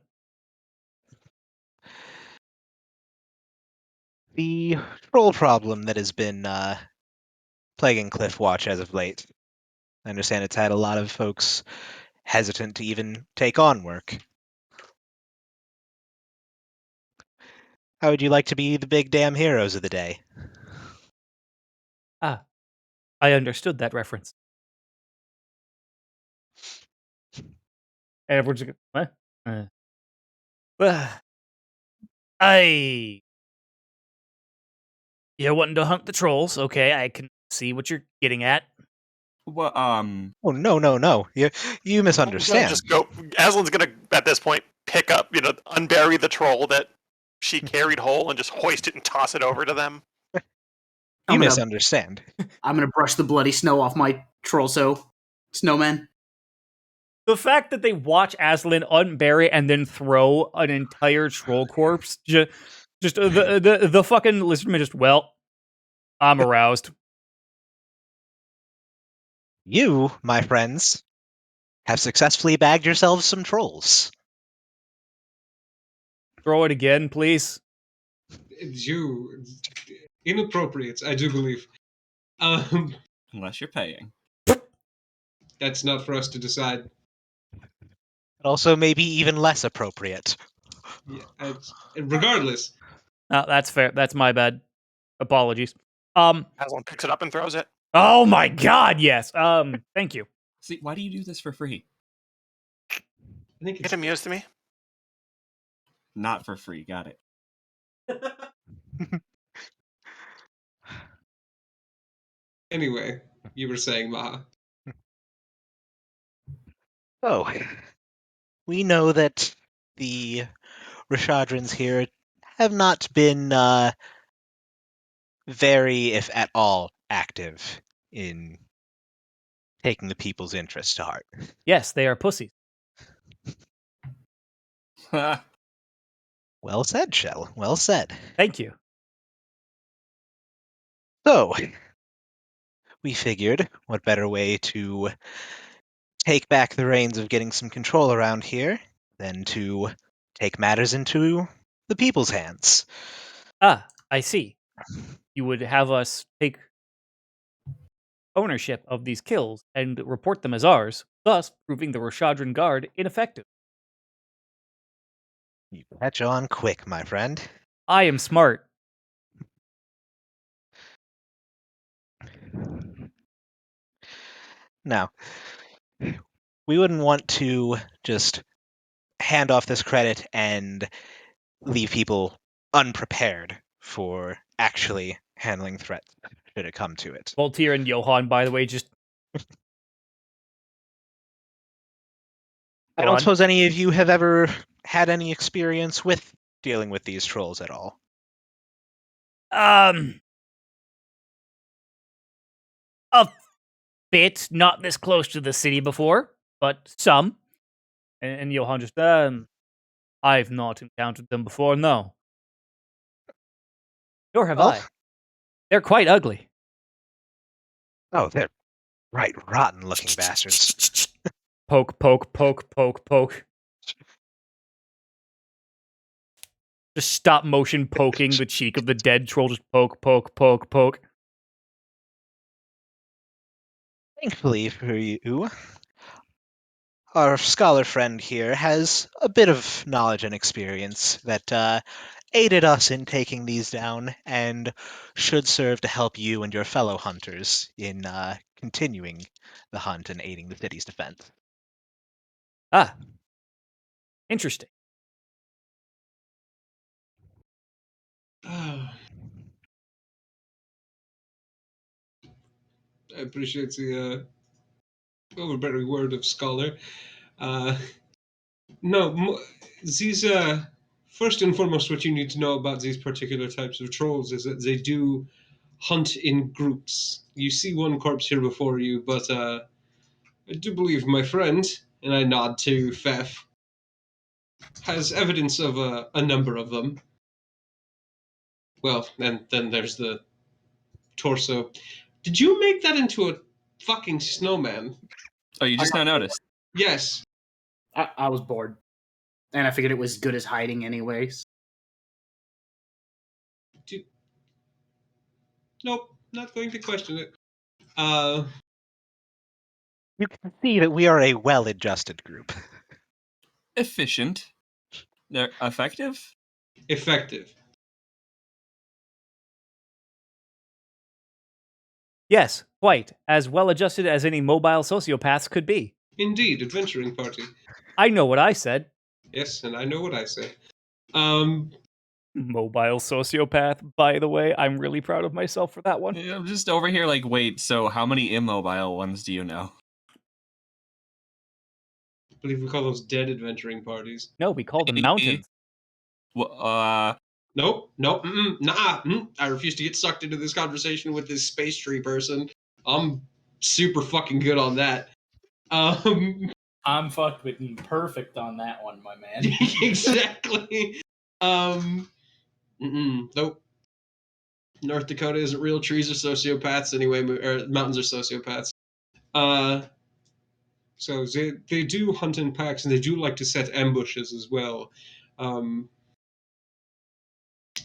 The troll problem that has been plaguing Cliffwatch as of late. I understand it's had a lot of folks hesitant to even take on work. How would you like to be the big damn heroes of the day?
Ah, I understood that reference. And everyone's like, what? Well, I... You're wanting to hunt the trolls. Okay, I can see what you're getting at.
Well,
Oh, no. You misunderstand.
Just go. Aslan's gonna at this point pick up, unbury the troll that she carried whole and just hoist it and toss it over to them.
You misunderstand.
I'm gonna brush the bloody snow off my snowman.
The fact that they watch Aslan unbury and then throw an entire troll corpse, the fucking listener just, well, I'm aroused.
You, my friends, have successfully bagged yourselves some trolls.
Throw it again, please.
Inappropriate, I do believe.
unless you're paying.
That's not for us to decide.
But also maybe even less appropriate.
Yeah, regardless.
That's fair. That's my bad. Apologies.
Aslan picks it up and throws it.
Oh my god, yes. Thank you.
See, why do you do this for free?
I think
Get amused to me.
Not for free, got it.
Anyway, you were saying, Maha.
Oh, we know that the Rashadrins here have not been very, if at all, active in taking the people's interest to heart.
Yes, they are pussies.
Well said, Shell. Well said.
Thank you.
So, we figured what better way to take back the reins of getting some control around here than to take matters into the people's hands.
Ah, I see. You would have us take ownership of these kills and report them as ours, thus proving the Rashadran Guard ineffective.
You catch on quick, my friend.
I am smart.
Now, we wouldn't want to just hand off this credit and leave people unprepared for actually handling threats should it come to it.
Voltaire and Johan, by the way, just...
I don't suppose any of you have ever had any experience with dealing with these trolls at all.
A bit. Not this close to the city before, but some. And Johan just, I've not encountered them before, no. Nor have I. They're quite ugly.
Oh, they're right rotten looking bastards.
Poke, poke, poke, poke, poke. Just stop motion poking the cheek of the dead troll. Just poke, poke, poke, poke.
Thankfully for you, our scholar friend here has a bit of knowledge and experience that aided us in taking these down and should serve to help you and your fellow hunters in continuing the hunt and aiding the city's defense.
Ah. Interesting.
I appreciate the overbearing word of scholar. No, these first and foremost, what you need to know about these particular types of trolls is that they do hunt in groups. You see one corpse here before you, but I do believe my friend, and I nod to Fef, has evidence of a number of them. Well, and then there's the torso. Did you make that into a fucking snowman?
Oh, you just now noticed?
Yes.
I was bored. And I figured it was good as hiding anyways.
Nope, not going to question it.
You can see that we are a well-adjusted group.
Efficient. They're effective?
Effective.
Yes, quite. As well-adjusted as any mobile sociopaths could be.
Indeed, adventuring party.
I know what I said.
Yes, and I know what I say.
Mobile sociopath, by the way. I'm really proud of myself for that one.
Yeah, I'm just over here like, wait, so how many immobile ones do you know?
I believe we call those dead adventuring parties.
No, we call them mountains.
Well,
Nope, I refuse to get sucked into this conversation with this space tree person. I'm super fucking good on that.
I'm fucked with you perfect on that one, my man.
Exactly. Nope. North Dakota isn't real. Trees are sociopaths anyway, or mountains are sociopaths. So they do hunt in packs, and they do like to set ambushes as well.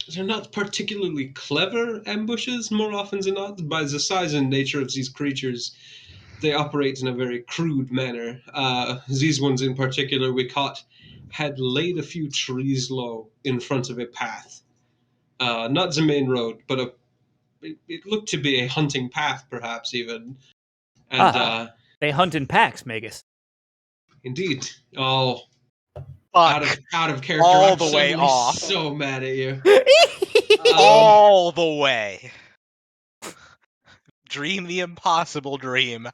They're not particularly clever ambushes, more often than not. By the size and nature of these creatures, they operate in a very crude manner. These ones in particular we caught had laid a few trees low in front of a path. Not the main road, but it looked to be a hunting path, perhaps even. And
they hunt in packs, Magus.
Indeed. Oh,
Fuck.
out of character.
All
I'm
the way
suddenly
off.
so mad at you.
All the way. Dream the impossible dream.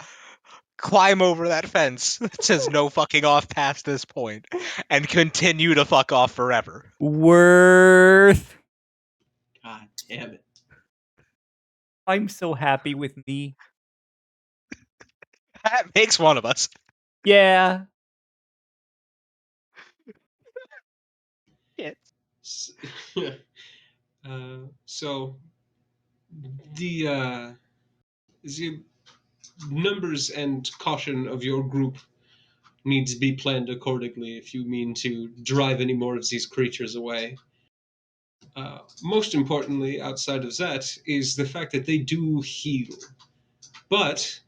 Climb over that fence that says no fucking off past this point, and continue to fuck off forever.
Worth.
God damn it.
I'm so happy with me.
That makes one of us.
Yeah.
So the numbers and caution of your group need to be planned accordingly if you mean to drive any more of these creatures away. Most importantly, outside of that, is the fact that they do heal. But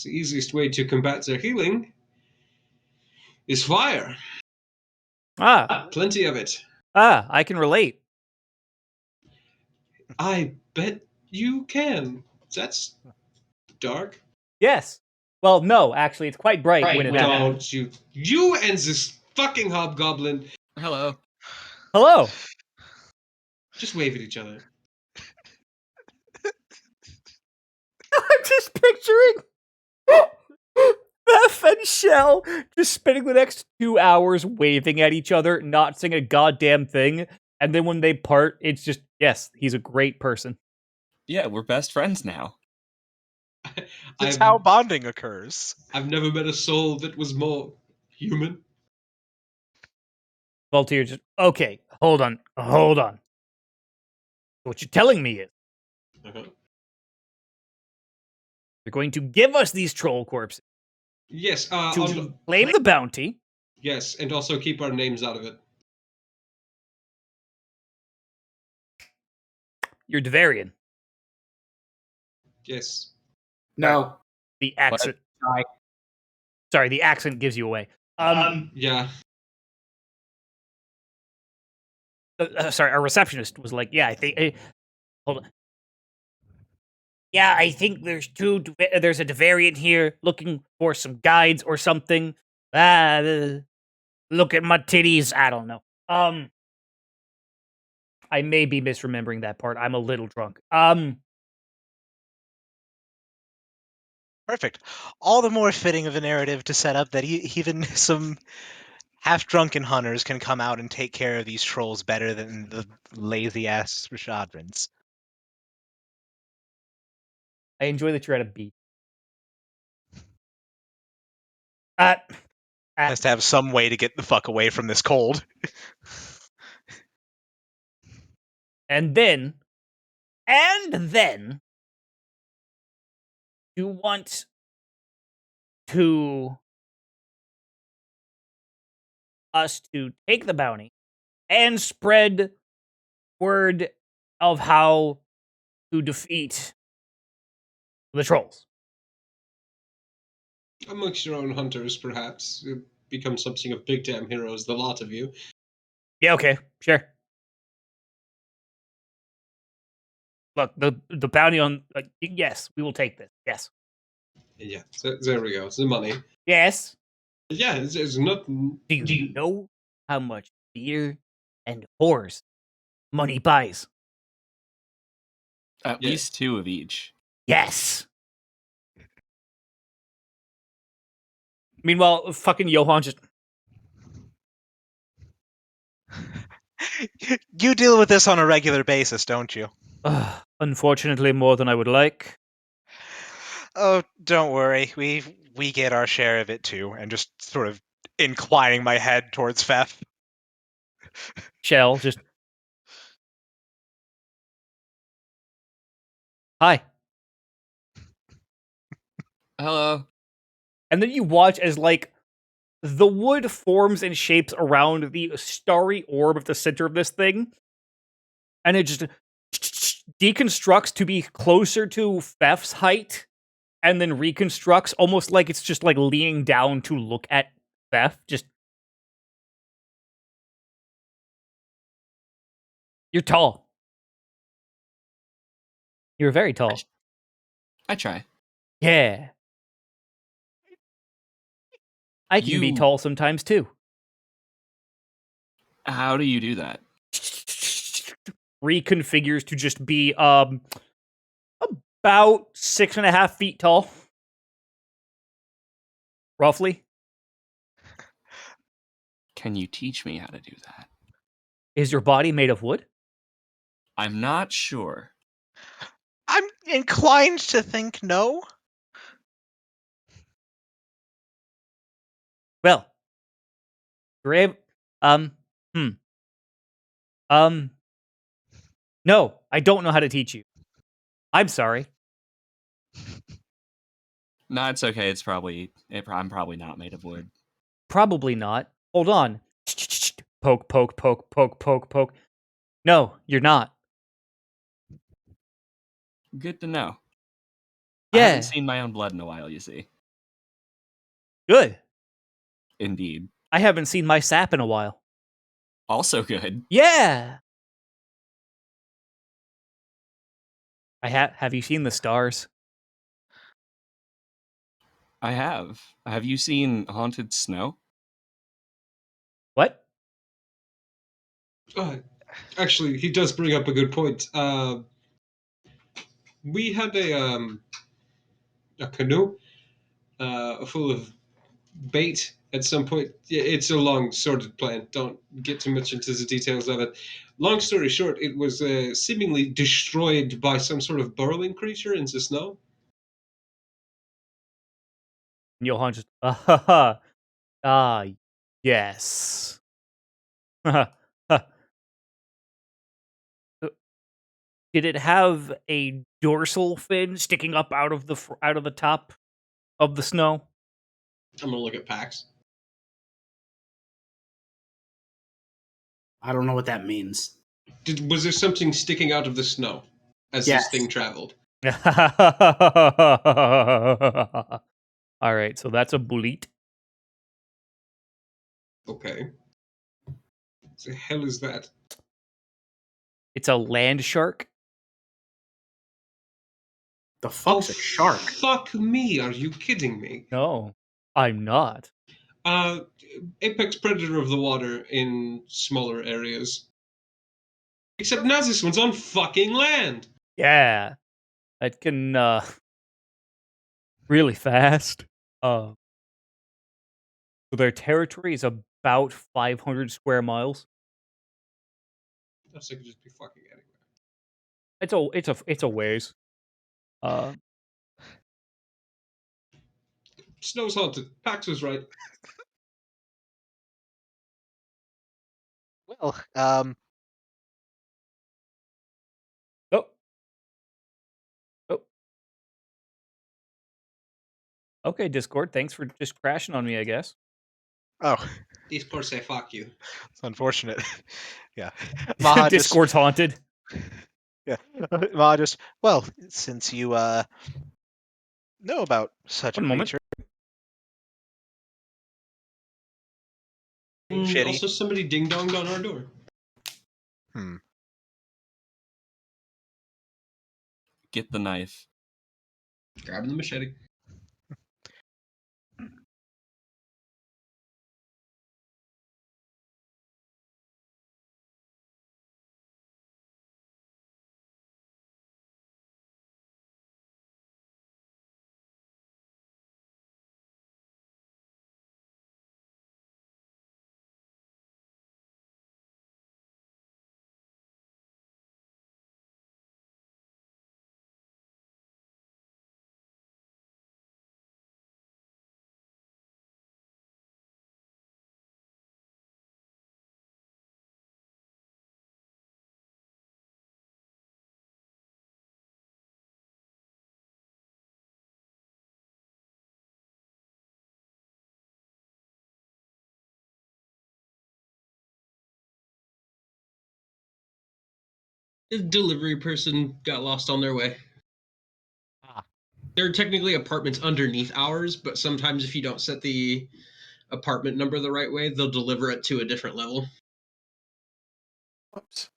the easiest way to combat their healing is fire. Plenty of it.
I can relate.
I bet you can. That's dark.
Yes. Well, no, actually, it's quite bright when it happens.
Don't you and this fucking hobgoblin
hello.
Hello.
just wave at each other.
I'm just picturing Beth and Shell just spending the next 2 hours waving at each other, not saying a goddamn thing. And then when they part, it's just, yes, he's a great person.
Yeah, we're best friends now.
That's how bonding occurs.
I've never met a soul that was more human.
Voltaire just, okay, hold on. What you're telling me is,
Uh-huh.
you're going to give us these troll corpses
Yes,
to claim the bounty.
yes, and also keep our names out of it.
You're Devarian.
Yes.
No.
The accent. Sorry, the accent gives you away.
Yeah.
Sorry, our receptionist was like, yeah, I think... hold on. Yeah, I think there's there's a Devarian here looking for some guides or something. Look at my titties. I don't know. I may be misremembering that part. I'm a little drunk.
Perfect. All the more fitting of a narrative to set up that even some half-drunken hunters can come out and take care of these trolls better than the lazy-ass Rashadrins.
I enjoy that you're at a beat.
Has to have some way to get the fuck away from this cold.
And then, you want to us to take the bounty and spread word of how to defeat the trolls.
Amongst your own hunters, perhaps. Become something of big damn heroes, the lot of you.
Yeah, okay, sure. Look, the bounty on... yes, we will take this. Yes.
Yeah, so there we go. It's the money.
Yes.
Yeah, it's not...
Do you know how much beer and whores money buys?
At
Yeah.
least 2 of each.
Yes. Meanwhile, fucking Johan just...
You deal with this on a regular basis, don't you?
Unfortunately, more than I would like.
Oh, don't worry. We get our share of it too, and just sort of inclining my head towards Fef.
Shell just... Hi.
Hello.
And then you watch as, like, the wood forms and shapes around the starry orb at the center of this thing. And it just deconstructs to be closer to Fef's height. And then reconstructs almost like it's just, like, leaning down to look at Fef. Just... You're tall. You're very tall.
I try.
Yeah. I can be
You-
tall sometimes, too.
How do you do that?
Reconfigures to just be about 6.5 feet tall, roughly.
Can you teach me how to do that?
Is your body made of wood?
I'm not sure.
I'm inclined to think no.
Well, you're able... No, I don't know how to teach you. I'm sorry.
No, it's okay. I'm probably not made of wood.
Probably not. Hold on. Poke, poke, poke, poke, poke, poke. No, you're not.
Good to know. I
Yeah,
haven't seen my own blood in a while, you see.
good.
Indeed.
I haven't seen my sap in a while.
Also good.
Yeah. Have you seen the stars?
I have. Have you seen Haunted Snow?
What?
Actually, he does bring up a good point. We had a canoe full of bait at some point. Yeah, it's a long, sordid plan. Don't get too much into the details of it. Long story short, it was seemingly destroyed by some sort of burrowing creature in the snow.
Johan just... yes. Did it have a dorsal fin sticking up out of the top of the snow?
I'm gonna look at Pax.
I don't know what that means.
Was there something sticking out of the snow as
Yes.
this thing traveled?
All right, so that's a bullet.
Okay. What the hell is that?
It's a land shark.
The fuck's a shark?
Fuck me! Are you kidding me?
No, I'm not.
Apex predator of the water in smaller areas. Except now this one's on fucking land.
Yeah, that can really fast. So their territory is about 500 square miles.
That's like just be fucking anywhere.
It's a ways.
Snow's haunted. Pax was right.
Well,
Oh. Oh. Okay, Discord. Thanks for just crashing on me, I guess.
oh,
Discord say fuck you.
It's unfortunate. Yeah. Maha just
Discord's haunted.
yeah. Maha just well, since you know about such a
One moment.
creature.
And
Shitty.
also, somebody ding donged on our door.
Get the knife.
Grabbing the machete. The delivery person got lost on their way. There are technically apartments underneath ours, but sometimes if you don't set the apartment number the right way, they'll deliver it to a different level.
Whoops.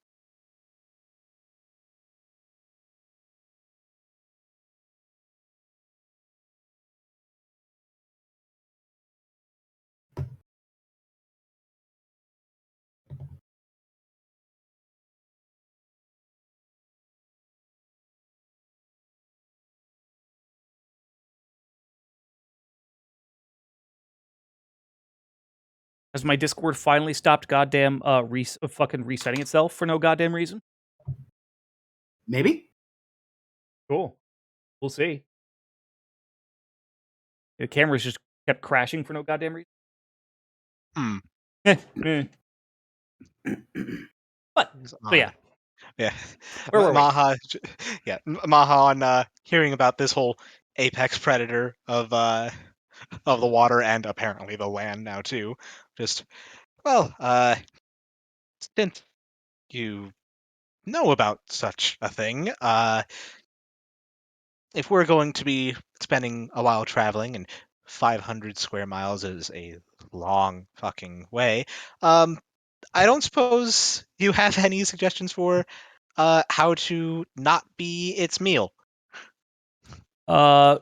Has my Discord finally stopped goddamn fucking resetting itself for no goddamn reason?
Maybe?
Cool. We'll see. The cameras just kept crashing for no goddamn reason.
Hmm.
Eh. But yeah.
Yeah.
Where were we?
Maha yeah, Maha on hearing about this whole apex predator of the water and apparently the land now too. Just well, since you know about such a thing, if we're going to be spending a while traveling and 500 square miles is a long fucking way, I don't suppose you have any suggestions for how to not be its meal.
Uh,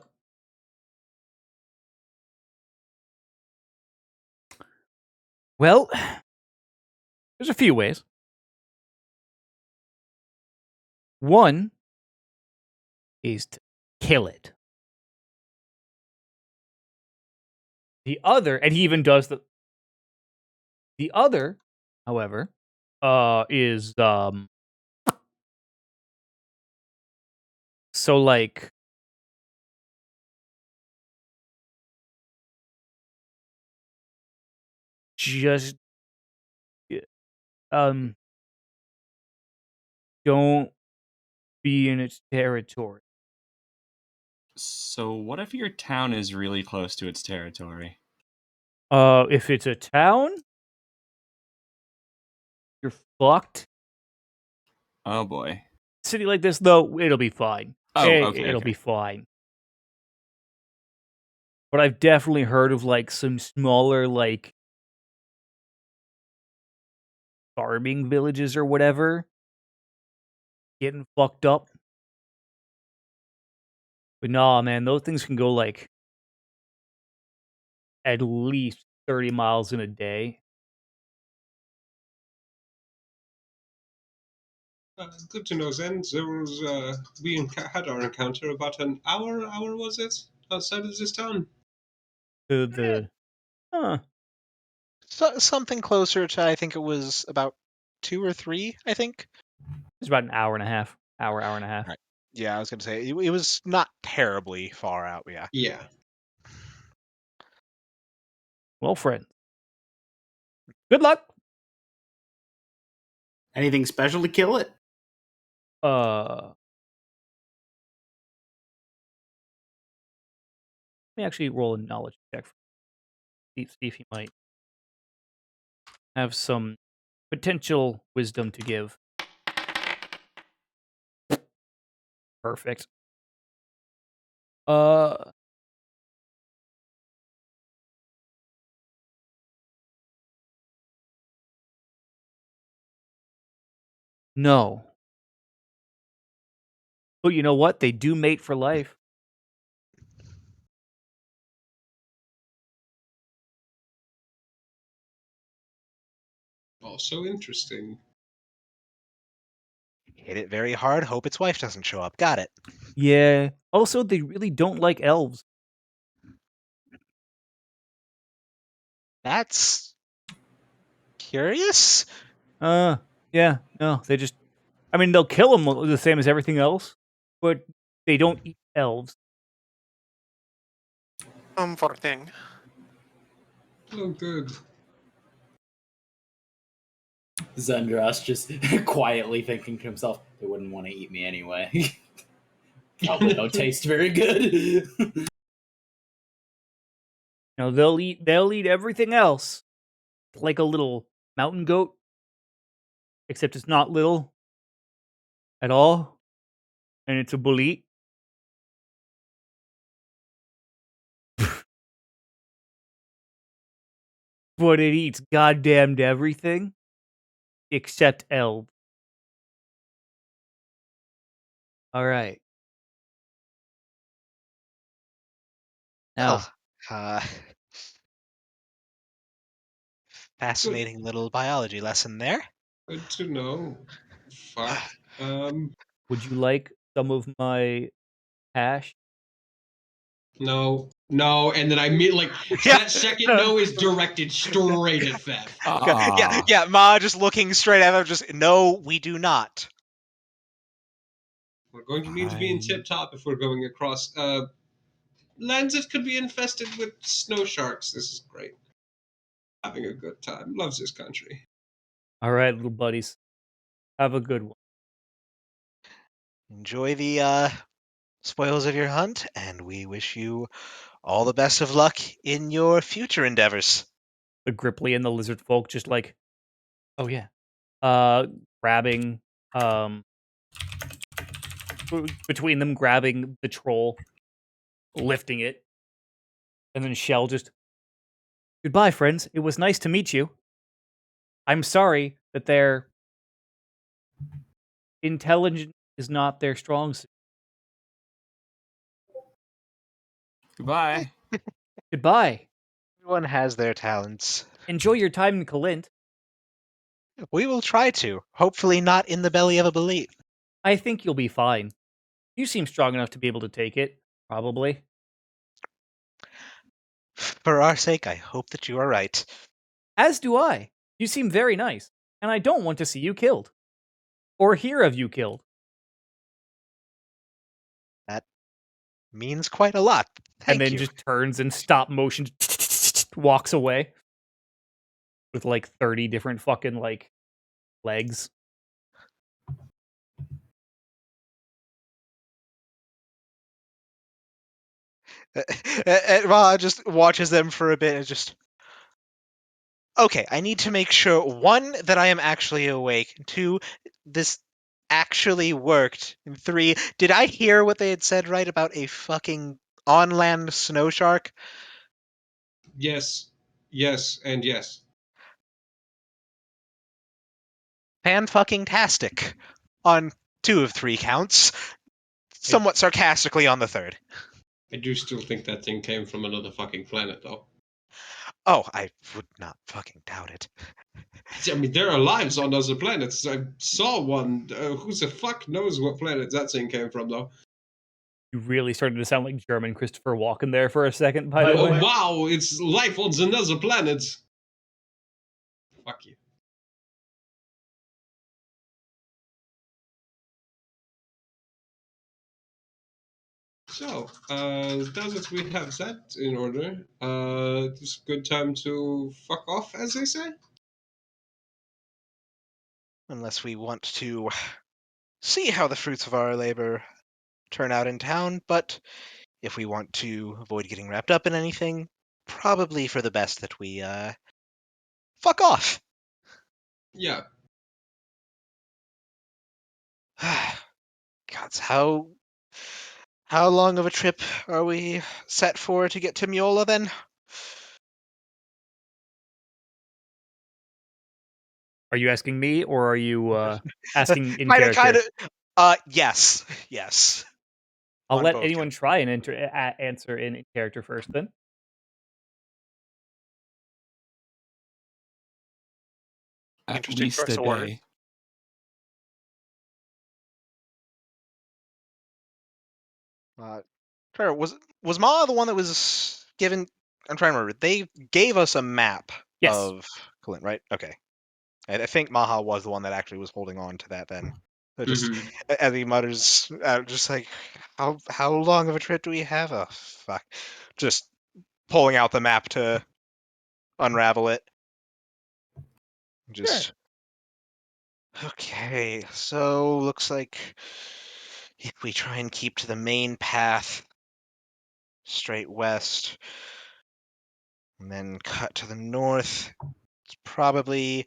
well, there's a few ways. One is to kill it. The other, and he even does the other, however, is so like just um don't be in its territory.
So what if your town is really close to its territory?
If it's a town, you're fucked.
Oh boy.
City like this, though, it'll be fine.
Oh, okay,
It'll
okay.
be fine. But I've definitely heard of like some smaller like farming villages or whatever getting fucked up. But nah, man, those things can go like at least 30 miles in a day.
Good to know then. There was, we had our encounter about an hour was it? Outside of this town.
To the
Something closer to, I think it was about 2 or 3, I think.
it's about an hour and a half. Hour and a half.
Right. Yeah, I was going to say, it was not terribly far out, yeah.
Yeah.
Well, friend. Good luck.
Anything special to kill it?
Let me actually roll a knowledge check. See if he might have some potential wisdom to give. Perfect. No. But you know what? They do mate for life.
Oh, so interesting.
Hit it very hard, hope its wife doesn't show up. Got it.
Yeah. Also, they really don't like elves.
That's curious.
Yeah. No, they just. I mean, they'll kill them the same as everything else, but they don't eat elves.
Comforting.
Oh, good.
Zendros just quietly thinking to himself, they wouldn't want to eat me anyway. Probably don't taste very good.
No, they'll eat everything else, like a little mountain goat, except it's not little at all, and it's a bully. But it eats goddamned everything except elves. All right. Now,
Well, fascinating little biology lesson there.
Good to know. Fuck.
would you like some of my hash?
No. No, and then I mean, like,
Yeah.
that second no is directed straight at Theft.
Yeah. Ma just looking straight at him. Just no, we do not.
We're going to need to be in tip top if we're going across lands that could be infested with snow sharks. This is great. Having a good time. Loves this country.
All right, little buddies. Have a good one.
Enjoy the spoils of your hunt, and we wish you all the best of luck in your future endeavors.
The Gripply and the lizard folk just like, oh yeah, grabbing, between them grabbing the troll, lifting it, and then Shell just, goodbye, friends. It was nice to meet you. I'm sorry that their intelligence is not their strong suit.
Goodbye.
Goodbye.
Everyone has their talents.
Enjoy your time in Kalint.
We will try to. Hopefully not in the belly of a bullet.
I think you'll be fine. You seem strong enough to be able to take it, probably.
For our sake, I hope that you are right.
As do I. You seem very nice, and I don't want to see you killed. Or hear of you killed.
That means quite a lot.
And
Thank
then
you.
just turns and stop motion walks away. With like 30 different fucking like legs.
Ra just watches them for a bit and just... Okay, I need to make sure, one, that I am actually awake. Two, this actually worked. And three, did I hear what they had said right about a fucking on-land snow shark?
Yes. Yes, and yes.
Fan-fucking-tastic. On 2 of 3 counts. Somewhat sarcastically on the third.
I do still think that thing came from another fucking planet, though.
Oh, I would not fucking doubt it.
I mean, there are lives on other planets. I saw one. Who the fuck knows what planet that thing came from, though?
You really started to sound like German Christopher Walken there for a second, by the
Oh,
way.
wow, it's life on another planet. Fuck you. So, now that we have that in order, it's a good time to fuck off, as they say.
Unless we want to see how the fruits of our labor turn out in town, but if we want to avoid getting wrapped up in anything, probably for the best that we fuck off.
Yeah.
Gods, how long of a trip are we set for to get to Miola then?
Are you asking me, or are you asking in
Kind
character?
of. Yes, yes.
I'll
On
let
both
anyone
counts.
try and answer in character first, then.
At
Interesting
least
choice
a
of word.
day.
Trevor, was Ma the one that was given? I'm trying to remember. They gave us a map
Yes.
of Clint, right? Okay. I think Maha was the one that actually was holding on to that then. So just
Mhm.
as he mutters, just like, how long of a trip do we have? Oh, fuck. Just pulling out the map to unravel it. Just okay. So looks like if we try and keep to the main path, straight west, and then cut to the north, it's probably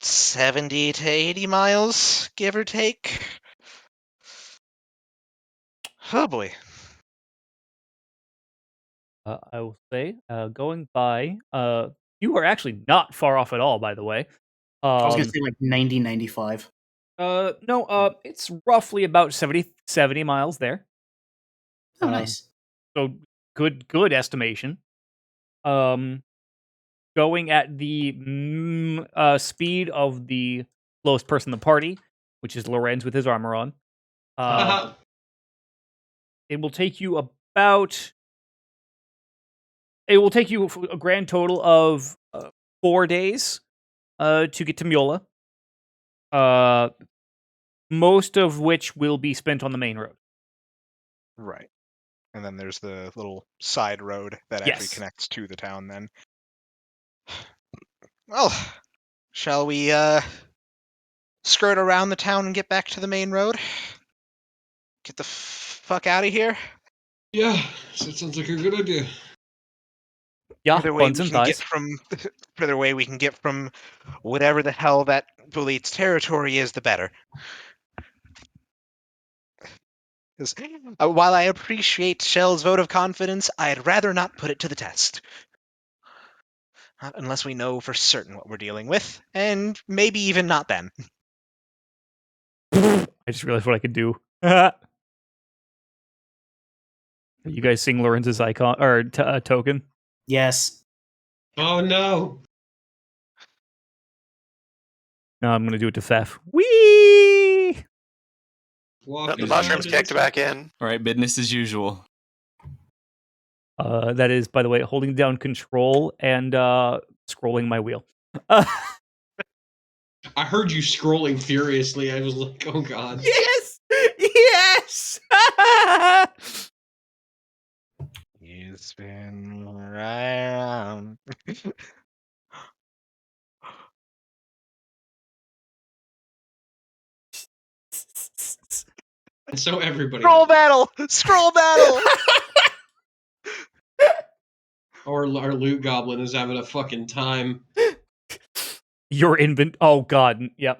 70 to 80 miles, give or take. Oh boy.
I will say, going by, you are actually not far off at all, by the way.
I was gonna say like 90-95.
No, it's roughly about 70 miles there.
Oh, nice.
So good estimation. Going at the speed of the slowest person in the party, which is Lorenz with his armor on. It will take you about. It will take you a grand total of 4 days to get to Miola. Most of which will be spent on the main road.
Right. And then there's the little side road that actually
Yes.
connects to the town then. Well, shall we skirt around the town and get back to the main road? Get the fuck out of here?
Yeah, that sounds like a good idea.
Yeah,
Further away
buns
we
and
can get
thighs.
from further away we can get from whatever the hell that Bulit's territory is, the better. 'Cause, while I appreciate Shell's vote of confidence, I'd rather not put it to the test. Not unless we know for certain what we're dealing with, and maybe even not then.
I just realized what I could do. Are you guys seeing Lorenz's icon or token?
Yes.
Oh no!
No, I'm gonna do it to Fef. Whee!
The
Walking
mushrooms
around
kicked back in.
All right, business as usual.
That is, by the way, holding down control and scrolling my wheel.
I heard you scrolling furiously. I was like, oh god.
Yes! Yes!
You spin right around.
And so everybody
Scroll
knows.
battle! Scroll battle!
Our loot goblin is having a fucking time.
Your Oh god. Yeah.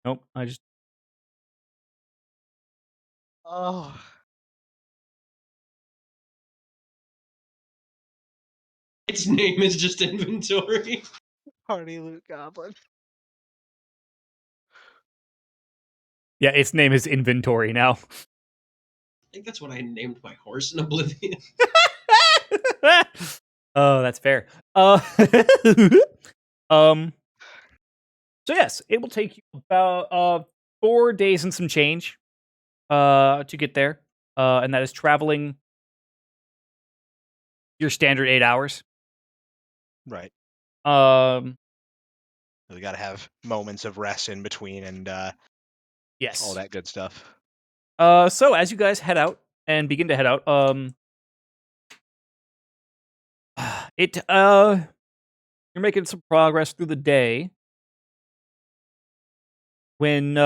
Nope. I just.
Oh.
Its name is just inventory.
Party loot goblin.
Yeah, its name is Inventory now.
I think that's what I named my horse in Oblivion.
Oh, that's fair. Um. So yes, it will take you about 4 days and some change to get there, and that is traveling your standard 8 hours.
Right.
Um.
We gotta have moments of rest in between and
Yes.
all that good stuff.
So as you guys head out and begin to head out, you're making some progress through the day when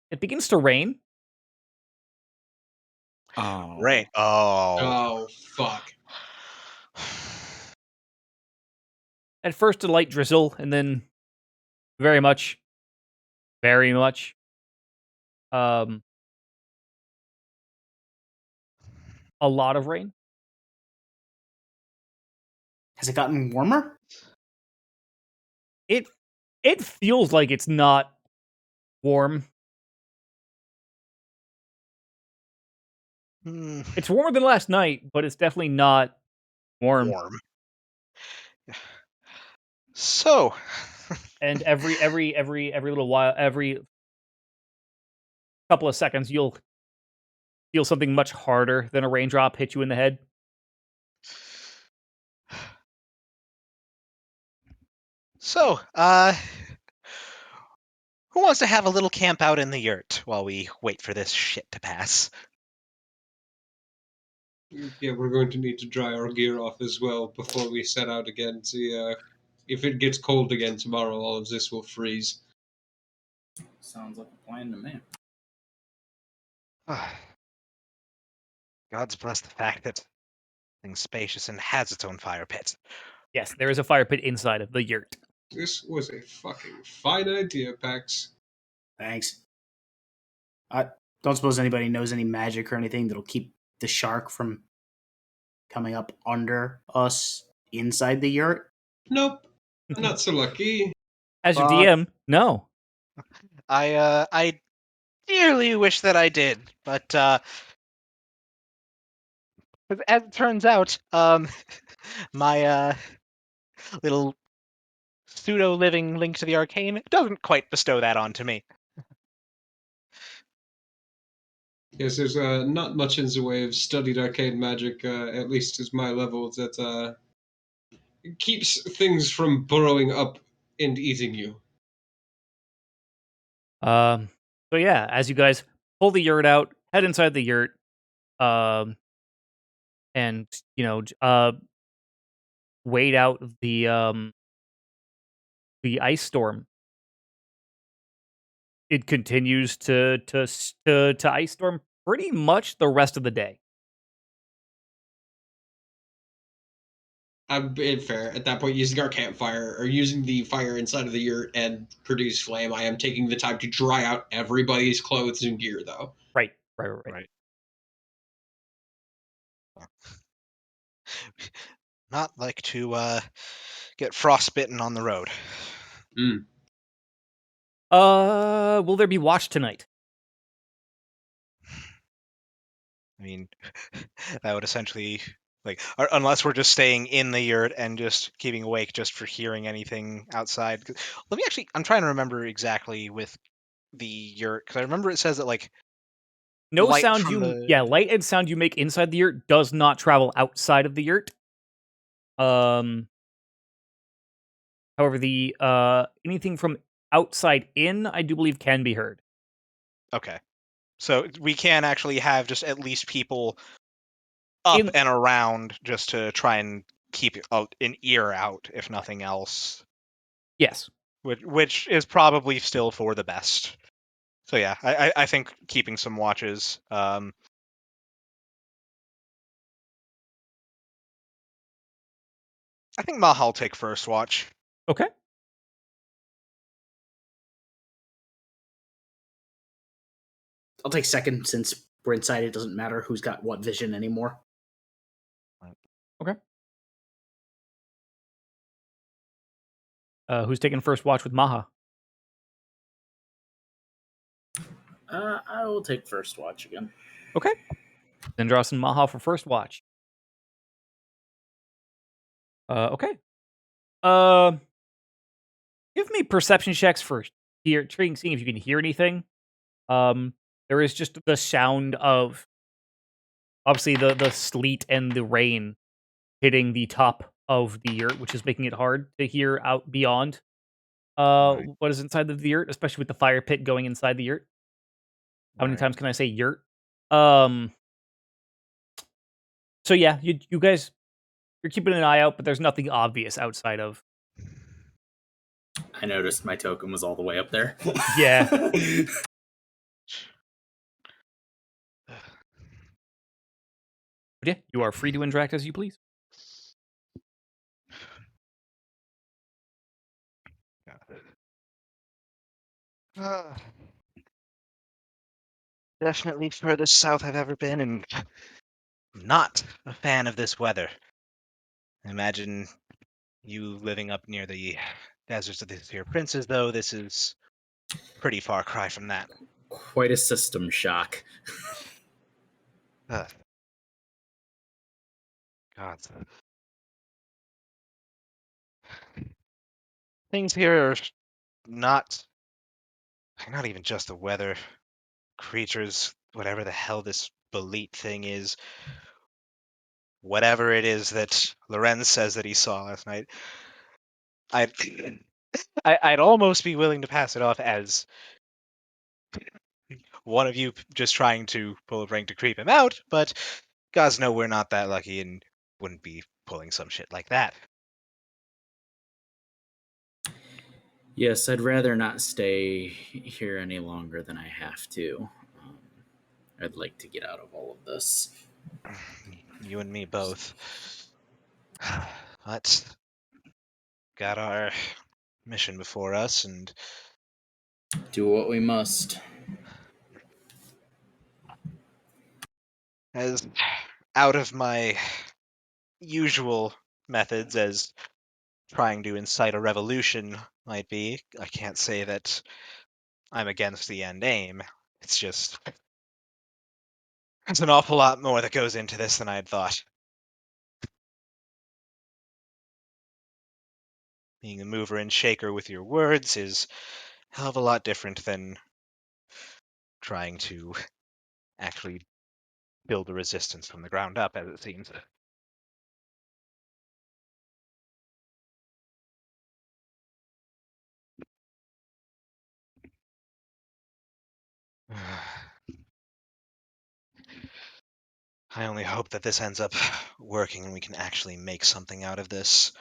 it begins to rain.
Oh.
Right. Oh.
Oh, fuck.
At first, a light drizzle, and then very much, um, a lot of rain.
Has it gotten warmer?
It feels like it's not warm. It's warmer than last night, but it's definitely not warm.
Warm. So,
And every little while, every couple of seconds, you'll feel something much harder than a raindrop hit you in the head.
so, who wants to have a little camp out in the yurt while we wait for this shit to pass?
Yeah, we're going to need to dry our gear off as well before we set out again. See, if it gets cold again tomorrow, all of this will freeze.
Sounds like a plan to me.
God's bless the fact that thing's spacious and has its own fire pit.
Yes, there is a fire pit inside of the yurt.
This was a fucking fine idea, Pax.
Thanks. I don't suppose anybody knows any magic or anything that'll keep the shark from coming up under us inside the yurt.
Nope, not so lucky.
As your
Fuck.
DM, no.
I dearly wish that I did, but as it turns out, my little pseudo living link to the arcane doesn't quite bestow that onto me.
Yes, there's not much in the way of studied arcane magic, at least at my level, that keeps things from burrowing up and eating you.
So yeah, as you guys pull the yurt out, head inside the yurt, um, and wait out the ice storm. It continues to ice storm pretty much the rest of the day.
I'm being fair. At that point, using our campfire or using the fire inside of the yurt and produce flame, I am taking the time to dry out everybody's clothes and gear, though.
Right.
Not like to get frostbitten on the road.
Will there be watch tonight?
I mean, that would essentially, like, unless we're just staying in the yurt and just keeping awake just for hearing anything outside. Let me actually, I'm trying to remember exactly with the yurt, because I remember it says that, like,
No
light
sound
from
you,
the...
yeah, light and sound you make inside the yurt does not travel outside of the yurt. However, the anything from outside in, I do believe, can be heard.
Okay. So we can actually have just at least people up and around just to try and keep an ear out, if nothing else.
Yes.
Which is probably still for the best. So yeah, I think keeping some watches. I think Maha'll take first watch.
Okay.
I'll take second since we're inside. It doesn't matter who's got what vision anymore.
Okay. Who's taking first watch with Maha?
I will take first watch again.
Okay. Zendros and Maha for first watch. Okay. Give me perception checks for seeing if you can hear anything. There is just the sound of obviously the sleet and the rain hitting the top of the yurt, which is making it hard to hear out beyond what is inside of the yurt, especially with the fire pit going inside the yurt. How many times can I say yurt? So yeah, you guys, you're keeping an eye out, but there's nothing obvious outside of.
I noticed my token was all the way up there.
Yeah. But yeah, you are free to interact as you please.
Definitely furthest south I've ever been, and not a fan of this weather. Imagine you living up near the deserts of the Seer Princes, though. This is pretty far cry from that.
Quite a system shock.
Uh, God. Things here are not even just the weather. Creatures, whatever the hell this Belit thing is, whatever it is that Lorenz says that he saw last night, I'd I'd almost be willing to pass it off as one of you just trying to pull a prank to creep him out, but gods know we're not that lucky and wouldn't be pulling some shit like that.
Yes, I'd rather not stay here any longer than I have to. Um, I'd like to get out of all of this.
You and me both. But got our mission before us, and
Do what we must.
as out of my usual methods as trying to incite a revolution might be, I can't say that I'm against the end aim. It's just there's an awful lot more that goes into this than I had thought. Being a mover and shaker with your words is a hell of a lot different than trying to actually build a resistance from the ground up, as it seems. I only hope that this ends up working and we can actually make something out of this.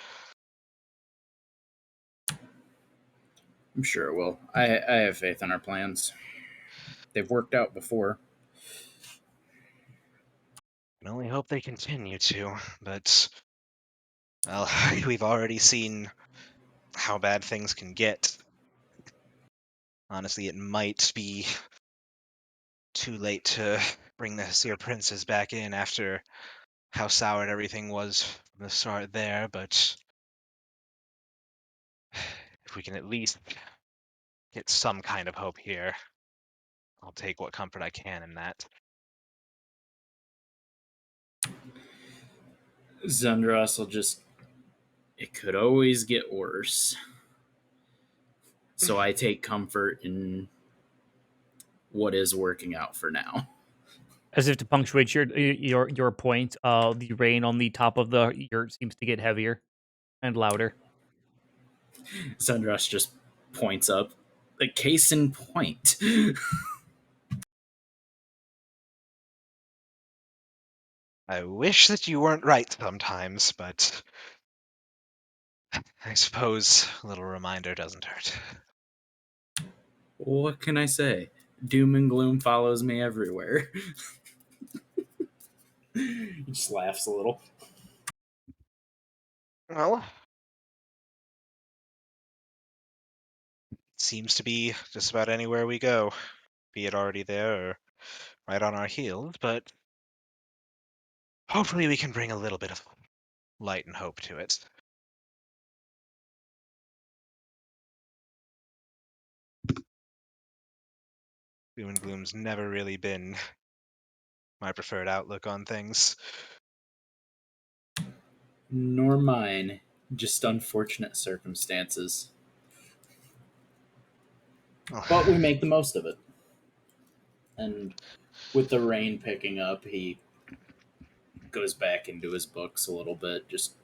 I'm sure it will. I have faith in our plans. They've worked out before.
I can only hope they continue to, but, well, we've already seen how bad things can get. Honestly, it might be too late to bring the Seer Princes back in after how soured everything was from the start there, but if we can at least get some kind of hope here, I'll take what comfort I can in that.
Zundros will just. It could always get worse. So I take comfort in what is working out for now.
As if to punctuate your point, the rain on the top of the yurt seems to get heavier and louder.
Zundros just points up. The case in point.
I wish that you weren't right sometimes, but I suppose a little reminder doesn't hurt.
What can I say? Doom and gloom follows me everywhere. He just laughs a little.
Well, seems to be just about anywhere we go, be it already there or right on our heels, but hopefully we can bring a little bit of light and hope to it. Doom and gloom's never really been my preferred outlook on things.
Nor mine. Just unfortunate circumstances. But we make the most of it. And with the rain picking up, he goes back into his books a little bit, just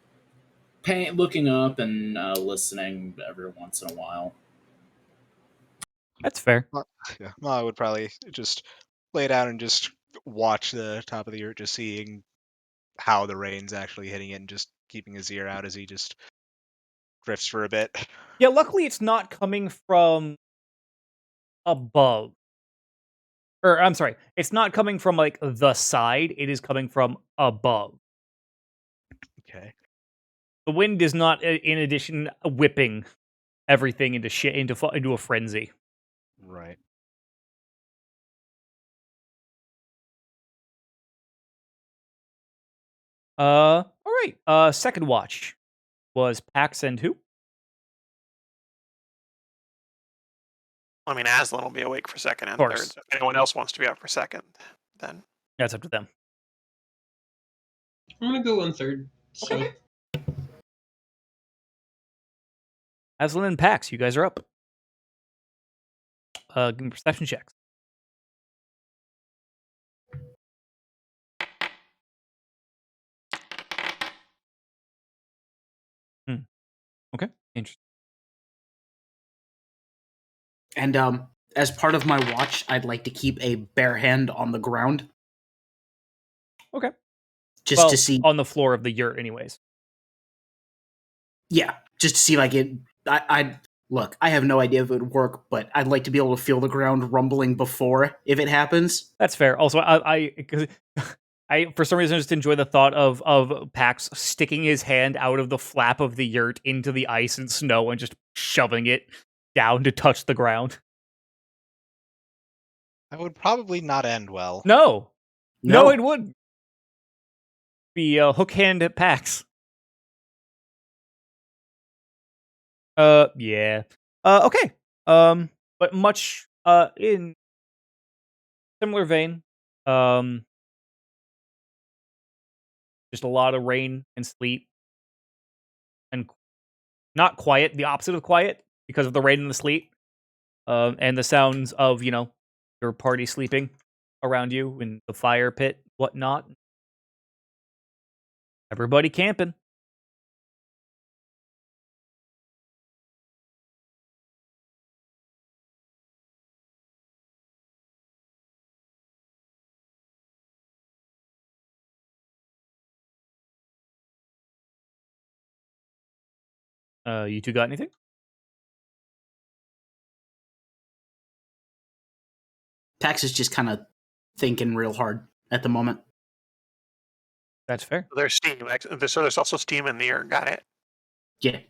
looking up and listening every once in a while.
That's fair.
Yeah, well, I would probably just lay down and just watch the top of the yurt, just seeing how the rain's actually hitting it and just keeping his ear out as he just drifts for a bit.
Yeah, luckily it's not coming from above. Or I'm sorry, it's not coming from like the side, it is coming from above.
Okay.
The wind is not in addition whipping everything into a frenzy.
Right.
All right. Second watch was Pax and who?
I mean, Aslan will be awake for second and
course.
third. So if anyone else wants to be up for second, then
That's up to them.
I'm gonna go on third. So
Okay. Aslan and Pax, you guys are up. Give me perception checks. Okay, interesting.
And as part of my watch, I'd like to keep a bare hand on the ground.
Okay.
Just to see.
On the floor of the yurt, anyways.
Yeah, just to see like it. I look. I have no idea if it would work, but I'd like to be able to feel the ground rumbling before if it happens.
That's fair. Also, I for some reason just enjoy the thought of Pax sticking his hand out of the flap of the yurt into the ice and snow and just shoving it down to touch the ground.
That would probably not end well.
No, it wouldn't. Be hook hand at Pax. Yeah. Okay. But much in similar vein. Just a lot of rain and sleet, and not quiet. The opposite of quiet because of the rain and the sleet, and the sounds of your party sleeping around you in the fire pit, whatnot. Everybody camping. You two got anything?
Pax is just kind of thinking real hard at the moment.
That's fair.
there's steam. So there's also steam in the air. Got it.
Yeah.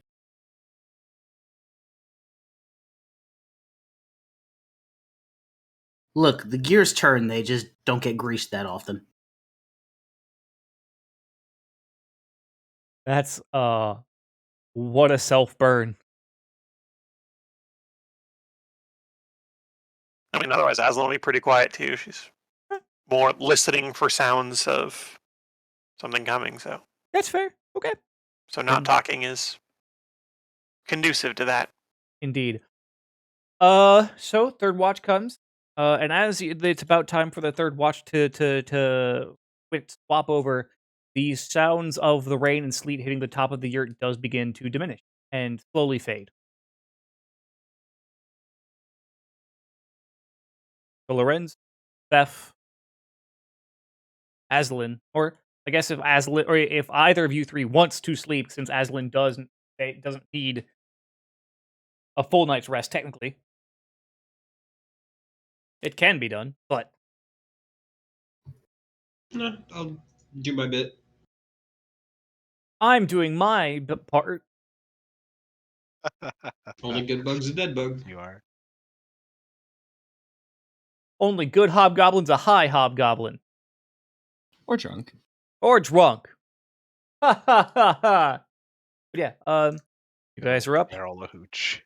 Look, the gears turn, they just don't get greased that often.
That's what a self burn.
I mean, otherwise Aslan will be pretty quiet too. She's more listening for sounds of something coming. So
That's fair. Okay.
so not talking is conducive to that.
Indeed. So third watch comes, and as it's about time for the third watch to swap over, the sounds of the rain and sleet hitting the top of the yurt does begin to diminish and slowly fade. So Lorenz, Beth, Aslan, or I guess if Aslan, or if either of you three wants to sleep, since Aslan doesn't need a full night's rest technically. It can be done, but
no, I'll do my bit.
I'm doing my part.
Only good bug's a dead bug.
You are.
Only good hobgoblin's a high hobgoblin.
Or drunk.
Or drunk. Ha ha ha ha. But yeah, you guys are up?
Barrel o' hooch.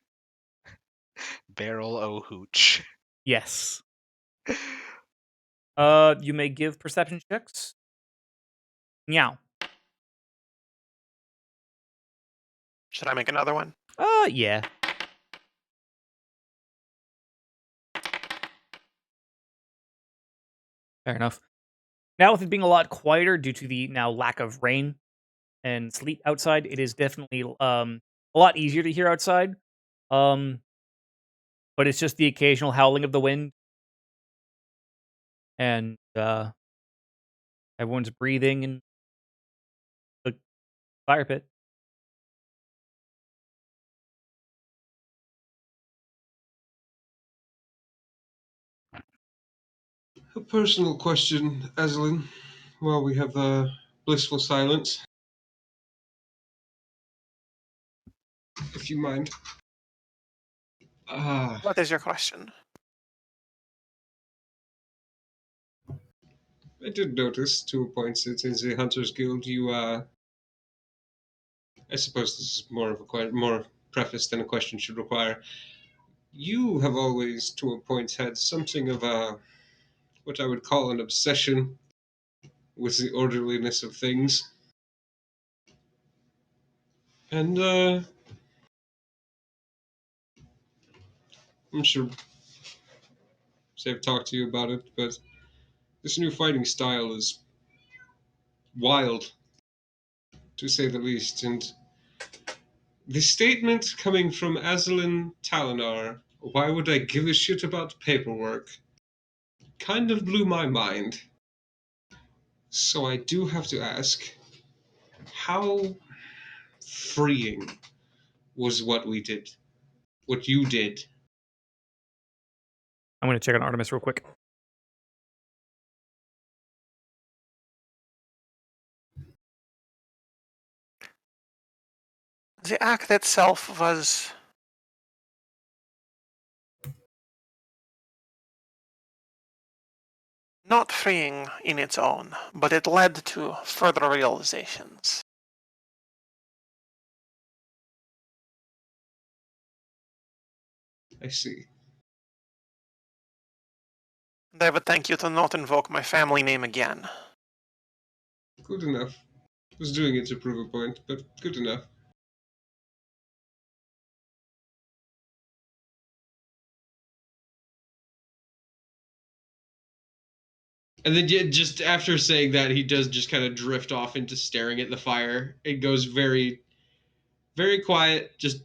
Barrel o' hooch.
Yes. You may give perception checks. Meow.
Should I make another one?
Yeah. Fair enough. Now, with it being a lot quieter due to the now lack of rain and sleet outside, it is definitely a lot easier to hear outside. But it's just the occasional howling of the wind, and everyone's breathing in the fire pit.
A personal question, Aslan, while we have blissful silence. If you mind.
What is your question?
I did notice 2 points that in the Hunters Guild you, I suppose this is more of a more preface than a question should require. You have always, to a point, had something of a, what I would call an obsession with the orderliness of things. And, I'm sure I've talked to you about it, but this new fighting style is wild, to say the least, and the statement coming from Azalin Talinar, why would I give a shit about paperwork, kind of blew my mind. So I do have to ask, how freeing was what we did? What you did?
I'm going to check on Artemis real quick.
The act itself was not freeing in its own, but it led to further realizations.
I see.
And I would thank you to not invoke my family name again.
Good enough. Was doing it to prove a point, but good enough. And then just after saying that, he does just kind of drift off into staring at the fire. It goes very, very quiet. Just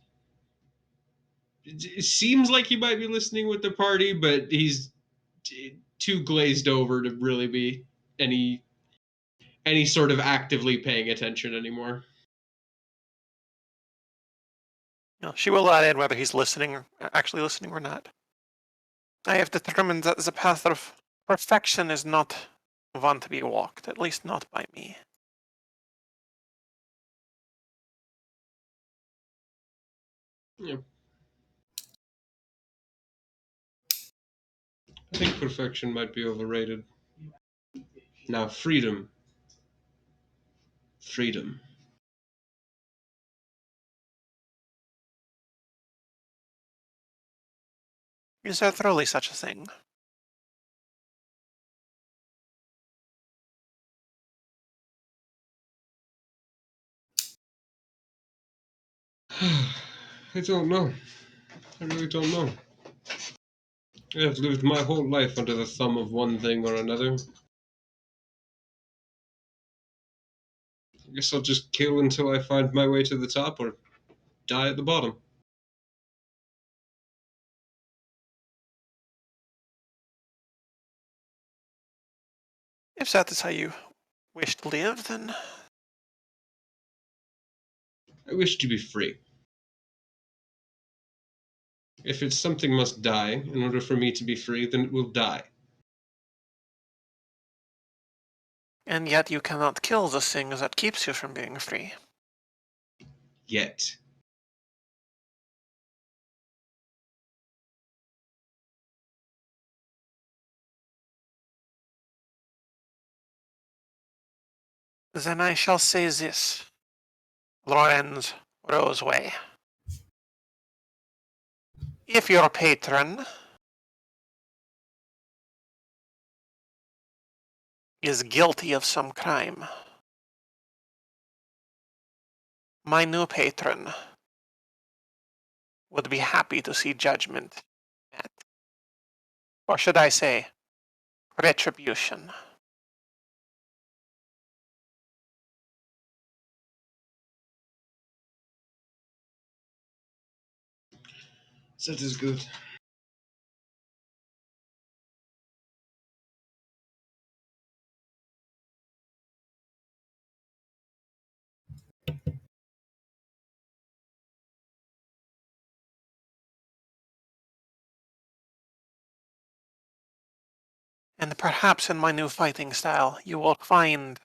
it seems like he might be listening with the party, but he's too glazed over to really be any sort of actively paying attention anymore.
She will add in whether he's listening or actually listening or not. I have determined that the path of perfection is not one to be walked, at least not by me.
Yeah. I think perfection might be overrated. Now, freedom. Freedom.
Is there truly such a thing?
I don't know. I really don't know. I've lived my whole life under the thumb of one thing or another. I guess I'll just kill until I find my way to the top or die at the bottom.
If that is how you wish to live, then
I wish to be free. If it's something must die in order for me to be free, then it will die.
and yet you cannot kill the thing that keeps you from being free.
Yet.
Then I shall say this, Lorenz Roseway. If your patron is guilty of some crime, my new patron would be happy to see judgment met. Or should I say, retribution.
That is good.
And perhaps in my new fighting style, you will find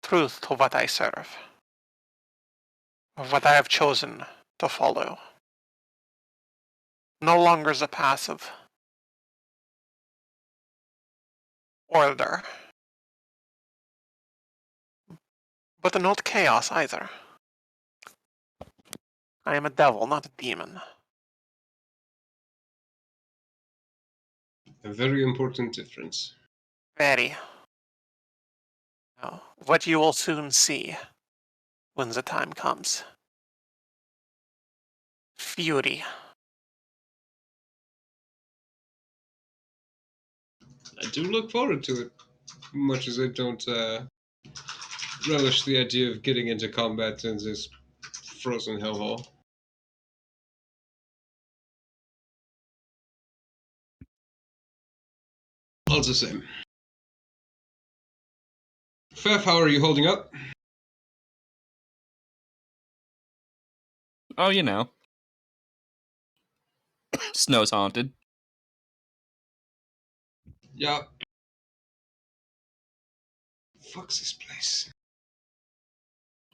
truth to what I serve, of what I have chosen to follow. No longer the path of order. But not chaos either. I am a devil, not a demon.
A very important difference.
Very. Now, what you will soon see when the time comes. Fury.
I do look forward to it, much as I don't relish the idea of getting into combat in this frozen hellhole. All the same. Pfaff, how are you holding up?
Oh, you know. Snow's haunted.
Yeah. Fuck's this place?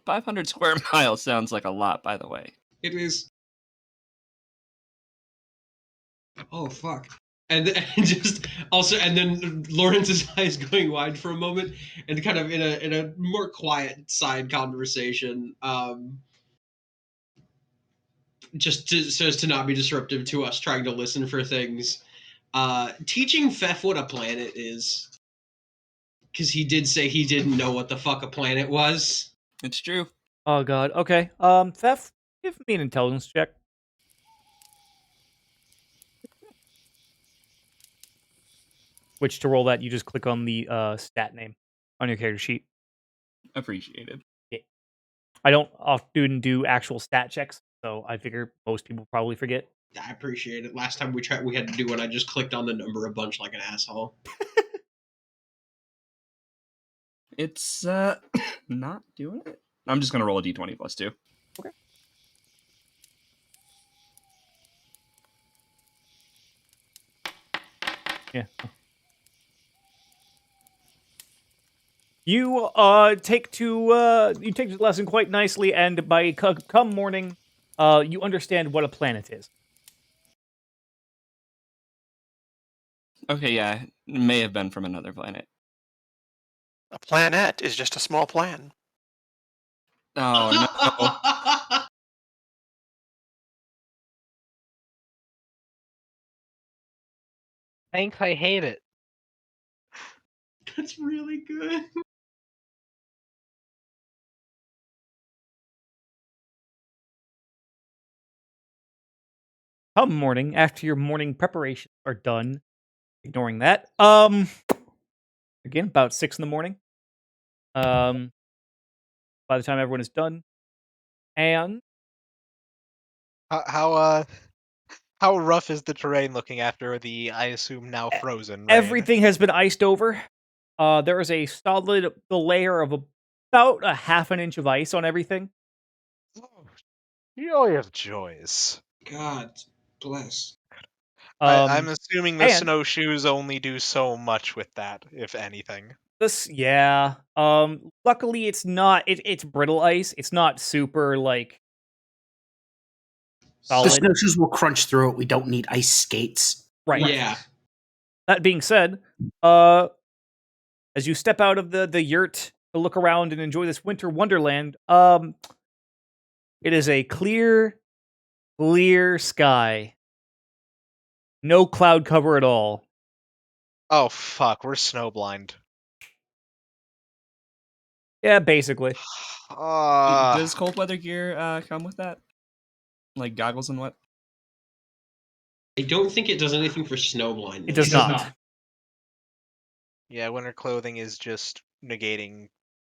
500 square miles sounds like a lot, by the way.
It is. Oh fuck. And just also, and then Lawrence's eyes going wide for a moment, and kind of in a more quiet side conversation, so as to not be disruptive to us trying to listen for things. Teaching Fef what a planet is, because he did say he didn't know what the fuck a planet was.
It's true.
Oh god. Okay. Theft. Give me an intelligence check. Which to roll that, you just click on the stat name on your character sheet.
Appreciated.
Yeah. I don't often do actual stat checks, so I figure most people probably forget.
I appreciate it. Last time we had to do one. I just clicked on the number a bunch like an asshole.
It's not doing it. I'm just gonna roll a d20 plus 2.
Okay. Yeah. You take the lesson quite nicely, and by come morning, you understand what a planet is.
Okay, yeah, it may have been from another planet.
A planet is just a small plan.
Oh no.
Thanks, I hate it.
That's really good.
Come morning, after your morning preparations are done, ignoring that, again, about 6 in the morning, by the time everyone is done, and
How rough is the terrain looking after the, I assume now frozen rain?
everything has been iced over. There is a solid layer of about a half an inch of ice on everything.
Oh, joy of joys.
God bless.
I'm assuming the
and
snowshoes only do so much with that, if anything.
yeah. Luckily it's not. It's brittle ice. It's not super like
The
solid.
snowshoes will crunch through it. We don't need ice skates.
Right.
Yeah.
That being said, as you step out of the yurt to look around and enjoy this winter wonderland, it is a clear sky. No cloud cover at all.
Oh fuck, we're snowblind.
Yeah, basically.
Does cold weather gear come with that? Like goggles and what?
I don't think it does anything for snow blindness.
It does not.
Yeah, winter clothing is just negating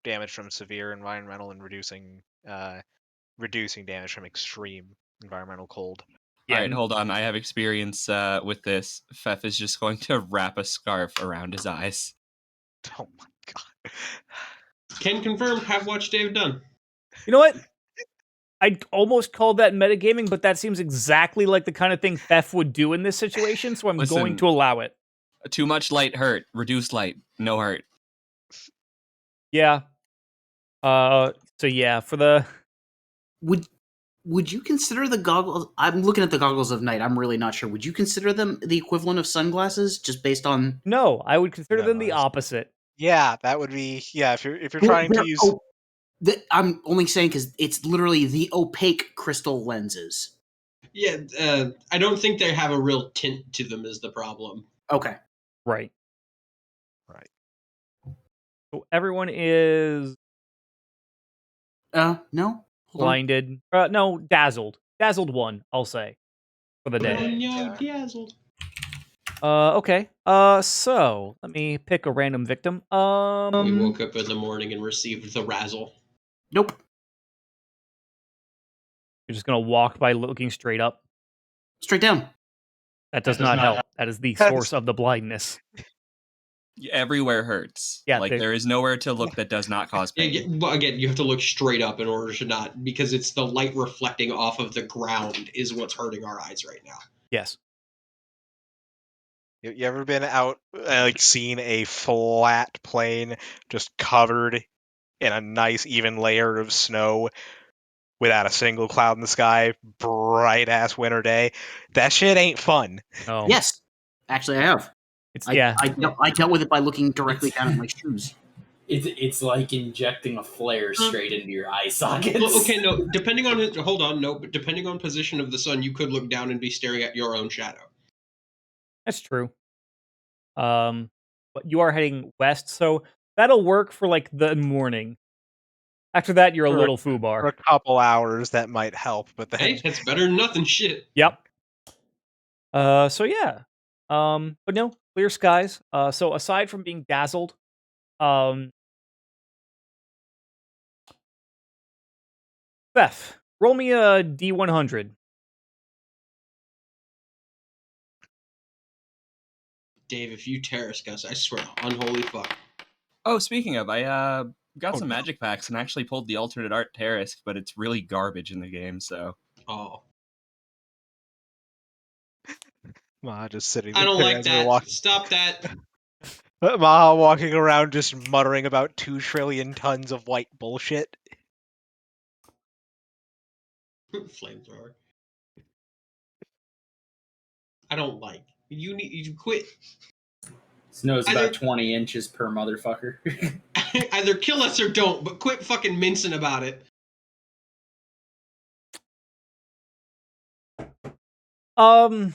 damage from severe environmental and reducing damage from extreme environmental cold.
Yeah,
Alright, hold on. I have experience with this. Fef is just going to wrap a scarf around his eyes.
Oh my god.
Can confirm, have watched Dave done.
You know what? I'd almost call that metagaming, but that seems exactly like the kind of thing Theft would do in this situation, so I'm going
Listen.
to allow it.
Too much light hurt. Reduced light. No hurt.
Yeah. So yeah, for the
Would would you consider the goggles? I'm looking at the goggles of night. I'm really not sure. Would you consider them the equivalent of sunglasses, just based on?
No, I would consider them
No,
the opposite.
Yeah, that would be if you're
Well,
trying to
they're
use.
I'm only saying because it's literally the opaque crystal lenses.
Yeah, I don't think they have a real tint to them is the problem.
Okay.
Right.
Right.
So everyone is
No. Hold on.
blinded. No, dazzled. Dazzled 1, I'll say, for the day.
Dazzled.
Okay. So let me pick a random victim.
We woke up in the morning and received the razzle.
Nope.
You're just gonna walk by looking straight up.
Straight down.
That does not help. That is the source of the blindness.
Everywhere hurts.
Yeah,
Like there is nowhere to look that does not cause pain.
But again, you have to look straight up in order to not, because it's the light reflecting off of the ground is what's hurting our eyes right now.
Yes.
You ever been out, seen a flat plane just covered in a nice even layer of snow without a single cloud in the sky, bright ass winter day? That shit ain't fun.
No.
Yes. Actually, I have.
It's
I dealt with it by looking directly down at my shoes.
It's like injecting a flare straight into your eye sockets.
Well, okay, no. Depending on but depending on position of the sun, you could look down and be staring at your own shadow.
That's true. But you are heading west, so that'll work for like the morning. After that, you're a little
For a
foobar.
couple hours, that might help, but then
Hey, that's better than nothing. Shit.
Yep. So yeah. But no, clear skies. So aside from being dazzled, Beth, roll me a D100.
Dave, if you terrorist us, I swear, unholy fuck.
Oh, speaking of, I got some magic packs and actually pulled the alternate art Terrask, but it's really garbage in the game, so.
Oh.
Maha just sitting there.
I don't like that. Stop that.
Maha walking around just muttering about 2 trillion tons of white bullshit.
Flamethrower. I don't like. You quit.
Snow's about 20 inches per motherfucker.
Either kill us or don't, but quit fucking mincing about it.
I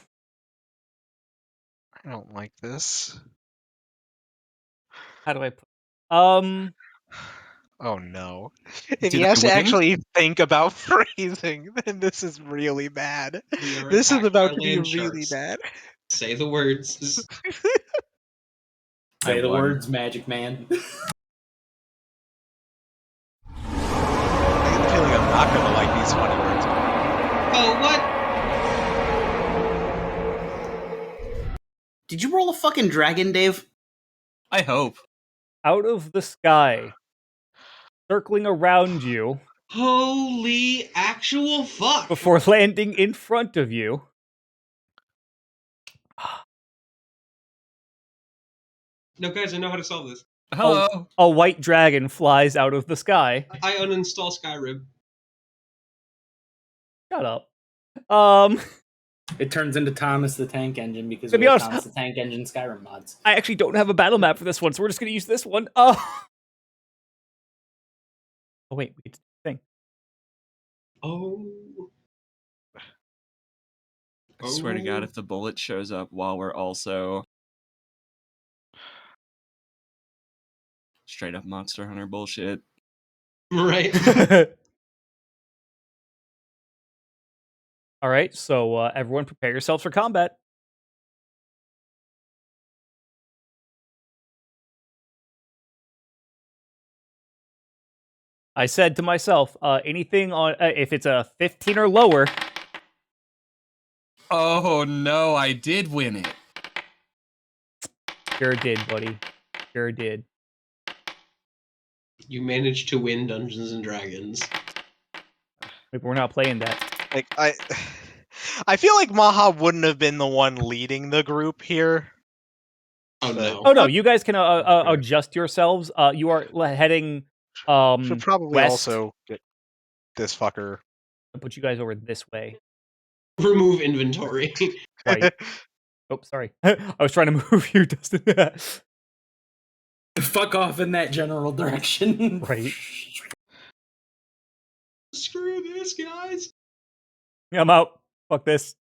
don't like this.
How do I put?
Oh no. If he has to actually think about phrasing, then this is really bad. This is about to be really bad.
Say the words.
Say the words, Magic Man.
I get the feeling I'm not gonna like these funny words.
Oh, what?
Did you roll a fucking dragon, Dave?
I hope.
Out of the sky, circling around you.
Holy actual fuck!
Before landing in front of you.
No, guys, I know how to solve this.
Hello.
A white dragon flies out of the sky.
I uninstall Skyrim.
Shut up.
It turns into Thomas the Tank Engine because
To
we
be
have
honest,
Thomas the Tank Engine Skyrim mods.
I actually don't have a battle map for this one, so we're just gonna use this one. Oh wait, we get to thing.
Oh.
I swear to God, if the bullet shows up while we're also straight up Monster Hunter bullshit.
Right.
All right, so everyone prepare yourselves for combat. I said to myself, anything on if it's a 15 or lower.
Oh no, I did win it.
Sure did, buddy. Sure did.
You managed to win Dungeons and Dragons.
Maybe we're not playing that.
Like I feel like Maha wouldn't have been the one leading the group here.
Oh no.
Oh no, you guys can adjust yourselves. You are heading
should probably
west.
also get this fucker
I'll put you guys over this way.
Remove inventory.
Right. Oh, sorry. I was trying to move you, Dustin.
Fuck off in that general direction.
Right.
Screw this, guys.
Yeah, I'm out. Fuck this.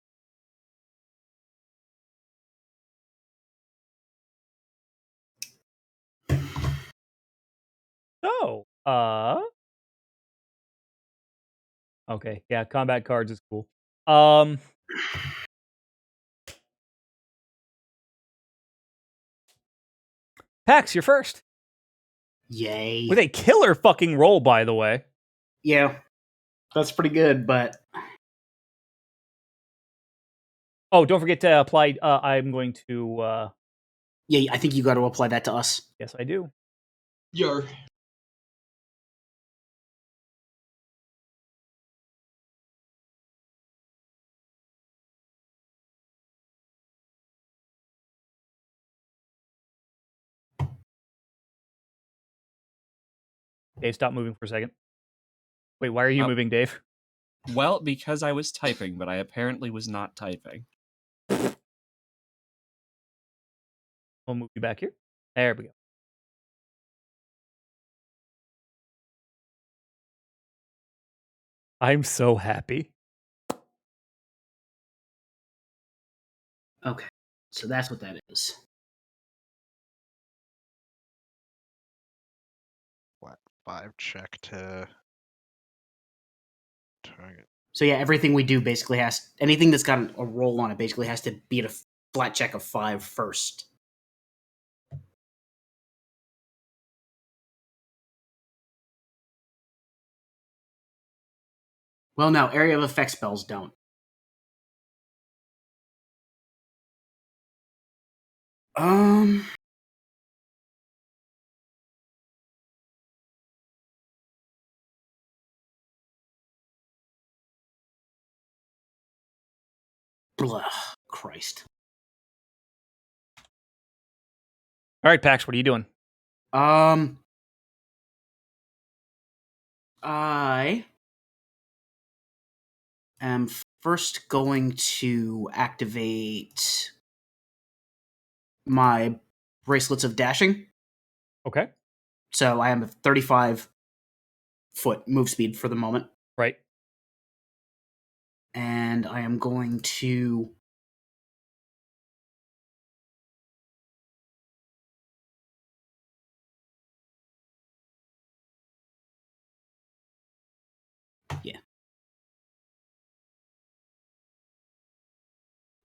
So, okay, yeah, combat cards is cool. Pax, you're first.
Yay.
With a killer fucking roll, by the way.
Yeah. That's pretty good, but
Oh, don't forget to apply. I'm going to.
yeah, I think you got to apply that to us.
Yes, I do.
Yar.
Dave, stop moving for a second. Wait, why are you moving, Dave?
Well, because I was typing, but I apparently was not typing.
We'll move you back here. There we go. I'm so happy.
Okay. So that's what that is.
What? 5 check to target.
So yeah, everything we do basically has anything that's got a roll on it basically has to beat a flat check of 5 first. Well, no, area of effect spells don't. Um. Blah. Christ.
All right, Pax, what are you doing?
I am first going to activate my bracelets of dashing.
Okay.
So I am at 35 foot move speed for the moment.
Right.
And I am going to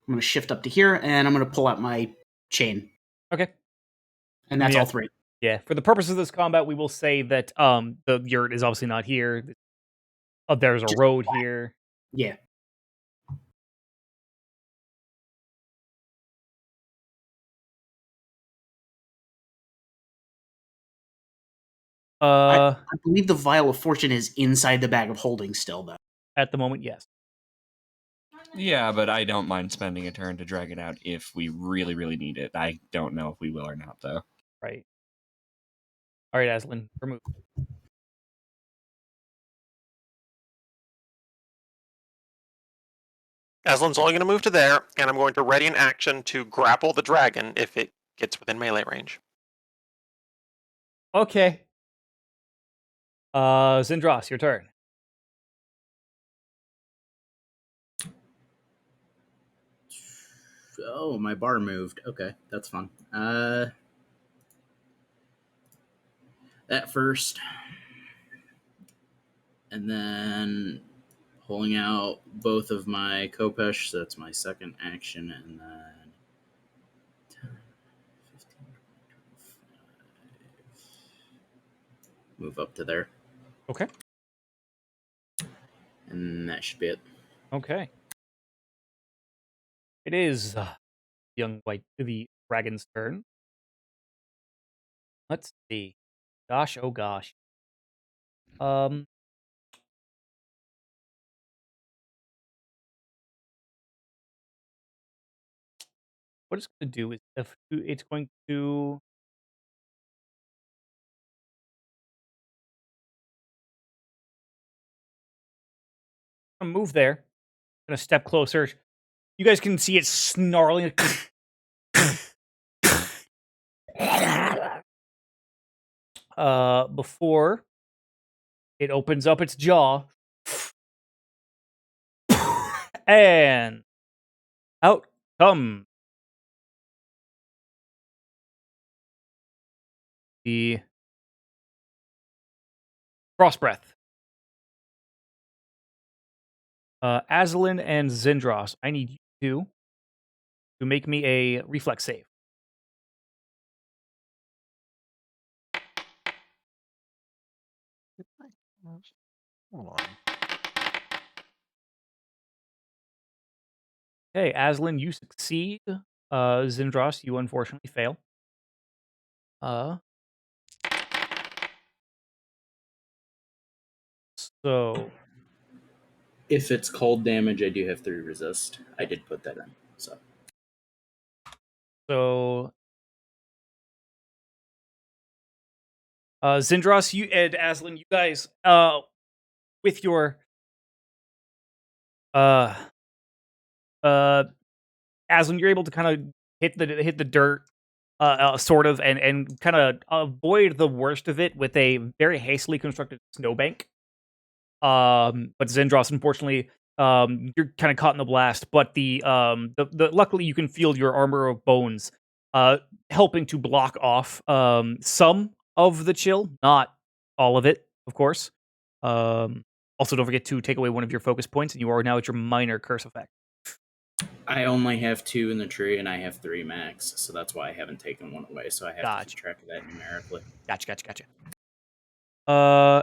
I'm going to shift up to here, and I'm going to pull out my chain.
Okay.
And that's
Yeah.
all 3.
Yeah. For the purpose of this combat, we will say that the yurt is obviously not here. There's a
Just
road here.
Yeah. I believe the Vial of Fortune is inside the bag of holding still, though.
At the moment, yes.
Yeah, but I don't mind spending a turn to drag it out if we really, really need it. I don't know if we will or not, though.
Right. All right, Aslan, remove.
Aslan's only going to move to there, and I'm going to ready an action to grapple the dragon if it gets within melee range.
Okay. Zindros, your turn.
Oh, my bar moved. Okay, that's fun. That first. And then pulling out both of my Kopesh, so that's my second action, and then 10, 15, 25. Move up to there.
Okay.
And that should be it.
Okay. It is the dragon's turn. Let's see. Gosh, oh gosh. What it's going to do is if it's going to gonna move there. Gonna step closer. You guys can see it snarling. Before it opens up its jaw. And out come the cross breath. Aslan and Zindros, I need you to make me a reflex save.
Hold on.
Okay, Aslan, you succeed. Zindros, you unfortunately fail. So
If it's cold damage, I do have 3 resist. I did put that in.
So Zindros, you and Aslan, you guys, with your uh Aslan, you're able to kind of hit the dirt, sort of, and kind of avoid the worst of it with a very hastily constructed snowbank. But Zendros, unfortunately, you're kind of caught in the blast. But the luckily you can feel your armor of bones, helping to block off some of the chill, not all of it, of course. Also, don't forget to take away one of your focus points, and you are now at your minor curse effect.
I only have 2 in the tree, and I have 3 max, so that's why I haven't taken one away. So I have to keep track of that numerically.
Gotcha.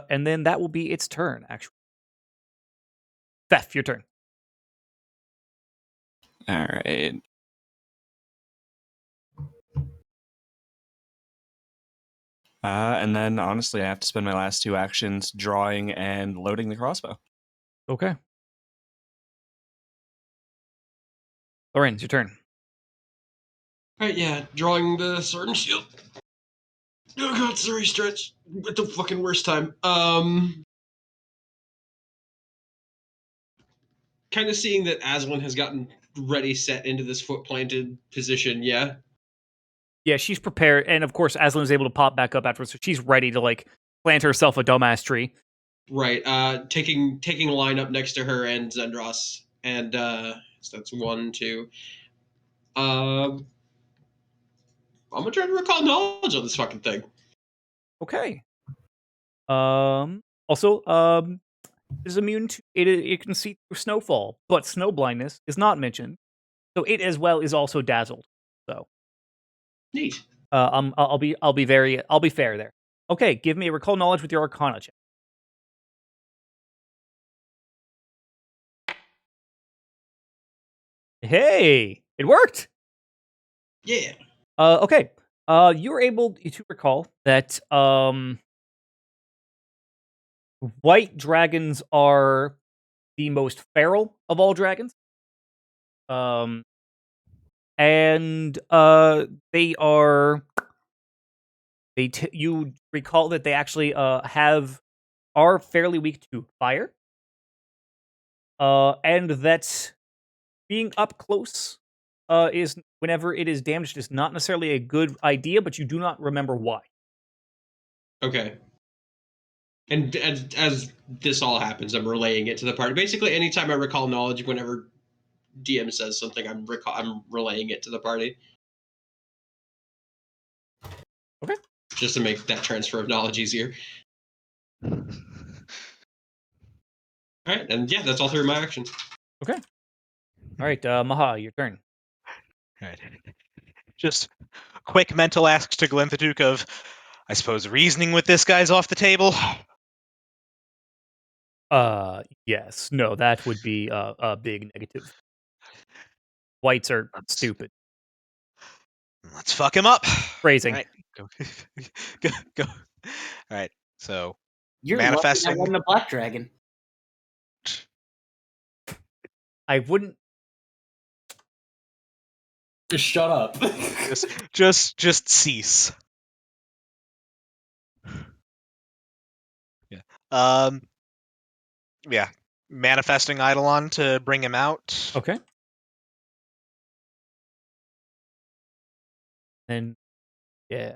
And then that will be its turn, actually. Theth, your turn.
All right. And then, honestly, I have to spend my last 2 actions drawing and loading the crossbow.
Okay. Lorenz, your turn.
Alright, yeah, drawing the sword and shield. Oh god, sorry, stretch. At the fucking worst time. Kind of seeing that Aslan has gotten ready, set into this foot planted position, yeah?
Yeah, she's prepared, and of course, Aslan is able to pop back up afterwards, so she's ready to, like, plant herself a dumbass tree.
Right, taking line up next to her and Zendros, and, so that's 1, 2. I'm gonna try to recall knowledge on this fucking thing.
Okay. Also, is immune to it can see through snowfall, but snow blindness is not mentioned. So it as well is also dazzled. So
Neat.
I'll be fair there. Okay, give me a recall knowledge with your Arcana check. Hey, it worked.
Yeah.
Okay. You were able to recall that white dragons are the most feral of all dragons. And they are you recall that they actually are fairly weak to fire. And that being up close is whenever it is damaged is not necessarily a good idea, but you do not remember why.
Okay. And as this all happens, I'm relaying it to the party. Basically, anytime I recall knowledge, whenever DM says something, I'm relaying it to the party.
Okay.
Just to make that transfer of knowledge easier. All right, and yeah, that's all 3 of my actions.
Okay. All right, Maha, your turn.
All right. Just quick mental asks to Glenthaduk of, I suppose reasoning with this guy's off the table.
Yes. No, that would be a big negative. Whites are stupid.
Let's fuck him up.
Phrasing.
All right. Go. All right. So
You're
manifesting.
lucky that wasn't a black dragon.
I wouldn't.
Just shut up.
just cease. Yeah. Yeah. manifesting Eidolon to bring him out.
Okay. And yeah,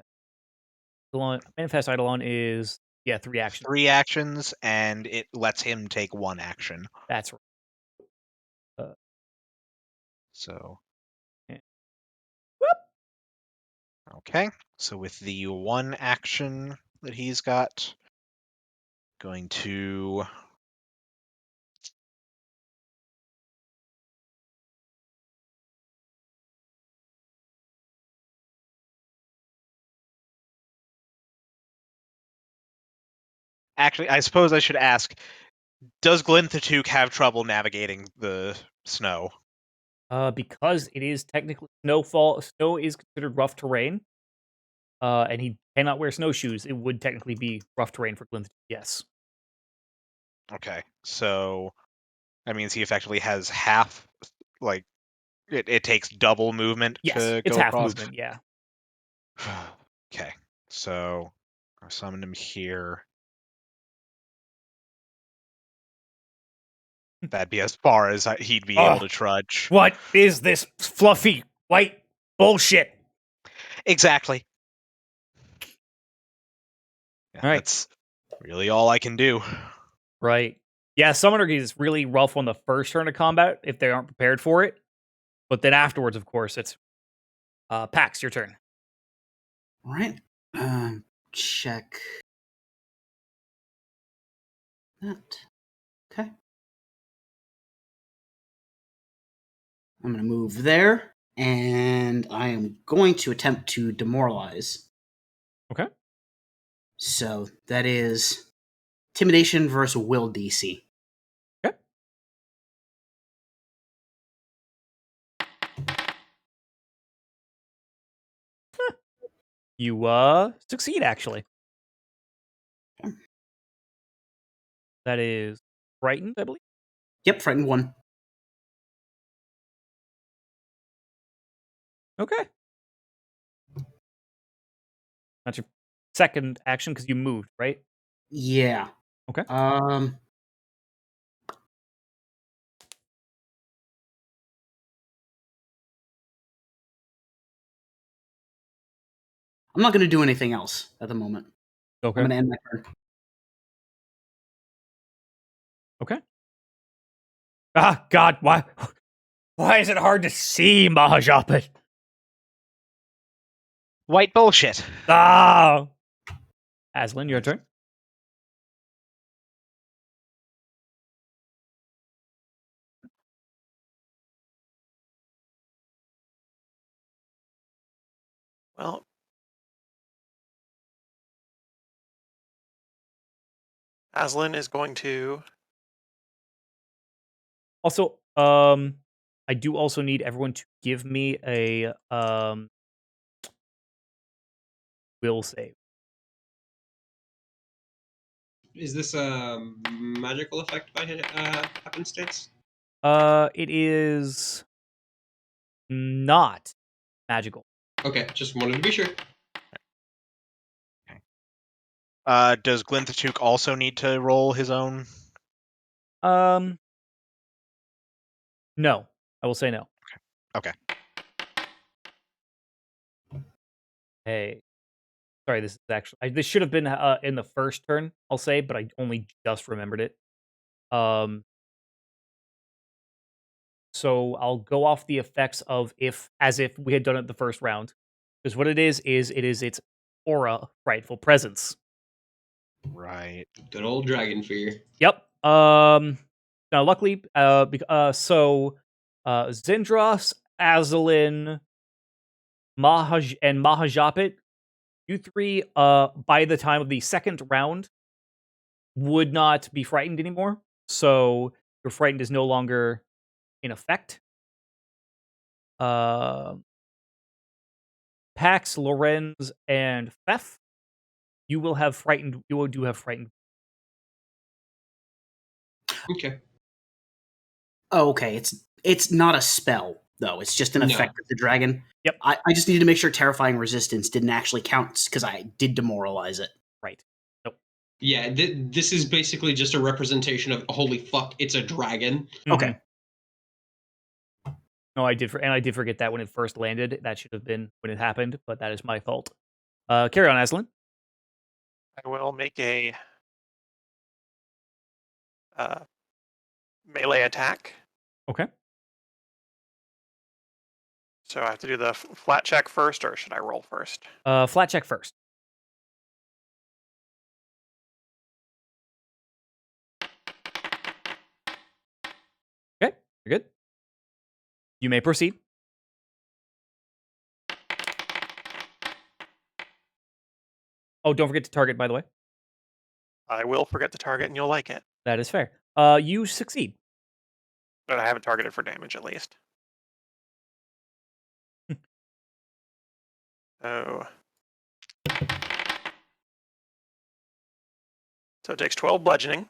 manifest Eidolon is 3 actions.
3 actions, and it lets him take 1 action.
That's right.
So.
Yeah.
Okay. So with the 1 action that he's got, going to. Actually, I suppose I should ask, does Glinthatook have trouble navigating the snow?
Because it is technically snow is considered rough terrain. And he cannot wear snowshoes. It would technically be rough terrain for Glinth. Yes.
Okay, so that means he effectively has half, like, it takes double movement
Yes,
to
it's
go
half
across.
movement. Yeah.
Okay, so I summoned him here. That'd be as far as he'd be able to trudge.
What is this fluffy white bullshit?
Exactly. Yeah,
All right.
that's really all I can do.
Right. Yeah, Summoner is really rough on the first turn of combat if they aren't prepared for it. But then afterwards, of course, it's Pax, your turn.
All right. Check that. Okay. I'm going to move there, and I am going to attempt to demoralize.
Okay.
So that is intimidation versus will DC.
Okay. You succeed, actually.
Okay.
That is frightened, I believe.
Yep, frightened 1.
Okay. That's your second action because you moved, right?
Yeah.
Okay.
I'm not going to do anything else at the moment.
Okay.
I'm going to end my turn.
Okay. Ah, God, why is it hard to see, Mahajapit?
White bullshit.
Ah! Aslan, your turn.
Well, Aslan is going to.
Also, I do also need everyone to give me a will save.
Is this a magical effect by happenstance?
It is not magical.
Okay, just wanted to be sure.
Does Glinthatook also need to roll his own?
No. I will say no.
Okay.
Hey. Sorry, this is actually this should have been in the first turn, I'll say, but I only just remembered it. So I'll go off the effects of as if we had done it the first round. Because what it is its aura, frightful presence.
Right.
Good old dragon fear.
Yep. Now luckily, Zindras, Azalin, and Mahajapit, you three, by the time of the second round, would not be frightened anymore. So your frightened is no longer in effect. Pax, Lorenz, and Fef, you will have frightened. You do have frightened.
Okay.
Oh, okay. It's not a spell, though. It's just an
No.
effect of the dragon.
Yep.
I just needed to make sure terrifying resistance didn't actually count because I did demoralize it.
Right. Nope.
Yeah, this is basically just a representation of holy fuck, it's a dragon.
Okay.
No, I did forget that when it first landed. That should have been when it happened, but that is my fault. Carry on, Aslan.
I will make a melee attack.
Okay.
So I have to do the flat check first, or should I roll first?
Flat check first. Okay, you're good. You may proceed. Oh, don't forget to target, by the way.
I will forget to target, and you'll like it.
That is fair. You succeed.
But I haven't targeted for damage, at least. So it takes 12 bludgeoning.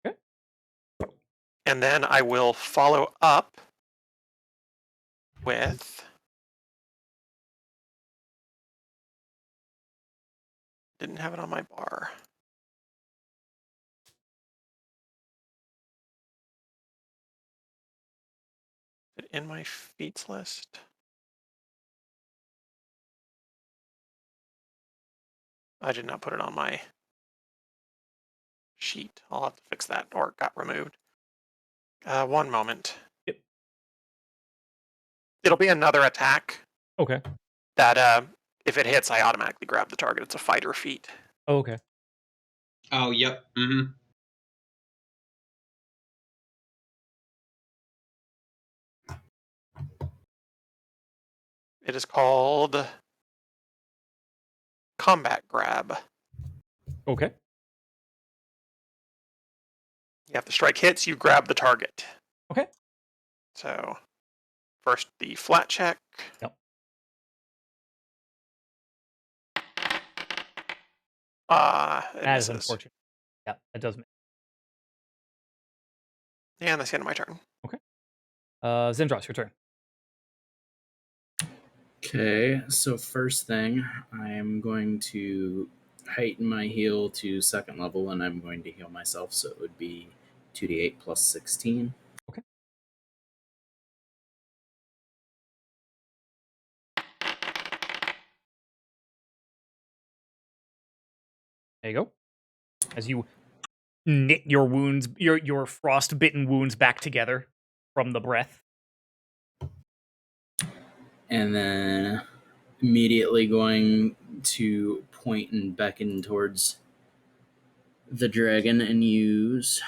Okay.
And then I will follow up with... Didn't have it on my bar. Is it in my feats list? I did not put it on my sheet. I'll have to fix that, or it got removed. One moment.
Yep.
It'll be another attack
Okay.
that if it hits, I automatically grab the target. It's a fighter feat.
Oh, okay.
Oh, yep. Mm-hmm.
It is called Combat Grab.
Okay.
You have to strike hits, you grab the target.
Okay.
So, first the flat check.
Yep. That is unfortunate. Yeah, that does.
And that's the end of my turn.
Okay. Zendros, your turn.
Okay, so first thing, I'm going to heighten my heal to second level, and I'm going to heal myself, so it would be 2d8 plus 16.
Okay. There you go. As you knit your wounds, your frost-bitten wounds back together from the breath.
And then immediately going to point and beckon towards the dragon and use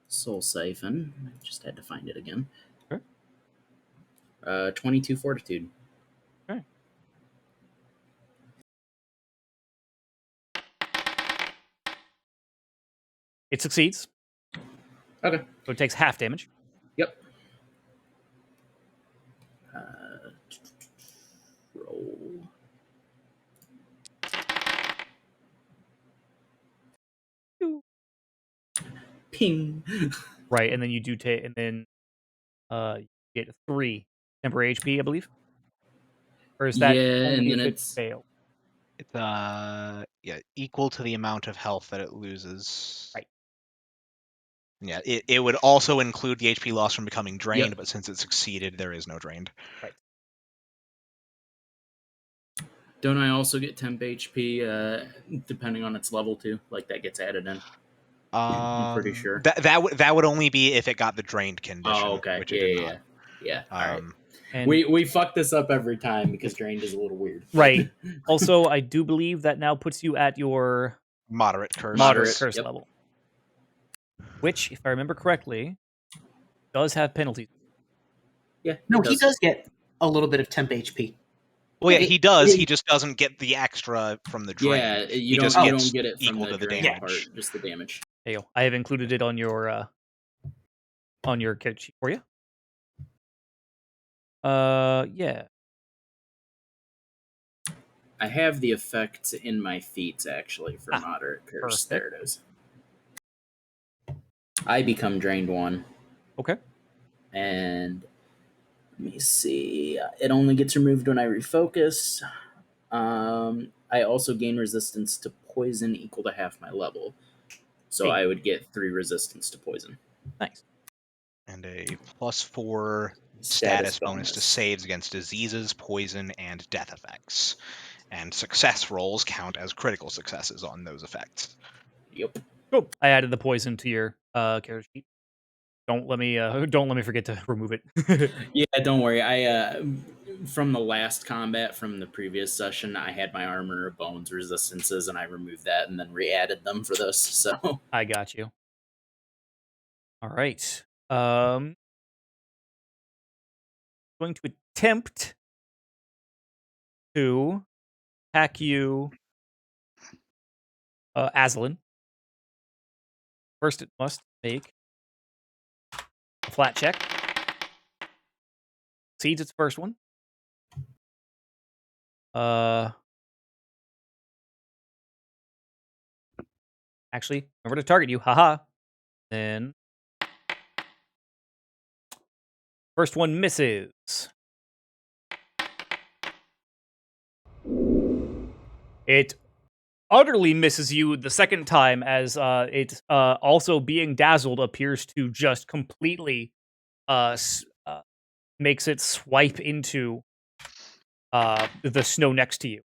Soul Siphon. I just had to find it again.
Okay.
22 Fortitude.
Okay. It succeeds.
Okay.
So it takes half damage.
Yep. Roll. Ping.
Right, and then you do take, and then you get 3 temporary HP, I believe. Or is that
Yeah,
only
and
if
then
it
it's
fails?
It's equal to the amount of health that it loses.
Right.
Yeah, it would also include the HP loss from becoming drained,
Yep.
but since it succeeded, there is no drained.
Right.
Don't I also get temp HP depending on its level too? Like that gets added in. I'm pretty sure.
That would only be if it got the drained condition.
Oh, okay.
Which it did not.
Yeah. All right.
And
We fuck this up every time because drained is a little weird.
right. Also, I do believe that now puts you at your
Moderate curse.
curse
Yep.
level. Which, if I remember correctly, does have penalties.
Yeah.
No, he does get a little bit of temp HP.
Well, yeah, he does.
it-
He just doesn't get the extra from the drain.
Yeah, you
He
don't
just
you
gets
don't get it from
equal
the
to the
drain
damage.
part, just the damage.
There you go. I have included it on your character sheet for you. Yeah.
I have the effect in my feats actually for
Ah,
moderate curse.
perfect.
There it is. I become drained 1.
Okay.
And let me see. It only gets removed when I refocus. I also gain resistance to poison equal to half my level. So
Hey.
I would get 3 resistance to poison.
Nice.
And a +4 status bonus to saves against diseases, poison, and death effects. And success rolls count as critical successes on those effects.
Yep.
Cool. I added the poison to your character sheet. Don't let me forget to remove it.
Yeah, don't worry. I from the last combat from the previous session, I had my armor of bones resistances, and I removed that and then re-added them for this. So
I got you. All right. Going to attempt to attack you, Aslan. First, it must make a flat check. Succeeds its first one. Actually, remember to target you. Haha. Then first one misses. It utterly misses you the second time, as it also being dazzled appears to just completely makes it swipe into the snow next to you,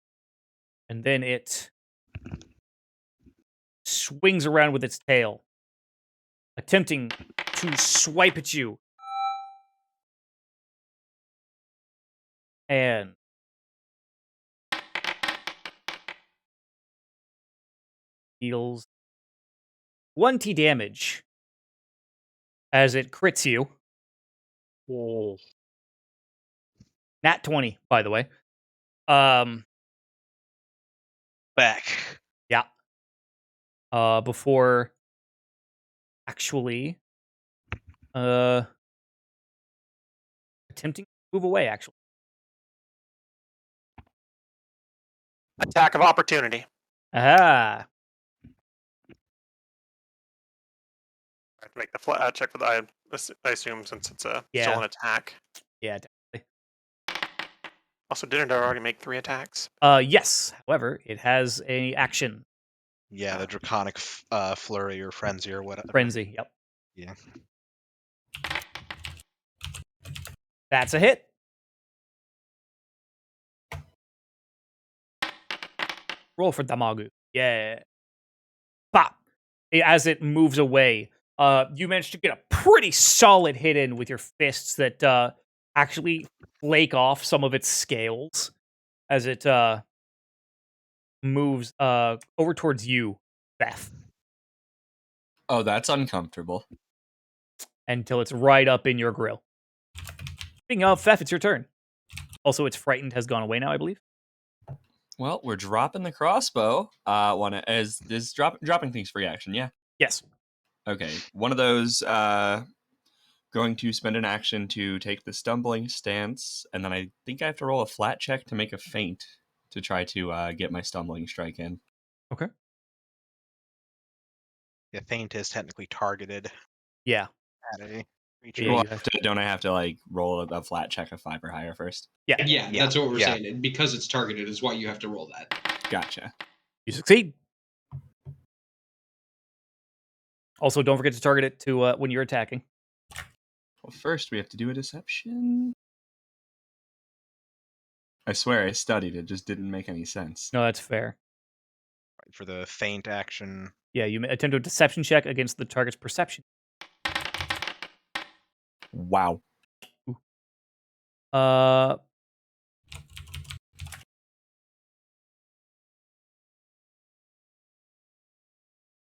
and then it swings around with its tail, attempting to swipe at you, and deals 20 damage as it crits you.
Whoa.
Nat 20, by the way.
Back.
Yeah. Before actually attempting to move away, actually.
Attack of opportunity.
Ah.
I have to make the check for the. I assume since it's still
Yeah.
an attack.
Yeah, definitely.
Also, didn't I already make 3 attacks?
Yes. However, it has a action.
Yeah, the draconic flurry or frenzy or whatever.
Frenzy, yep.
Yeah.
That's a hit. Roll for Damagu. Yeah. Pop. As it moves away, you manage to get a pretty solid hit in with your fists that actually flake off some of its scales as it moves over towards you, Beth,
Oh, that's uncomfortable.
until it's right up in your grill. Speaking of, Fef, it's your turn. Also, its frightened has gone away now, I believe.
Well, we're dropping the crossbow. Is dropping things free action, yeah?
Yes.
Okay. One of those going to spend an action to take the stumbling stance, and then I think I have to roll a flat check to make a feint to try to get my stumbling strike in.
Okay.
The feint is technically targeted
Yeah.
at a creature.
Yeah,
Well,
you have
don't I have to like roll a flat check of 5 or higher first?
Yeah.
Yeah,
Yeah,
that's what we're
yeah.
saying. Because it's targeted is why you have to roll that.
Gotcha.
You succeed. Also, don't forget to target it to when you're attacking.
Well, first we have to do a deception. I swear I studied it, just didn't make any sense.
No, that's fair.
Right, for the feint action.
Yeah, you attempt a deception check against the target's perception.
Wow.
Uh,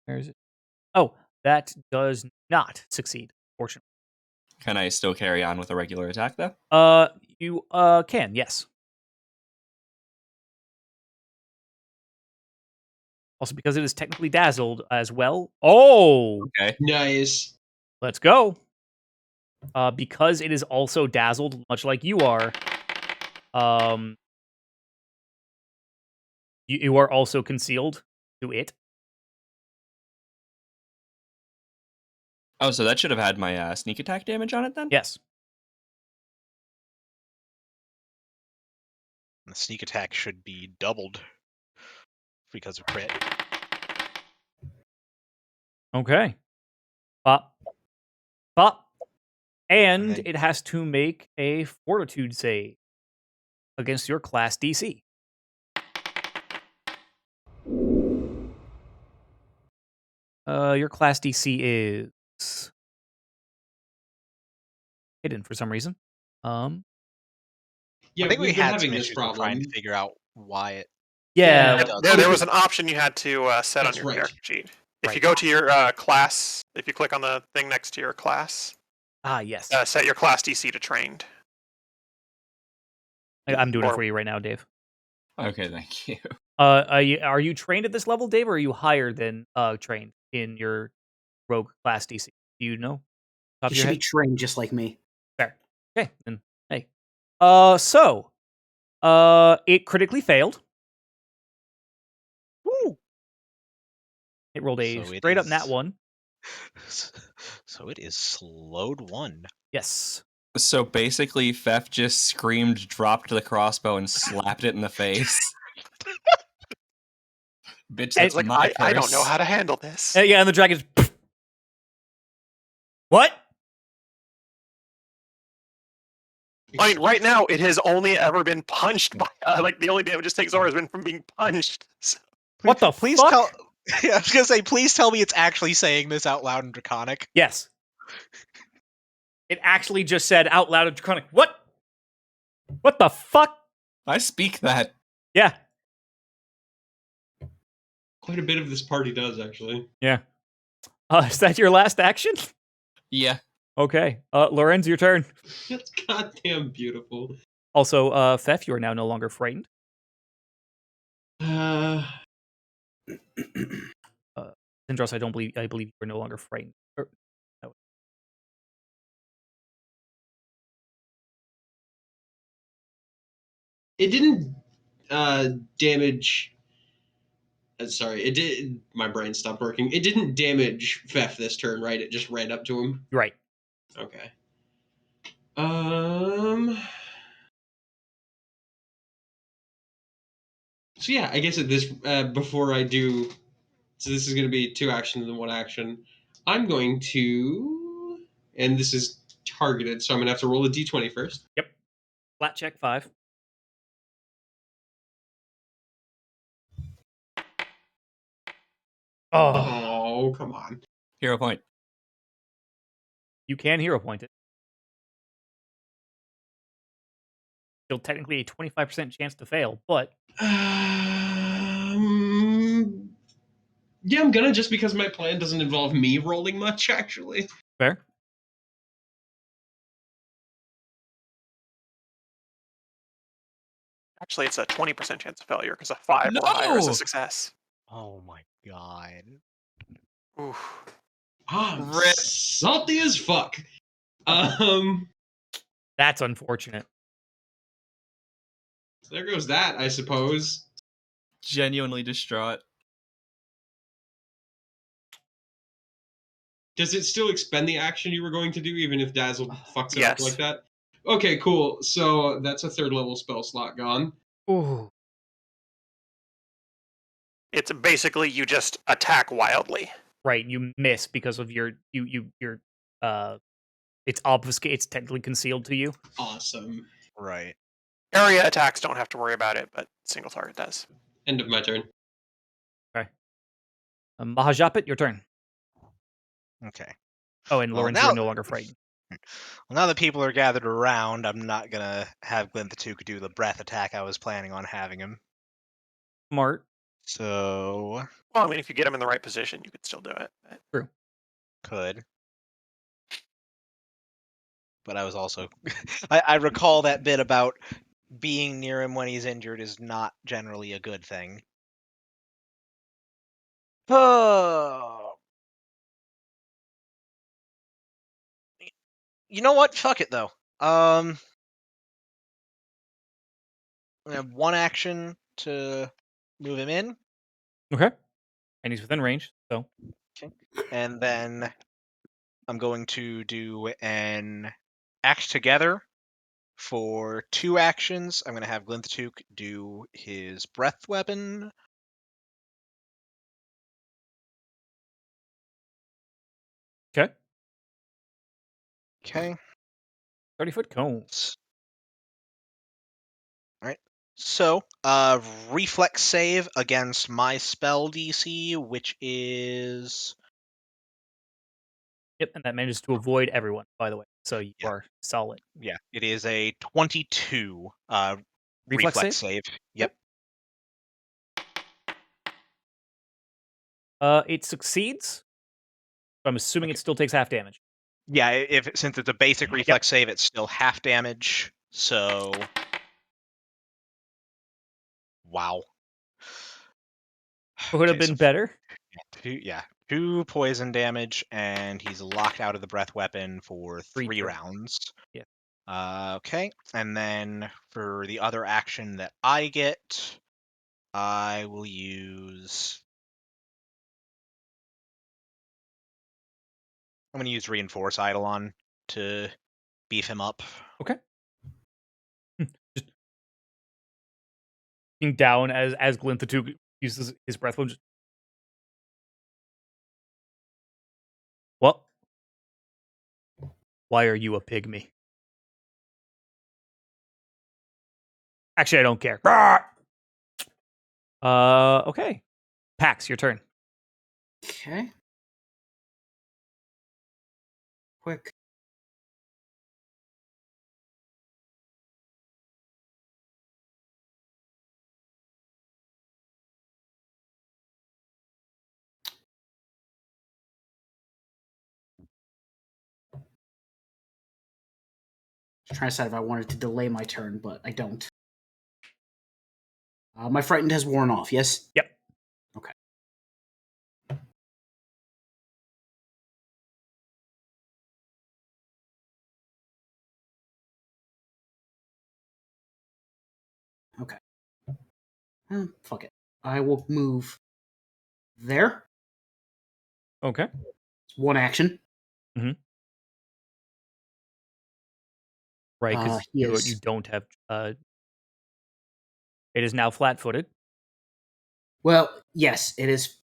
where is it? Oh, that does not succeed, fortunately.
Can I still carry on with a regular attack though?
You can, yes. Also, because it is technically dazzled as well. Oh,
Okay.
Nice.
let's go. Because it is also dazzled, much like you are. You are also concealed to it.
Oh, so that should have had my sneak attack damage on it then?
Yes.
The sneak attack should be doubled. because of crit.
Okay. Pop. Pop. And
then-
it has to make a fortitude save against your class DC. Your class DC is hidden for some reason.
Yeah,
I think we
we've been
had
having
some
this
issues with trying
problem.
to figure out why it.
Yeah.
Yeah.
does.
There was an option you had to set on
That's
your
right.
character sheet. If you
Right.
go to your class, if you click on the thing next to your class,
Yes.
set your class DC to trained.
I'm doing it
or-
for you right now, Dave.
Okay, thank you.
Are you trained at this level, Dave, or are you higher than trained in your rogue class DC? Do you know? Top
He
of your
should be
head?
trained just like me.
Fair. Okay, then hey. It critically failed.
Woo!
It rolled a
So it
straight up nat
is-
1.
So it is slowed 1.
Yes.
So basically, Fef just screamed, dropped the crossbow, and slapped it in the face. Bitch, that's
Like,
my
I don't know
curse.
how to handle this.
Yeah, and the dragon just What?
I mean, right now it has only ever been punched by like the only damage it takes over has been from being punched. So,
What the
Please
fuck?
tell. I was gonna say, please tell me it's actually saying this out loud in Draconic.
Yes. It actually just said out loud in Draconic, what? What the fuck?
I speak that.
Yeah.
Quite a bit of this party does, actually.
Yeah. Is that your last action?
Yeah.
Okay. Lorenz, your turn.
That's goddamn beautiful.
Also, Fef, you are now no longer frightened. Zindros, I believe you are no longer frightened. No.
It didn't damage. Sorry, it did. My brain stopped working. It didn't damage Fef this turn, right? It just ran up to him.
Right.
Okay. So yeah, I guess at this before I do, so this is going to be 2 actions and 1 action. I'm going to, and this is targeted, so I'm going to have to roll a d20 first.
Yep. Flat check 5.
Oh, come on.
Hero point.
You can hero point it. Still technically a 25% chance to fail, but
Yeah, I'm gonna, just because my plan doesn't involve me rolling much, actually.
fair.
actually, it's a 20% chance of failure because a 5 or higher is a
No!
success.
Oh my god.
Oof.
Rip.
Salty as fuck.
That's unfortunate.
So there goes that, I suppose.
Genuinely distraught.
Does it still expend the action you were going to do, even if Dazzle fucks it up
Yes.
like that? Okay, cool. So that's a 3rd level spell slot gone.
Ooh.
It's basically you just attack wildly.
Right, you miss because of your it's obfuscate, it's technically concealed to you.
Awesome.
Right.
Area attacks don't have to worry about it, but single target does.
End of my turn.
Mahajapit, your turn.
Okay.
Oh, and
Well,
Lorenz,
now-
you're no longer frightened.
Well, now that people are gathered around, I'm not gonna have Glinthatook do the breath attack I was planning on having him.
Smart.
So
Well, I mean, if you get him in the right position, you could still do it. But
could. But I was also I recall that bit about being near him when he's injured is not generally a good thing. Oh. You know what? Fuck it though. I have 1 action to move him in,
Okay. And he's within range, so
and then I'm going to do an act together for 2 actions. I'm going to have Glinthatook do his breath weapon,
Okay.
Okay.
30-foot cone.
Alright. So, reflex save against my spell DC, which is...
Yep, and that manages to avoid everyone, by the way. So you
Yeah.
are solid.
Yeah, it is a 22
Reflex save?
save. Yep.
It succeeds. So I'm assuming
Okay.
it still takes half damage.
Yeah, since it's a basic reflex save, it's still half damage. So, wow.
It would have
Okay,
been better.
two poison damage, and he's locked out of the breath weapon for 3
turns.
rounds.
Yeah.
Okay, and then for the other action that I get, I will use... I'm going to use Reinforce Eidolon to beef him up.
Okay. Just looking down as Glinthatook uses his breath weapon. What? Why are you a pygmy? Actually, I don't care. Okay. Pax, your turn.
Okay. Quick. Just trying to decide if I wanted to delay my turn, but I don't. My frightened has worn off, yes?
Yep.
Okay. Okay. Fuck it. I will move there.
Okay.
It's one action.
Right, because you don't have. It is now flat-footed.
Well, yes, it is.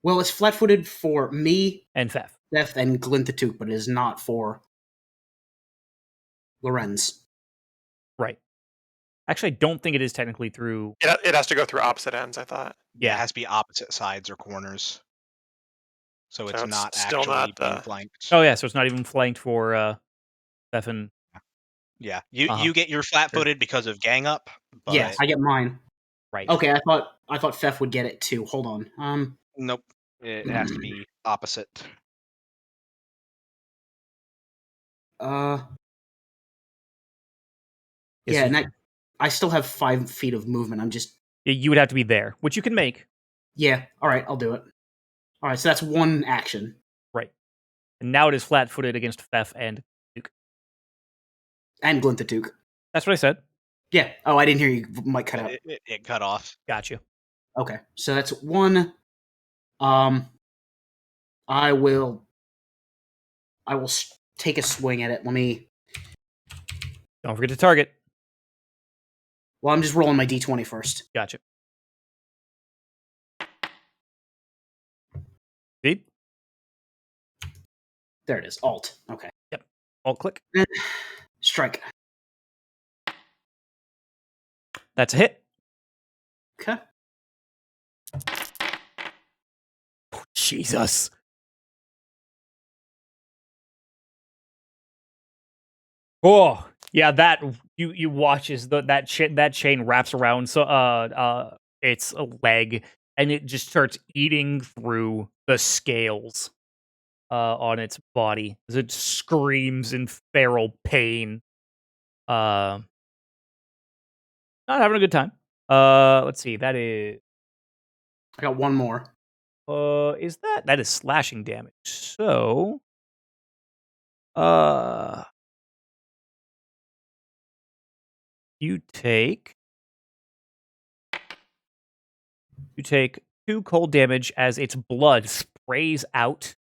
Well, it's flat-footed for me,
And Fef.
Theft, and Glinthatook, but it is not for Lorenz.
Right. Actually, I don't think it is technically through.
It has to go through opposite ends, I thought.
Yeah, it has to be opposite sides or corners. So it's not
still
actually
not,
being flanked.
Oh, yeah, so it's not even flanked for Fef and.
Yeah, you get your flat-footed because of gang up, but
Yes, I get mine.
Right.
Okay, I thought Fef would get it too. Hold on.
nope, it has to be opposite.
Yeah,
Yes,
and I still have 5 feet of movement. I'm just
you would have to be there, which you can make.
yeah. All right, I'll do it. All right, so that's one action.
Right. And now it is flat-footed against Fef and Duke.
And Glinthatook.
That's what I said.
Yeah. Oh, I didn't hear you. Might cut out.
It cut off.
Got you.
Okay, so that's one. I will take a swing at it. Let me.
Don't forget to target.
Well, I'm just rolling my d20 first.
Gotcha. See?
There it is. Alt. Okay.
Yep. Alt click.
Strike.
That's a hit.
Okay.
Jesus. Oh, yeah, that you watch as that chain wraps around its leg, and it just starts eating through the scales on its body as it screams in feral pain. Not having a good time. Let's see. That is
I got one more.
is that is slashing damage. So you take 2 cold damage as its blood sprays out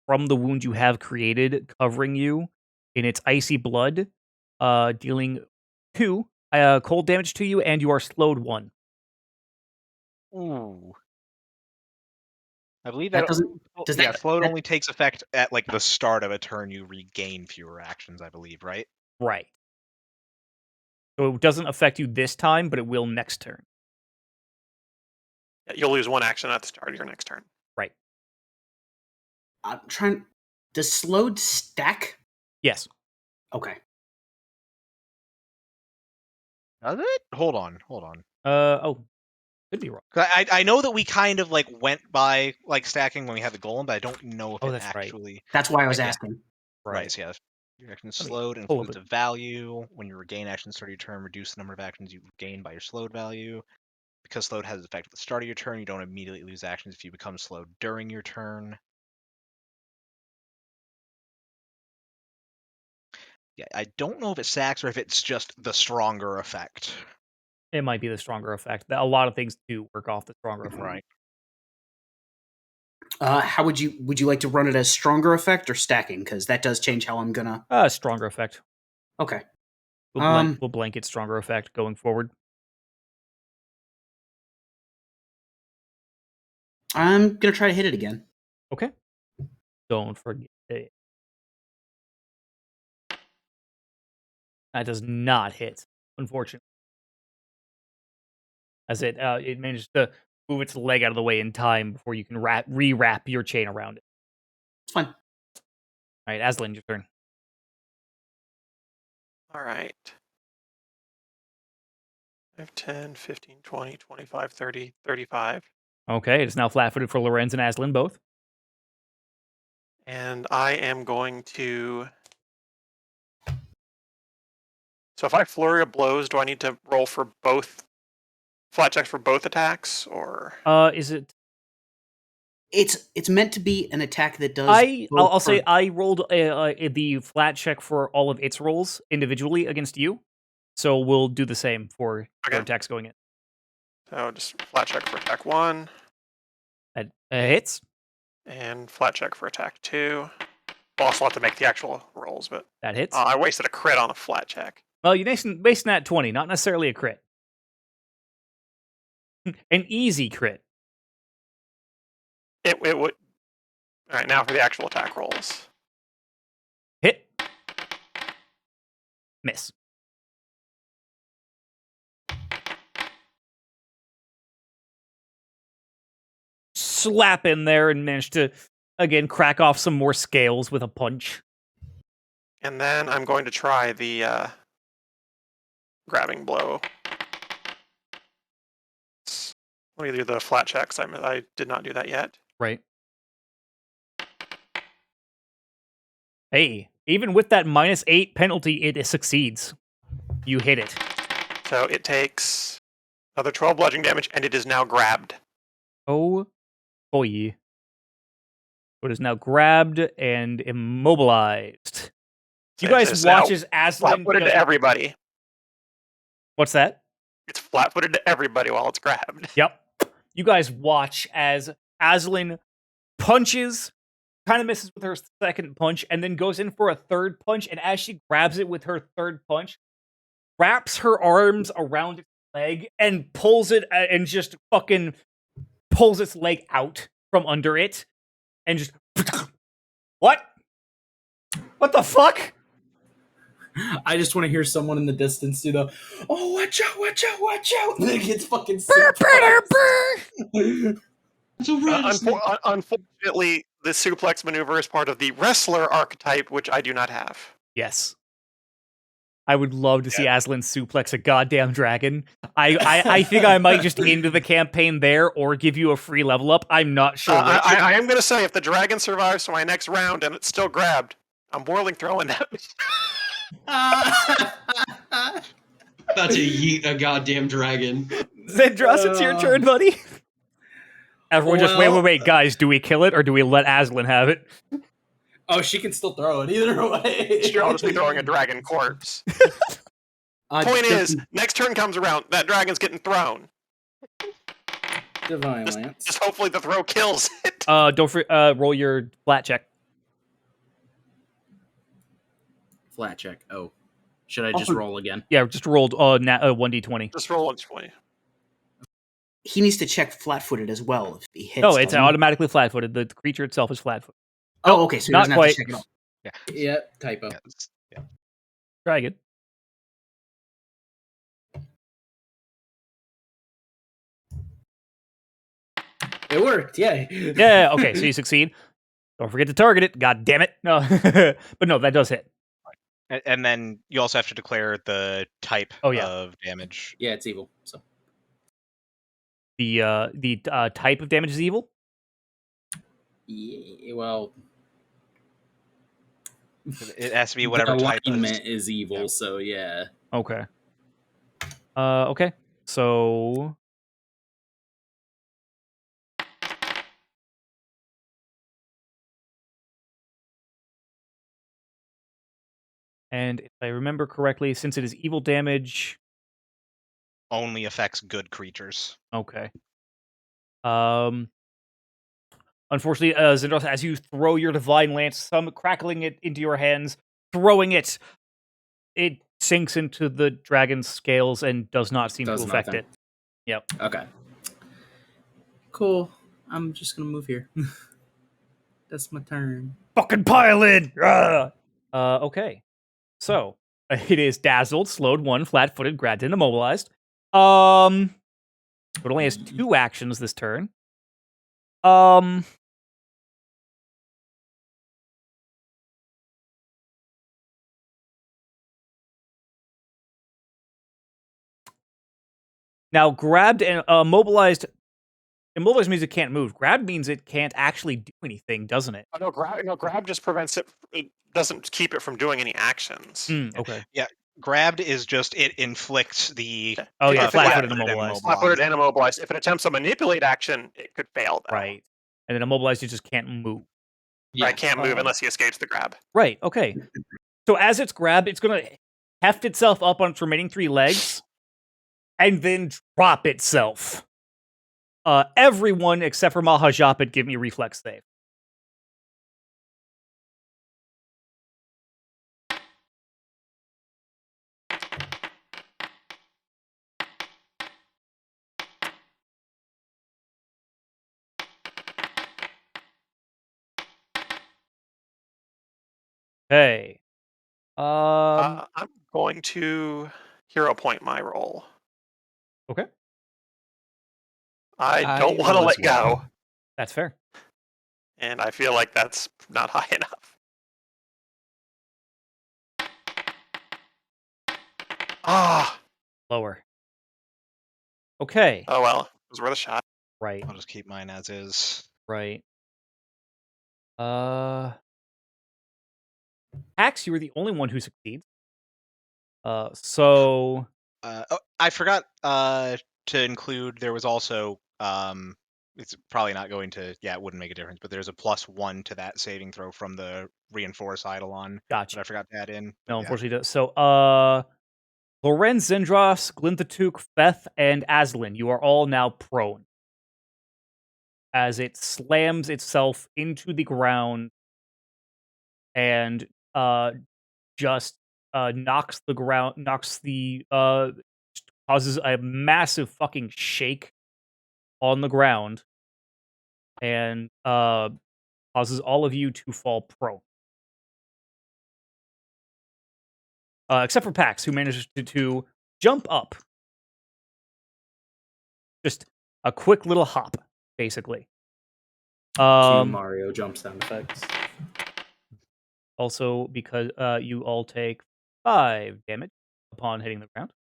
from the wound you have created, covering you in its icy blood, dealing 2 cold damage to you, and you are slowed 1.
Ooh. I believe
That
that
doesn't. Does
yeah,
that?
slowed
that-
only takes effect at like the start of a turn. You regain fewer actions, I believe, right?
Right. So it doesn't affect you this time, but it will next turn.
Yeah, you'll lose 1 action at the start of your next turn.
Right.
I'm trying. Does slowed stack?
Yes.
Okay.
Does it? Hold on.
Oh, could be wrong.
'Cause I know that we kind of like went by like stacking when we had the golem, but I don't know if
Oh,
it
that's right.
actually.
That's why I was
Yeah.
asking.
Right. So yeah, your action is
Let me
slowed
pull up
includes a value. When you regain actions start of your turn, reduce the number of actions you gain by your slowed value. Because slowed has effect at the start of your turn, you don't immediately lose actions if you become slowed during your turn. Yeah, I don't know if it stacks or if it's just the stronger effect.
It might be the stronger effect. A lot of things do work off the stronger effect.
Right.
How would you like to run it as stronger effect or stacking? Because that does change how I'm gonna.
Stronger effect.
Okay.
We'll blanket stronger effect going forward.
I'm gonna try to hit it again.
Okay. Don't forget it. That does not hit, unfortunately. As it managed to move its leg out of the way in time before you can rewrap your chain around it.
It's fine.
All right, Aslan, your turn.
All right. 5, 10, 15, 20, 25, 30, 35.
Okay, it's now flat-footed for Lorenz and Aslan both.
And I am going to... So if I flurry of blows, do I need to roll for both flat checks for both attacks, or?
Is it?
It's meant to be an attack that does.
I'll say I rolled the flat check for all of its rolls individually against you, so we'll do the same for your attacks going in.
So just flat check for attack 1.
That hits.
And flat check for attack 2. I'll also have to make the actual rolls, but
That hits.
I wasted a crit on a flat check.
Well, you're basing that 20, not necessarily a crit. An easy crit.
It would. All right, now for the actual attack rolls.
Hit. Miss. Slap in there and manage to, again, crack off some more scales with a punch.
And then I'm going to try the grabbing blow. Let me do the flat checks. I did not do that yet.
Right. Hey, even with that -8 penalty, it succeeds. You hit it.
So it takes another 12 bludgeoning damage, and it is now grabbed.
Oh, boy. It is now grabbed and immobilized. You guys watch as Aslan...
Flat-footed to everybody.
What's that?
It's flat-footed to everybody while it's grabbed.
Yep. You guys watch as Aslan punches, kind of misses with her second punch, and then goes in for a third punch, and as she grabs it with her third punch, wraps her arms around its leg and pulls it, and just fucking pulls its leg out from under it, and just... What? What the fuck?
I just want to hear someone in the distance do the, oh, watch out, watch out, watch out. And it gets fucking
Unfortunately, the suplex maneuver is part of the wrestler archetype, which I do not have.
Yes. I would love to see Aslan suplex a goddamn dragon. I think I might just end the campaign there or give you a free level up. I'm not sure.
I am going to say, if the dragon survives to my next round and it's still grabbed, I'm whirling throwing that.
That's a goddamn dragon.
Zendros, it's your turn, buddy. Everyone just, wait, guys, do we kill it or do we let Aslan have it?
Oh, she can still throw it either way.
She'll just be throwing a dragon corpse. Point is, next turn comes around, that dragon's getting thrown.
Divine Lance.
Just hopefully the throw kills it.
Roll your flat check.
Flat check. Oh. Should I just roll again?
Yeah, just rolled 1d20.
Just roll 120.
he needs to check flat-footed as well if he hits.
No, it's
doesn't he?
automatically flat-footed. The creature itself is flat-footed.
Oh, okay. So he
Not
doesn't have
quite.
to check it all.
Yeah, typo.
Yeah.
Try again.
It worked. Yeah.
Yeah. Okay. So you succeed. Don't forget to target it. God damn it. No. But no, that does hit.
And then you also have to declare the type
Oh, yeah.
of damage.
Yeah, it's evil. So
The type of damage is evil.
yeah, well,
It has to be whatever
the
type
alignment is evil.
Yeah.
So yeah.
Okay. Okay. So and if I remember correctly, since it is evil damage,
only affects good creatures.
okay. Unfortunately, Zendros, as you throw your divine lance, some crackling it into your hands, throwing it, it sinks into the dragon's scales and does not seem
Does
to affect
nothing.
it. Yep.
Okay. Cool. I'm just gonna move here. That's my turn.
Fucking pile in! Okay. So, it is dazzled, slowed, one, flat-footed, grabbed, and immobilized. It only has 2 actions this turn. Now, grabbed and immobilized. Immobilized means it can't move. Grabbed means it can't actually do anything, doesn't it?
Oh, no, grab just prevents it. It doesn't keep it from doing any actions.
Okay.
Yeah, grabbed is just it inflicts the
Oh yeah, flat-footed
flat-footed and
immobilized.
Flat-footed and immobilized. If it attempts a manipulate action, it could fail. Though.
Right. And then immobilized, you just can't move.
Yeah.
I can't move unless he escapes the grab.
Right. Okay. So as it's grabbed, it's gonna heft itself up on its remaining 3 legs, and then drop itself. Everyone except for Mahajapit, give me a reflex save. Hey.
I'm going to hero point my roll.
Okay.
I don't want to
will
let
as well.
go,
That's fair.
and I feel like that's not high enough. Ah,
Lower. Okay.
oh well, it was worth a shot.
Right.
I'll just keep mine as is.
Right. Axe, you were the only one who succeeds. So
I forgot to include. There was also it's probably not going to. Yeah, it wouldn't make a difference. But there's a +1 to that saving throw from the reinforced Eidolon
gotcha.
that I forgot to add in.
No,
Yeah.
unfortunately, so Lorenz, Zendros, Glintatuk, Feth, and Aslan, you are all now prone as it slams itself into the ground and just knocks causes a massive fucking shake on the ground and causes all of you to fall prone. Except for Pax, who manages to jump up. Just a quick little hop, basically.
Cue Mario jump sound effects.
Also, because you all take 5 damage upon hitting the ground.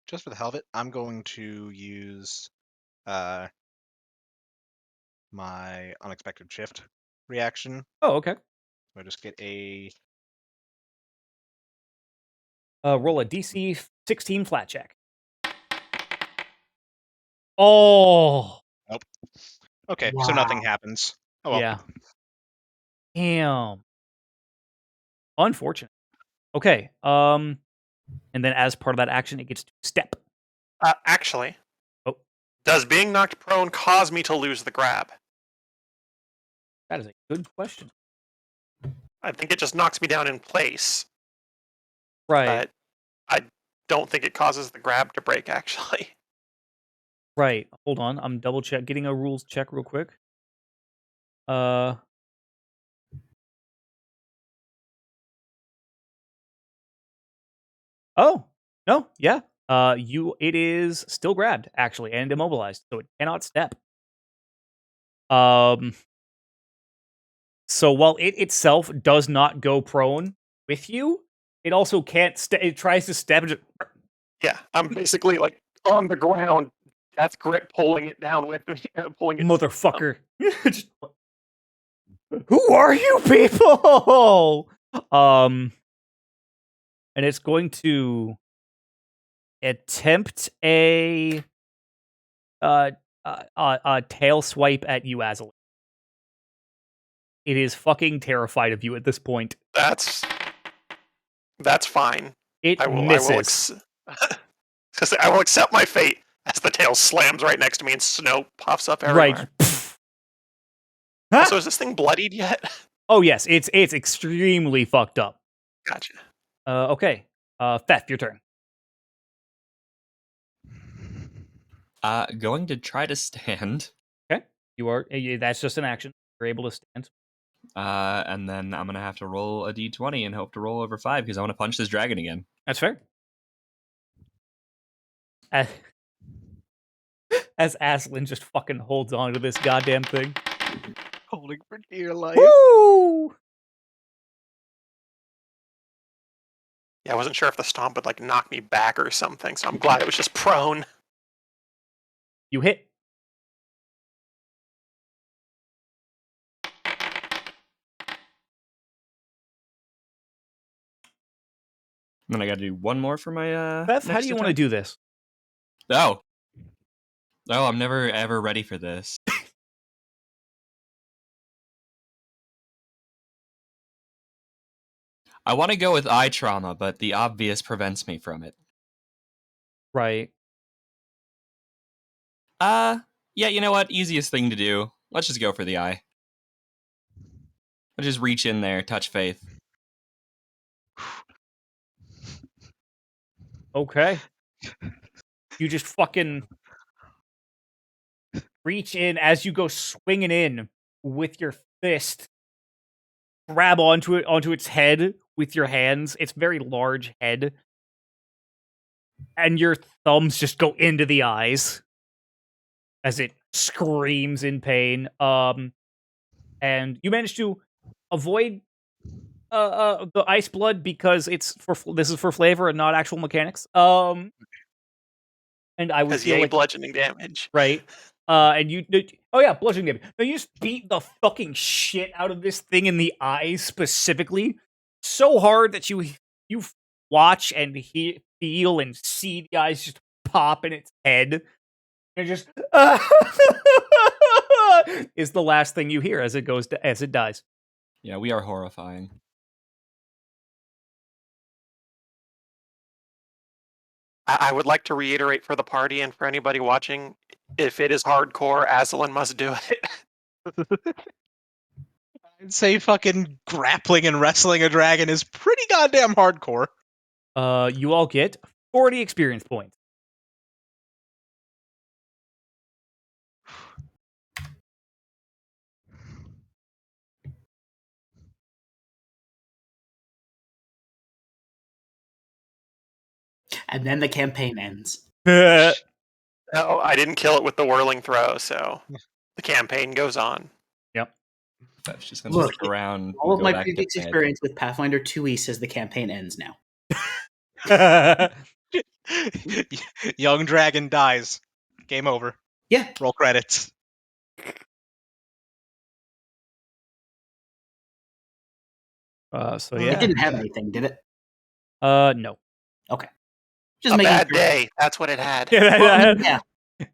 Just for the hell of it, I'm going to use my unexpected shift reaction.
Oh, okay.
So I just get a
Roll a DC 16 flat check. Oh,
okay, so nothing happens. Oh well.
yeah. Damn. Unfortunate. Okay. And then as part of that action, it gets to step.
Actually,
Oh.
Does being knocked prone cause me to lose the grab?
That is a good question.
I think it just knocks me down in place.
Right.
But don't think it causes the grab to break, actually.
Right. Hold on. I'm getting a rules check real quick. Oh, no, yeah. It is still grabbed, actually, and immobilized, so it cannot step. So while it itself does not go prone with you, it also can't it tries to step and just...
Yeah, I'm basically like on the ground, death grip pulling it down with me, pulling it.
Motherfucker. Just... Who are you people? And it's going to attempt a tail swipe at you, Azalea. It is fucking terrified of you at this point.
That's fine.
It misses.
Because I will accept my fate as the tail slams right next to me and snow puffs up everywhere.
Right.
So is this thing bloodied yet?
Oh yes, it's extremely fucked up.
Gotcha.
Okay. Theft, your turn.
Going to try to stand.
Okay. You are. That's just an action. You're able to stand.
And then I'm gonna have to roll a d20 and hope to roll over 5 because I want to punch this dragon again.
That's fair. As Aslan just fucking holds on to this goddamn thing.
Holding for dear life.
Woo!
Yeah, I wasn't sure if the stomp would like knock me back or something, so I'm glad it was just prone.
You hit.
Then I gotta do one more for my
Beth, how do you want to do this?
Oh, I'm never ever ready for this. I want to go with eye trauma, but the obvious prevents me from it.
Right.
Yeah, you know what? Easiest thing to do. Let's just go for the eye. Let's just reach in there, touch faith.
Okay. You just fucking reach in as you go swinging in with your fist. Grab onto its head with your hands. Its very large head. And your thumbs just go into the eyes as it screams in pain. And you manage to avoid the ice blood because this is for flavor and not actual mechanics. And I would feel like
bludgeoning damage,
right? And oh yeah, bludgeoning damage. No, you just beat the fucking shit out of this thing in the eyes specifically, so hard that you watch and feel and see the eyes just pop in its head. And just is the last thing you hear as it dies.
Yeah, we are horrifying.
I would like to reiterate for the party and for anybody watching, if it is hardcore, Aslan must do it.
I'd say fucking grappling and wrestling a dragon is pretty goddamn hardcore.
You all get 40 experience points.
And then the campaign ends.
No, I didn't kill it with the whirling throw, so the campaign goes on.
Yep.
That's just gonna stick around.
All of my previous experience with Pathfinder 2e says the campaign ends now.
Young dragon dies. Game over.
Yeah.
Roll credits.
So yeah.
It didn't have anything, did it?
No.
Okay. Just
a
making
bad
sure.
day. That's what it had.
Yeah.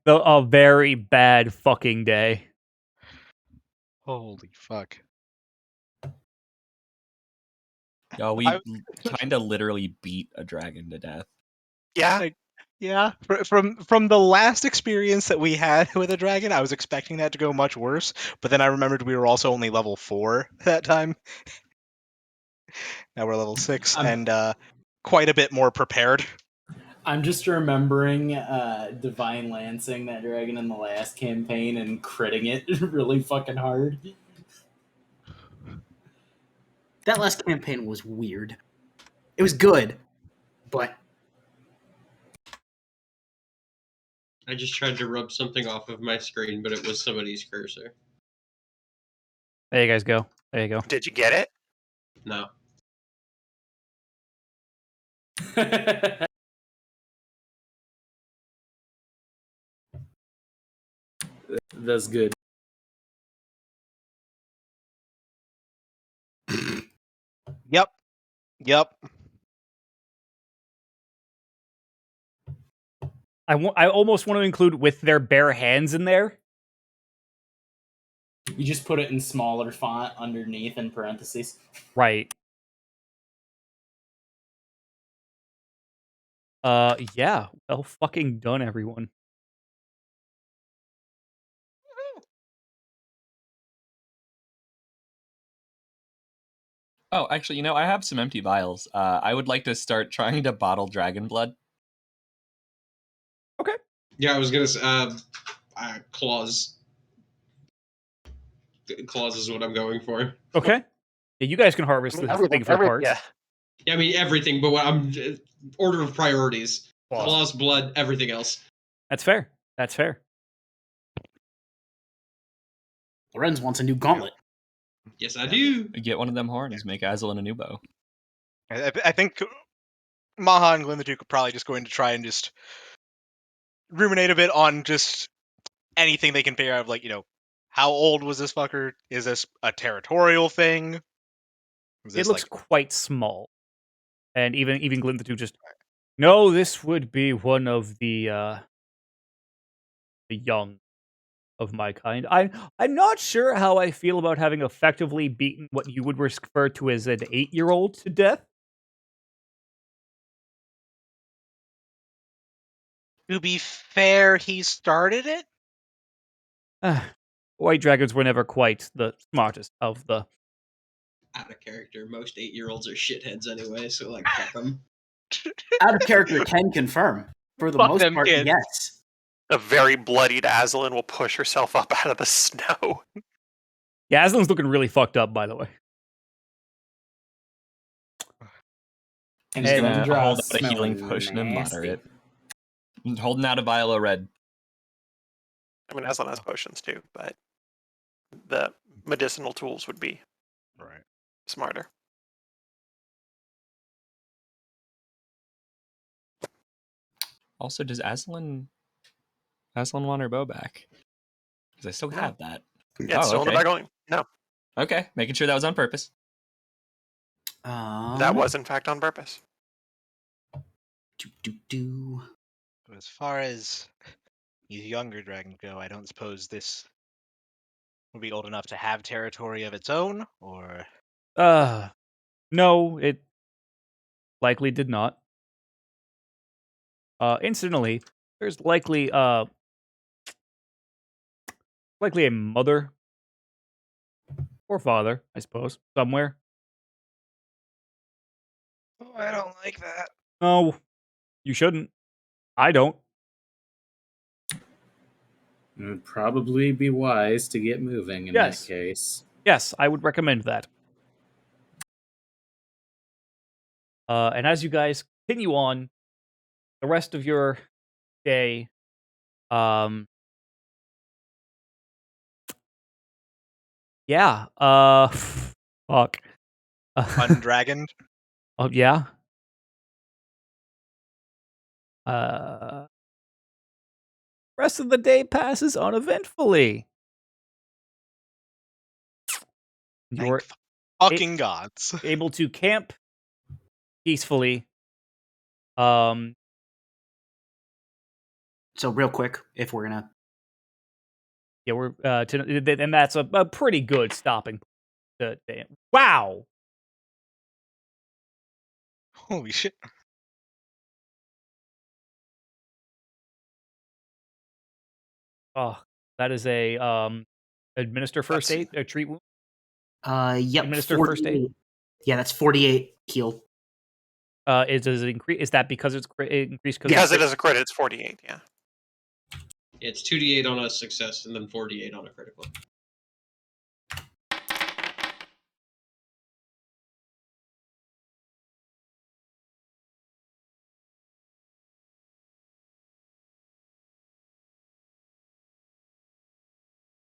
A very bad fucking day.
Holy fuck.
Yo, we kind of literally beat a dragon to death.
Yeah.
Yeah. From the last experience that we had with a dragon, I was expecting that to go much worse, but then I remembered we were also only level 4 that time. Now we're level 6 and quite a bit more prepared.
I'm just remembering Divine Lancing that dragon in the last campaign and critting it really fucking hard.
That last campaign was weird. It was good, but
I just tried to rub something off of my screen, but it was somebody's cursor.
There you guys go. There you go.
Did you get it?
No.
That's good.
Yep.
I almost want to include with their bare hands in there.
You just put it in smaller font underneath in parentheses.
Right. Yeah. Well fucking done, everyone.
Oh, actually, I have some empty vials. I would like to start trying to bottle dragon blood.
Okay.
Yeah, I was gonna say, claws. Claws is what I'm going for.
Okay. Yeah, you guys can harvest the thing for parts.
Yeah.
Yeah, I mean everything, but what I'm order of priorities:
Claws.
claws, blood, everything else.
That's fair. That's fair.
Lorenz wants a new gauntlet.
Yes, I do.
Get one of them horns, make Azalin a new bow.
I think Maha and Glindaduke are probably just going to try and just ruminate a bit on just anything they can figure out. Like, how old was this fucker? Is this a territorial thing?
It looks quite small. And even Glinda 2 just... No, this would be one of the young of my kind. I'm not sure how I feel about having effectively beaten what you would refer to as an 8-year-old to death.
To be fair, he started it.
White dragons were never quite the smartest of the...
Out of character. Most 8-year-olds are shitheads anyway, so like fuck them.
Out of character can confirm. For the
Fuck
most
them
part,
kids.
yes.
A very bloodied Aslan will push herself up out of the snow.
Yeah, Aslan's looking really fucked up, by the way.
And
Just
Glendra
gonna hold out a
smelling
healing potion and
nasty.
moderate. I'm holding out a vial of red.
I mean, Aslan has potions too, but the medicinal tools would be
Right.
smarter.
Also, does Aslan want her bow back? Because I still
No.
have that.
Yeah, it's still in the
okay.
bag only. No,
Okay, making sure that was on purpose.
that was in fact on purpose.
As far as these younger dragons go, I don't suppose this would be old enough to have territory of its own, or
No, it likely did not. Incidentally, there's likely a mother or father, I suppose, somewhere.
oh, I don't like that.
No, you shouldn't. I don't.
It would probably be wise to get moving in
Yes.
that case.
Yes, I would recommend that. And as you guys continue on the rest of your day, yeah, fuck.
Undragoned.
Oh, yeah. Rest of the day passes uneventfully. You're
Thank fucking gods.
able to camp peacefully.
So real quick, if we're gonna...
Yeah, we're and that's a pretty good stopping point. Wow.
Holy shit.
Oh, that is a administer first
That's-
aid, a treat wound.
Yep.
Administer first aid.
Yeah, that's 48 heal.
Does it increase? Is that because it's increased?
Because it is a crit, it's 48. Yeah.
It's 2d8 on a success and then 48 on a critical.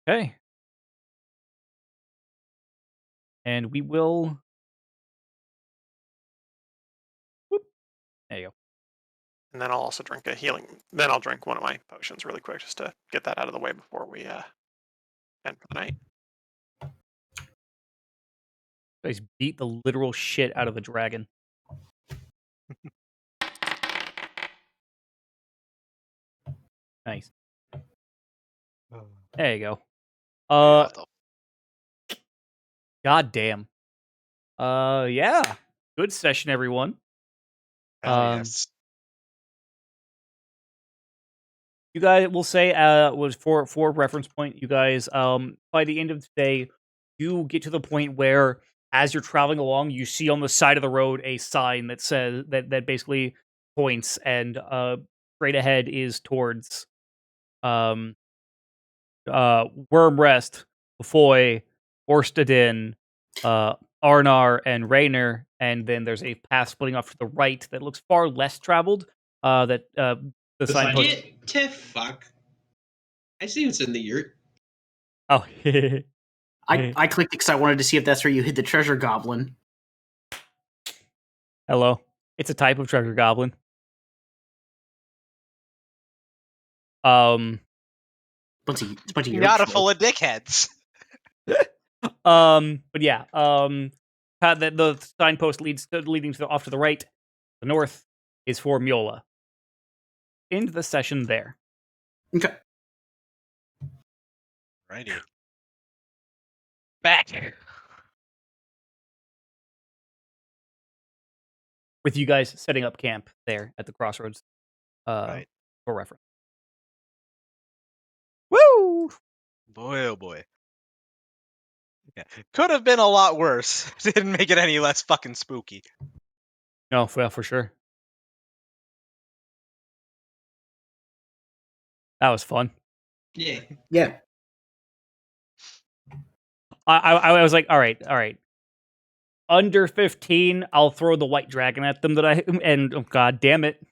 Okay. And we will. Whoop. There you go.
And then I'll also drink a healing. Then I'll drink one of my potions really quick just to get that out of the way before we end for the night.
You guys beat the literal shit out of a dragon. Nice. There you go. God damn. Yeah. Good session, everyone.
Yes.
You guys will say, was for reference point, you guys, by the end of the day, you get to the point where, as you're traveling along, you see on the side of the road a sign that says that basically points, and straight ahead is towards Wormrest, Foy, Orstedin, Arnar, and Rayner, and then there's a path splitting off to the right that looks far less traveled. That the signpost.
Get to fuck. I see what's in the yurt.
Oh,
I clicked it because I wanted to see if that's where you hid the treasure goblin.
Hello. It's a type of treasure goblin.
It's a bunch of
Not full of dickheads.
But yeah, the signpost leading to off to the right, the north is for Miola. End the session there.
Okay.
Righty. Back.
With you guys setting up camp there at the crossroads,
Right.
for reference. Woo!
Boy, oh boy. Yeah. Could have been a lot worse. Didn't make it any less fucking spooky.
No, well, for sure. That was fun.
Yeah.
Yeah.
I was like, all right. Under 15, I'll throw the white dragon at them and oh, god damn it.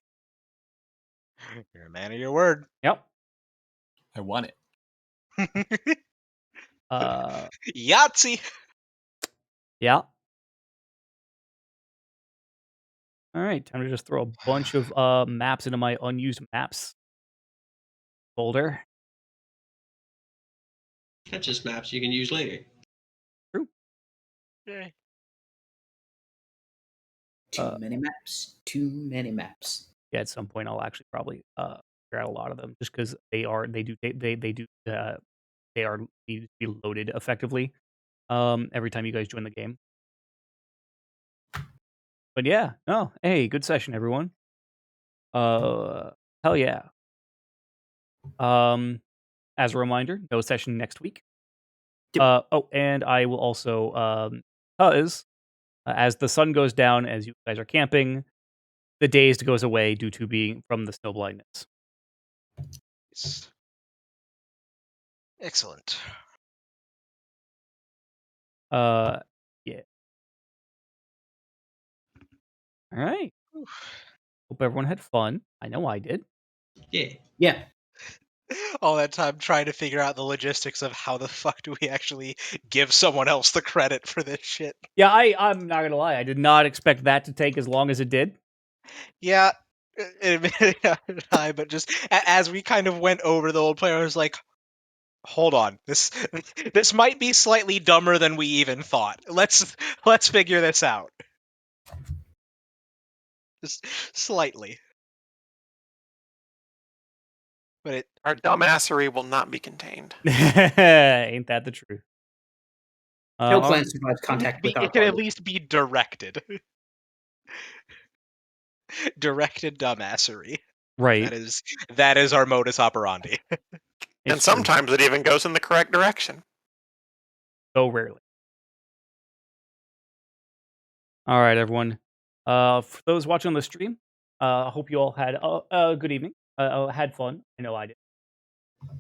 You're a man of your word.
Yep.
I want it.
Yahtzee.
Yeah. All right, time to just throw a bunch of maps into my unused maps folder.
That's just maps you can use later.
True.
Yay.
Too many maps. Too many maps.
Yeah, at some point I'll actually probably figure out a lot of them just because they are need to be loaded effectively every time you guys join the game. But yeah, no, hey, good session, everyone. Hell yeah. As a reminder, no session next week.
Yep.
Oh, and I will also because as the sun goes down, as you guys are camping, the dazed goes away due to being from the snow blindness.
Excellent.
Yeah. All right. Hope everyone had fun. I know I did.
Yeah.
Yeah.
All that time trying to figure out the logistics of how the fuck do we actually give someone else the credit for this shit.
Yeah, I'm not gonna lie. I did not expect that to take as long as it did.
Yeah, but just as we kind of went over the old player, I was like, hold on, this might be slightly dumber than we even thought. Let's figure this out. Just slightly. But
Our dumbassery will not be contained.
Ain't that the truth?
No clan survives contact with our
it can at
party.
least be directed. Directed dumbassery.
Right.
That is our modus operandi.
And sometimes it even goes in the correct direction.
So rarely. All right, everyone. For those watching on the stream, I hope you all had a good evening. Had fun. I know I did.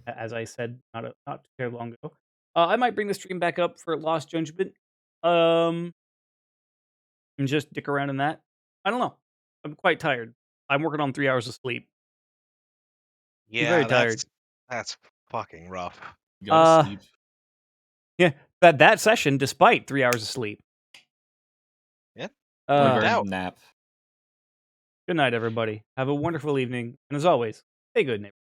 As I said, not too very long ago. I might bring the stream back up for Lost Judgment. And just dick around in that. I don't know. I'm quite tired. I'm working on 3 hours of sleep. I'm very
Yeah,
tired.
that's fucking rough.
Go to sleep.
Yeah, that session, despite 3 hours of sleep.
Yeah.
Liver
doubt.
nap.
Good night, everybody. Have a wonderful evening, and as always, stay good, neighbor.